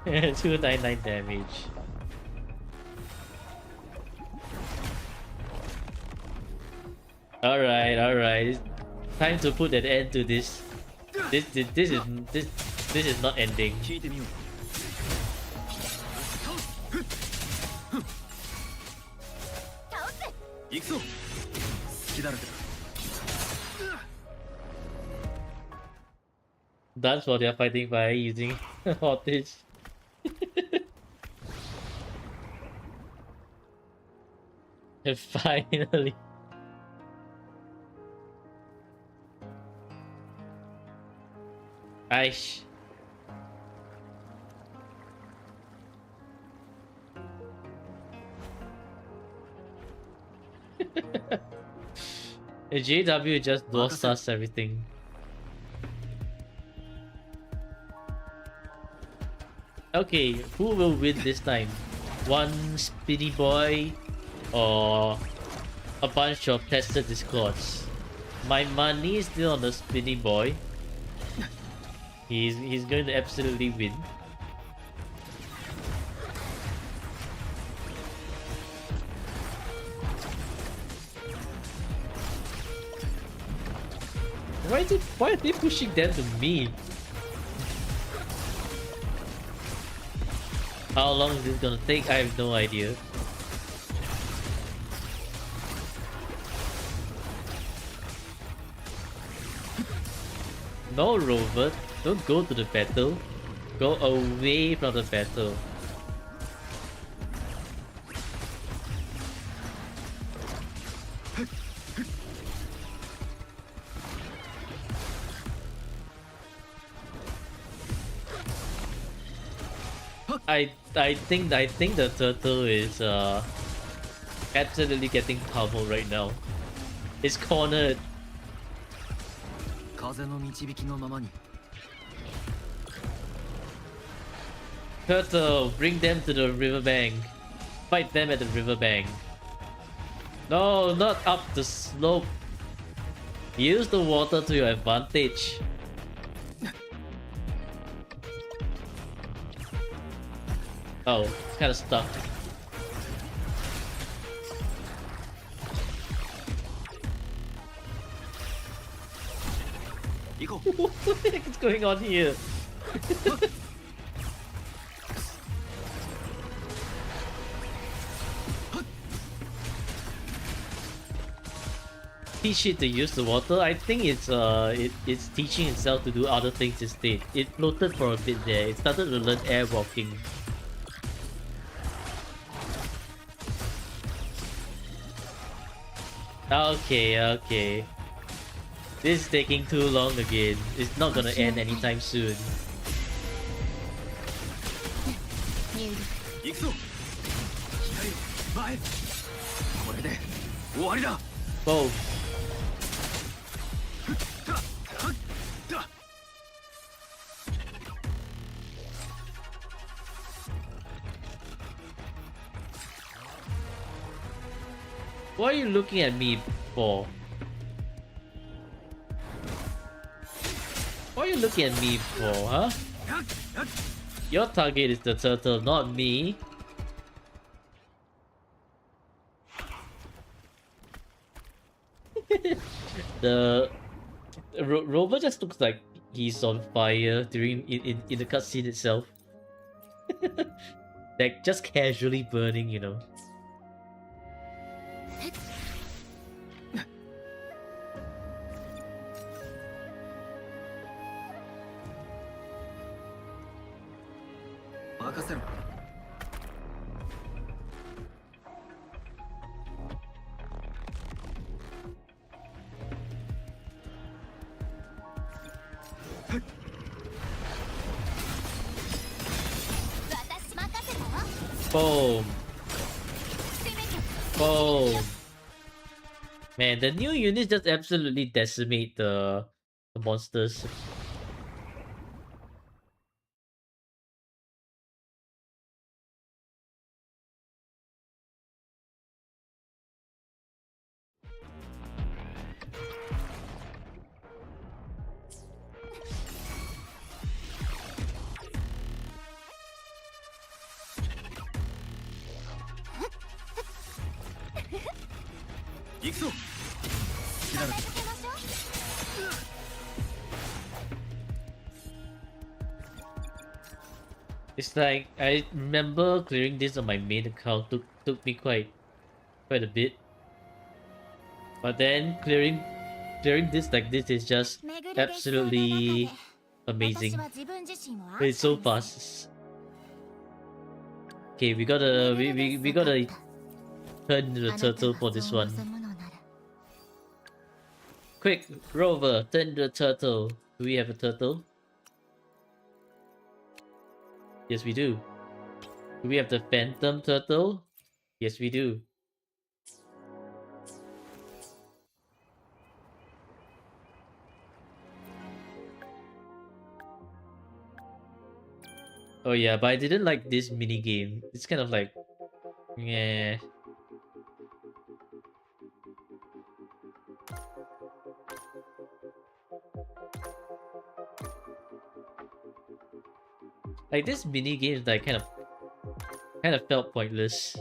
Speaker 1: Yeah, 299 damage. Alright. Time to put an end to this. This is not ending.
Speaker 2: 聞いてみよう 行くぞ隙だらけだ
Speaker 1: Dance while they're fighting by using hostage. And finally. Aish. JW just lost us everything. Okay, who will win this time? One Speedy Boy or a bunch of tested discords? My money is still on the Speedy Boy. He's going to absolutely win. Why are they pushing them to me? How long is this gonna take? I have no idea. No, Robert, don't go to the battle. Go away from the battle. I think the turtle is absolutely getting pummeled right now. It's cornered.
Speaker 2: 風の導きのままに
Speaker 1: Turtle, bring them to the riverbank. Fight them at the riverbank. No, not up the slope. Use the water to your advantage. Oh, it's kind of stuck.
Speaker 2: 行こう
Speaker 1: What the heck is going on here? Teach it to use the water. I think it's teaching itself to do other things instead. It floated for a bit there. It started to learn air walking. Okay. This is taking too long again. It's not gonna end anytime soon.
Speaker 2: 行くぞ左前これで終わりだ
Speaker 1: Boom. What are you looking at me for? What are you looking at me for, huh? Your target is the turtle, not me. The Rover just looks like he's on fire during in the cutscene itself. Like just casually burning, you know. Boom. Boom. Man, the new units just absolutely decimate the monsters. It's like I remember clearing this on my main account took me quite a bit. But then clearing this like this is just absolutely amazing. It's so fast. Okay, we gotta turn into the turtle for this one. Quick, Rover, turn into the turtle. Do we have a turtle? Yes, we do. Do we have the phantom turtle? Yes, we do. Oh yeah, but I didn't like this mini game. It's kind of like, yeah. Like this mini game that kind of felt pointless.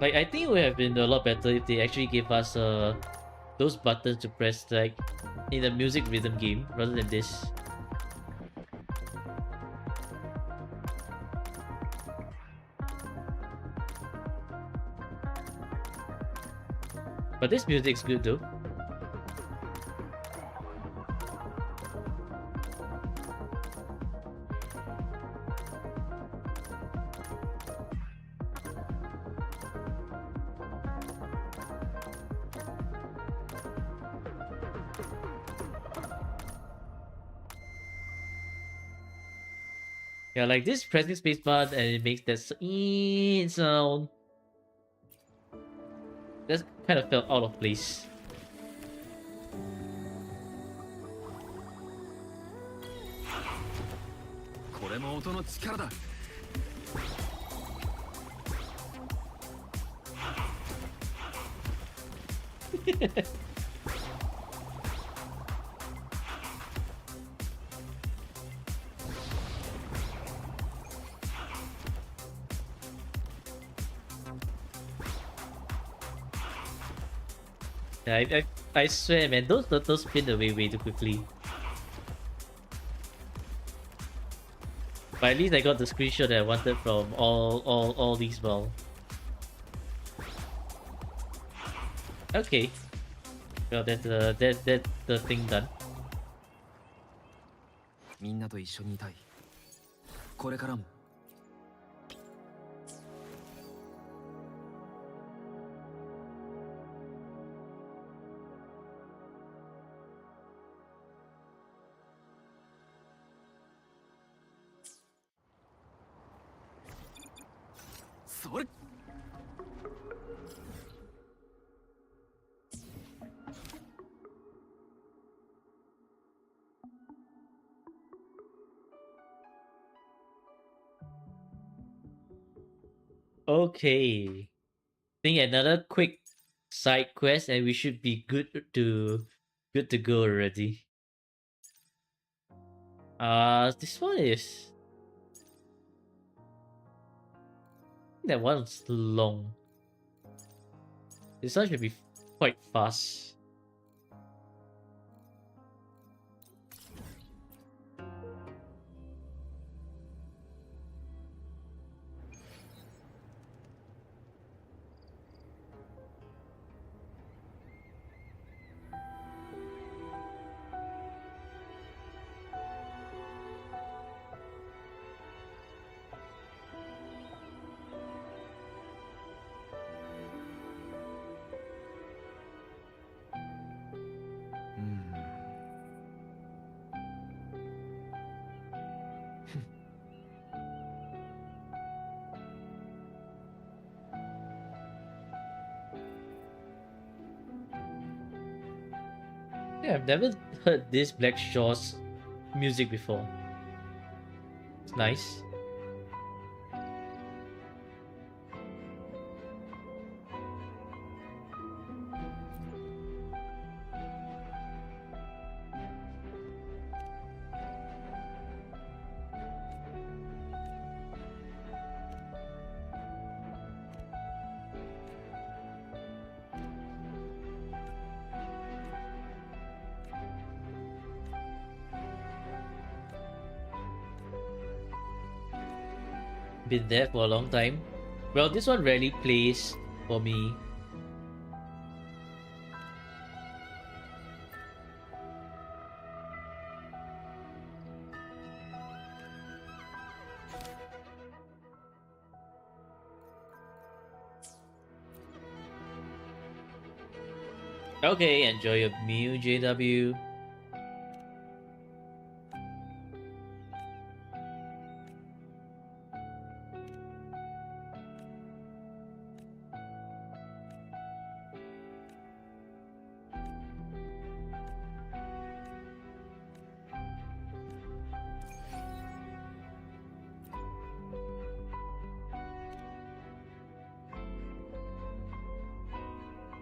Speaker 1: Like I think it would have been a lot better if they actually gave us those buttons to press like in a music rhythm game rather than this. But this music's good though. Yeah, like this pressing spacebar and it makes that sound. That kind of felt out of place. Yeah, I swear, man, those turtles spin away way too quickly. But at least I got the screenshot that I wanted from all these well. Okay. Well, that's the thing done.
Speaker 2: みんなと一緒にいたい。これからも。それ。
Speaker 1: Okay. Think another quick side quest and we should be good to go already. This one is that one's long. This one should be quite fast. Yeah, I've never heard this Black Shaw's music before. It's nice. Been there for a long time. Well, this one rarely plays for me. Okay, enjoy your meal, JW.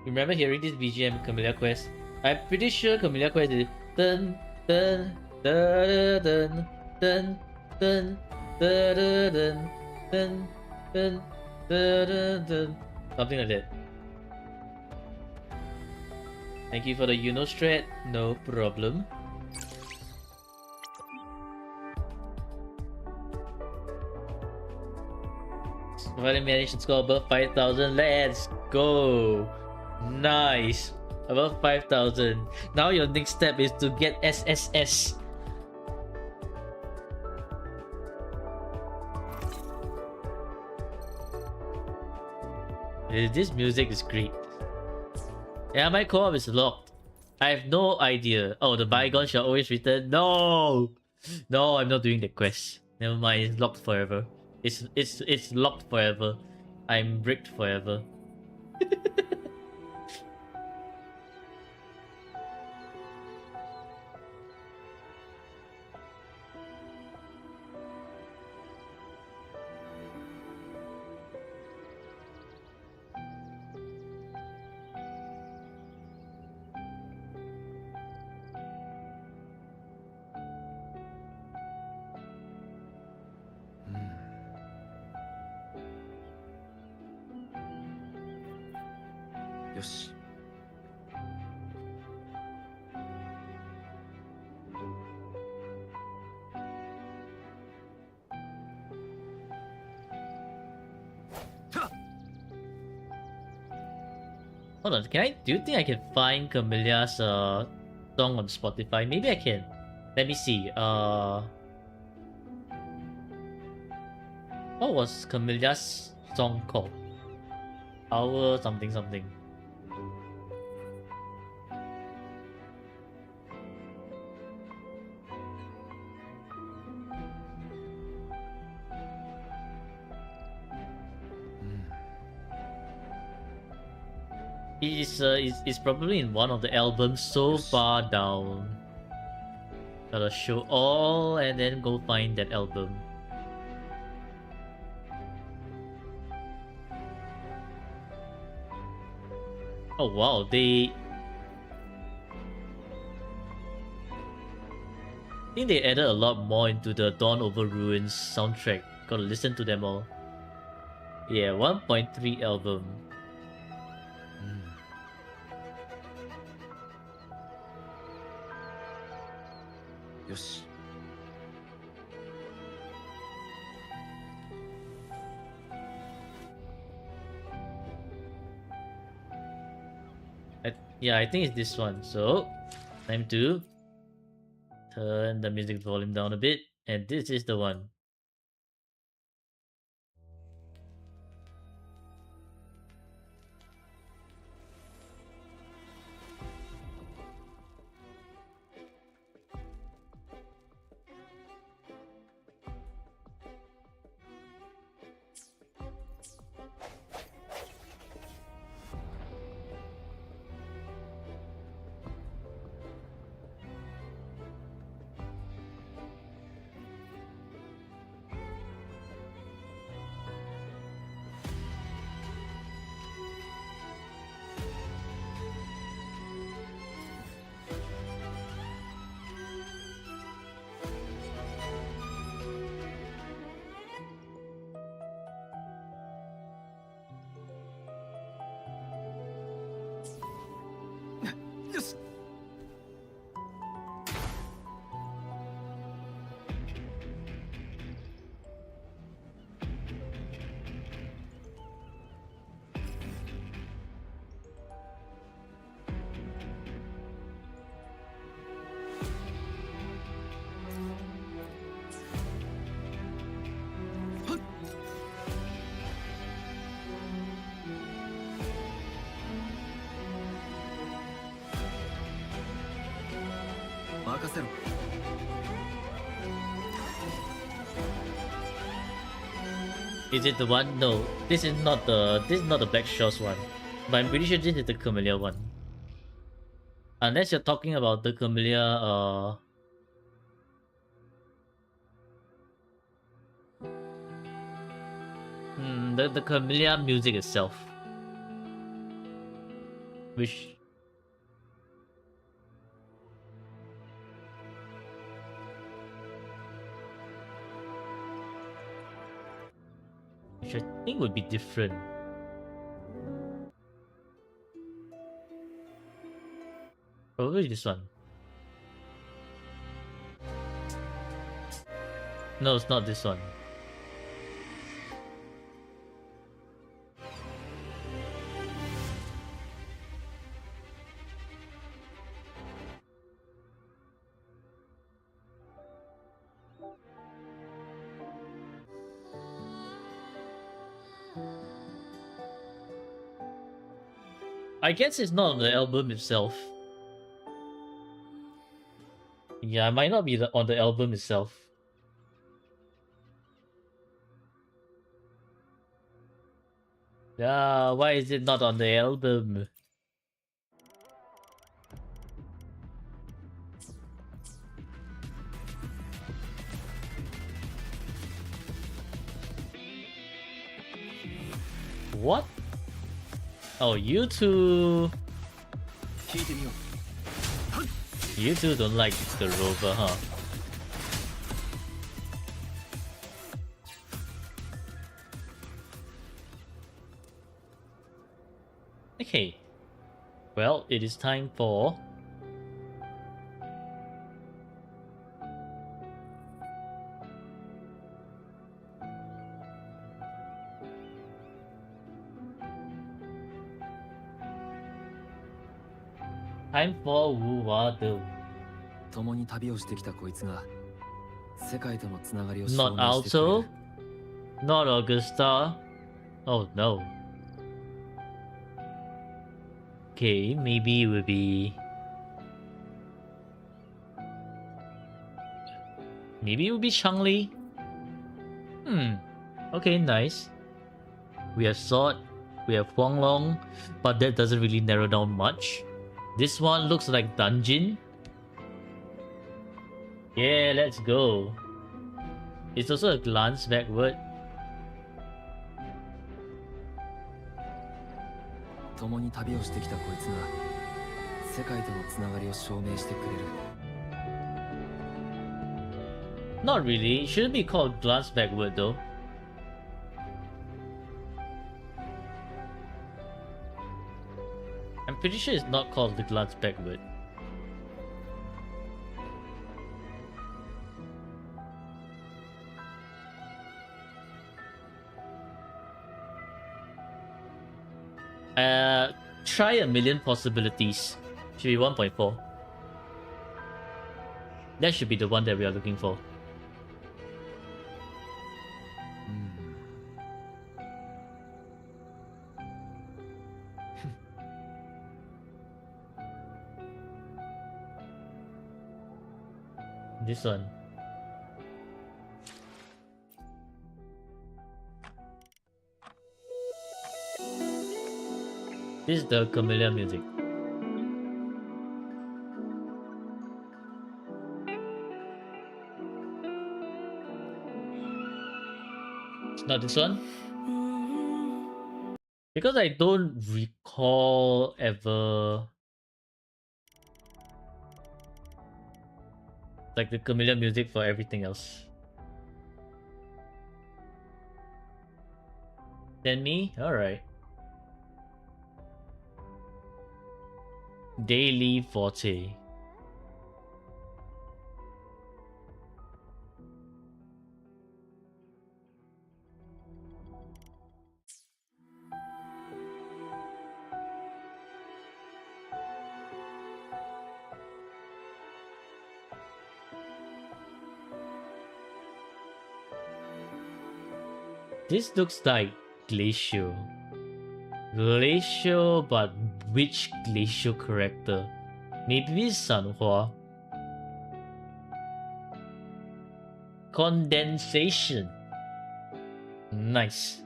Speaker 1: Remember hearing this BGM Camellia Quest? I'm pretty sure Camellia Quest is dun dun dun dun dun dun dun dun dun dun dun dun, something like that. Thank you for the Unostrat, no problem. Finally managed to score above 5,000. Let's go! Nice. Above 5,000. Now your next step is to get SSS. This music is great. Yeah, my co-op is locked. I have no idea. Oh, the bygone shall always return. No! No, I'm not doing the quest. Never mind, it's locked forever. It's locked forever. I'm bricked forever.
Speaker 2: よし。
Speaker 1: Hold on, can I? Do you think I can find Camillea's song on Spotify? Maybe I can. Let me see. What was Camillea's song called? Our something something. It's probably in one of the albums so far down. Gotta show all and then go find that album. Oh wow, I think they added a lot more into the Dawn Over Ruins soundtrack. Gotta listen to them all. Yeah, 1.3 album.
Speaker 2: よし。
Speaker 1: Yeah, I think it's this one. So, time to turn the music volume down a bit. And this is the one.
Speaker 2: Yes. 任せろ。
Speaker 1: Is it the one? No, this is not the Black Shores one. But I'm pretty sure this is the Camellia one. Unless you're talking about the Camellia the Camellia music itself. Which I think would be different. Probably this one. No, it's not this one. I guess it's not on the album itself. Yeah, it might not be on the album itself. Yeah, why is it not on the album? What? Oh, you two...
Speaker 2: 聞いてみよう
Speaker 1: You two don't like the rover, huh? Okay. Well, it is time for... Time for Wu Wa Do.
Speaker 2: 共に旅をしてきたこいつが世界とのつながりを
Speaker 1: Not Alto? Not Augusta? Oh no. Okay, maybe it would be... Maybe it would be Changli? Okay, nice. We have Sword, we have Huanglong, but that doesn't really narrow down much. This one looks like Dungeon. Yeah, let's go. It's also a glance backward.
Speaker 2: 共に旅をしてきたこいつが世界とのつながりを証明してくれる
Speaker 1: Not really. It shouldn't be called glance backward though. I'm pretty sure it's not called the glance backward. Try a million possibilities. Should be 1.4. That should be the one that we are looking for. This one. This is the Camellia music. It's not this one? Because I don't recall ever... like the Camellia music for everything else. Then me? Alright. Daily Forte. This looks like Glacial. Glacial, but which Glacial character? Maybe Sanhua. Condensation. Nice.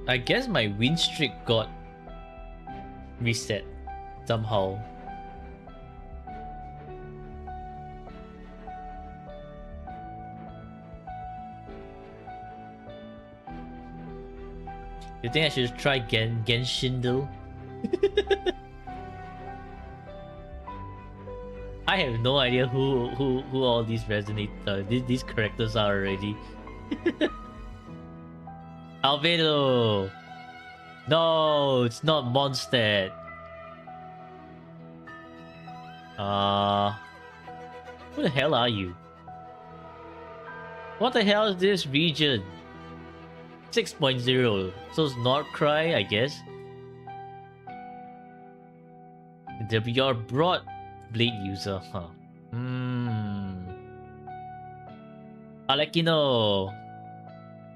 Speaker 1: I guess my win streak got reset somehow. You think I should try Genshin though? I have no idea who all these resonate these characters are already. Albedo! No, it's not Mondstadt. Who the hell are you? What the hell is this region? 6.0. So it's not Cry, I guess. You're a broad blade user, huh? Alekino.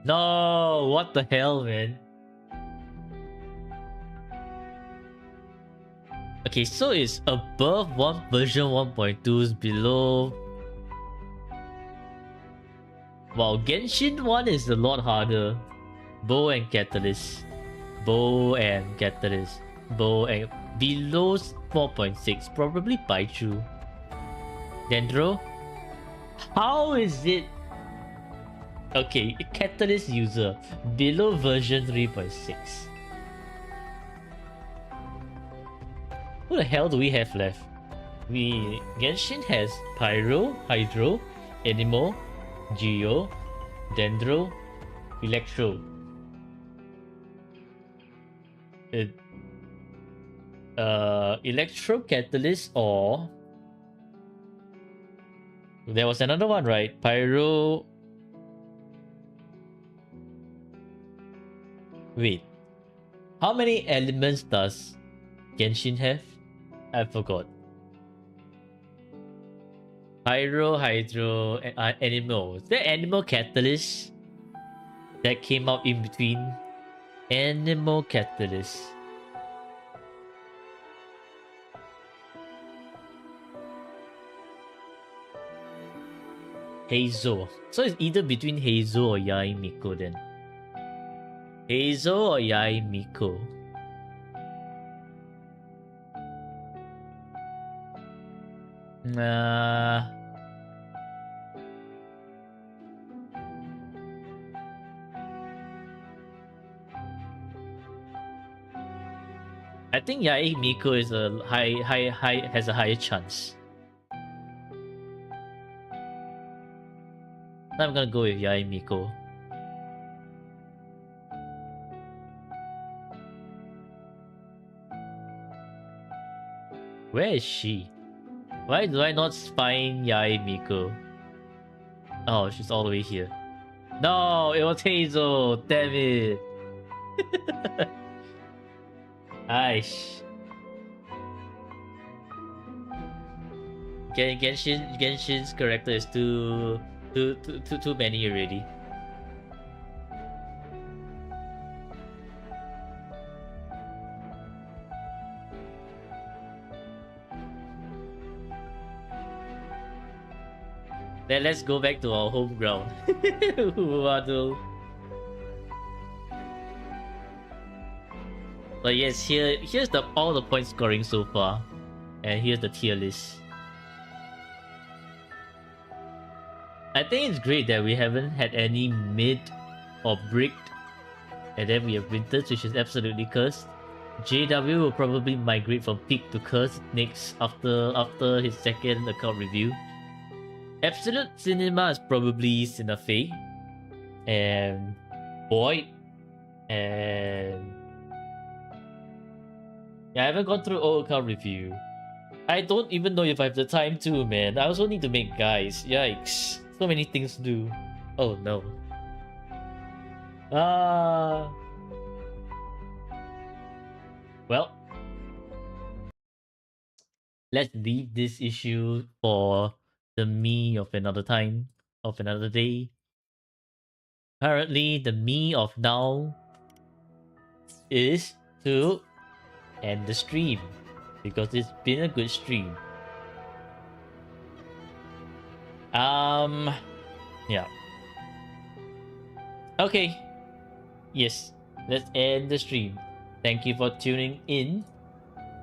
Speaker 1: No, what the hell, man? Okay, so it's above version 1.2, is below. Wow, Genshin 1 is a lot harder. Bow and Catalyst. Bow and Catalyst. Bow and below 4.6, probably Paichu. Dendro? How is it? Okay, Catalyst user below version 3.6. Who the hell do we have left? Genshin has Pyro, Hydro, Anemo, Geo, Dendro, Electro. Electro, Catalyst, or there was another one, right? Pyro. Wait, how many elements does Genshin have? I forgot. Pyro, Hydro, Animal. Is there Animal Catalyst that came out in between? Animal Catalyst. Hazel. So it's either between Hazel or Yae Miko then. Hazel or Yae Miko? I think Yae Miko is a has a higher chance. I'm gonna go with Yae Miko. Where is she? Why do I not find Yae Miko? Oh, she's all the way here. No, it was Hazel. Damn it. Aish. Genshin's character is too many already. Then let's go back to our home ground. Waddle. But yes, here's all the point scoring so far, and here's the tier list. I think it's great that we haven't had any mid or bricked, and then we have winters, which is absolutely cursed. JW will probably migrate from peak to cursed next after his second account review. Absolute Cinema is probably Sinafei and Void, and yeah, I haven't gone through all account review. I don't even know if I have the time to, man. I also need to make guys. Yikes. So many things to do. Oh no. Well, let's leave this issue for the me of another time, of another day. Apparently, the me of now is to end the stream because it's been a good stream. Yeah. Okay. Yes, let's end the stream. Thank you for tuning in,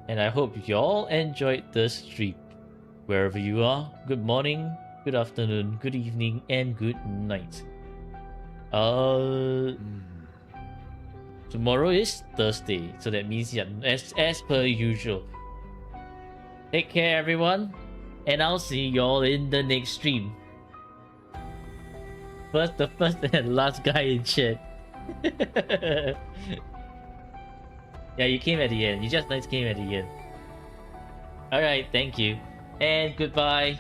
Speaker 1: and I hope you all enjoyed the stream. Wherever you are, good morning, good afternoon, good evening, and good night. Tomorrow is Thursday, so that means yeah, as per usual. Take care, everyone, and I'll see y'all in the next stream. The first and last guy in chat. Yeah, you came at the end. You just nice came at the end. Alright, thank you. And goodbye.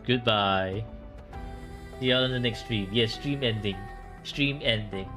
Speaker 1: Goodbye. See y'all in the next stream. Yes, stream ending. Stream ending.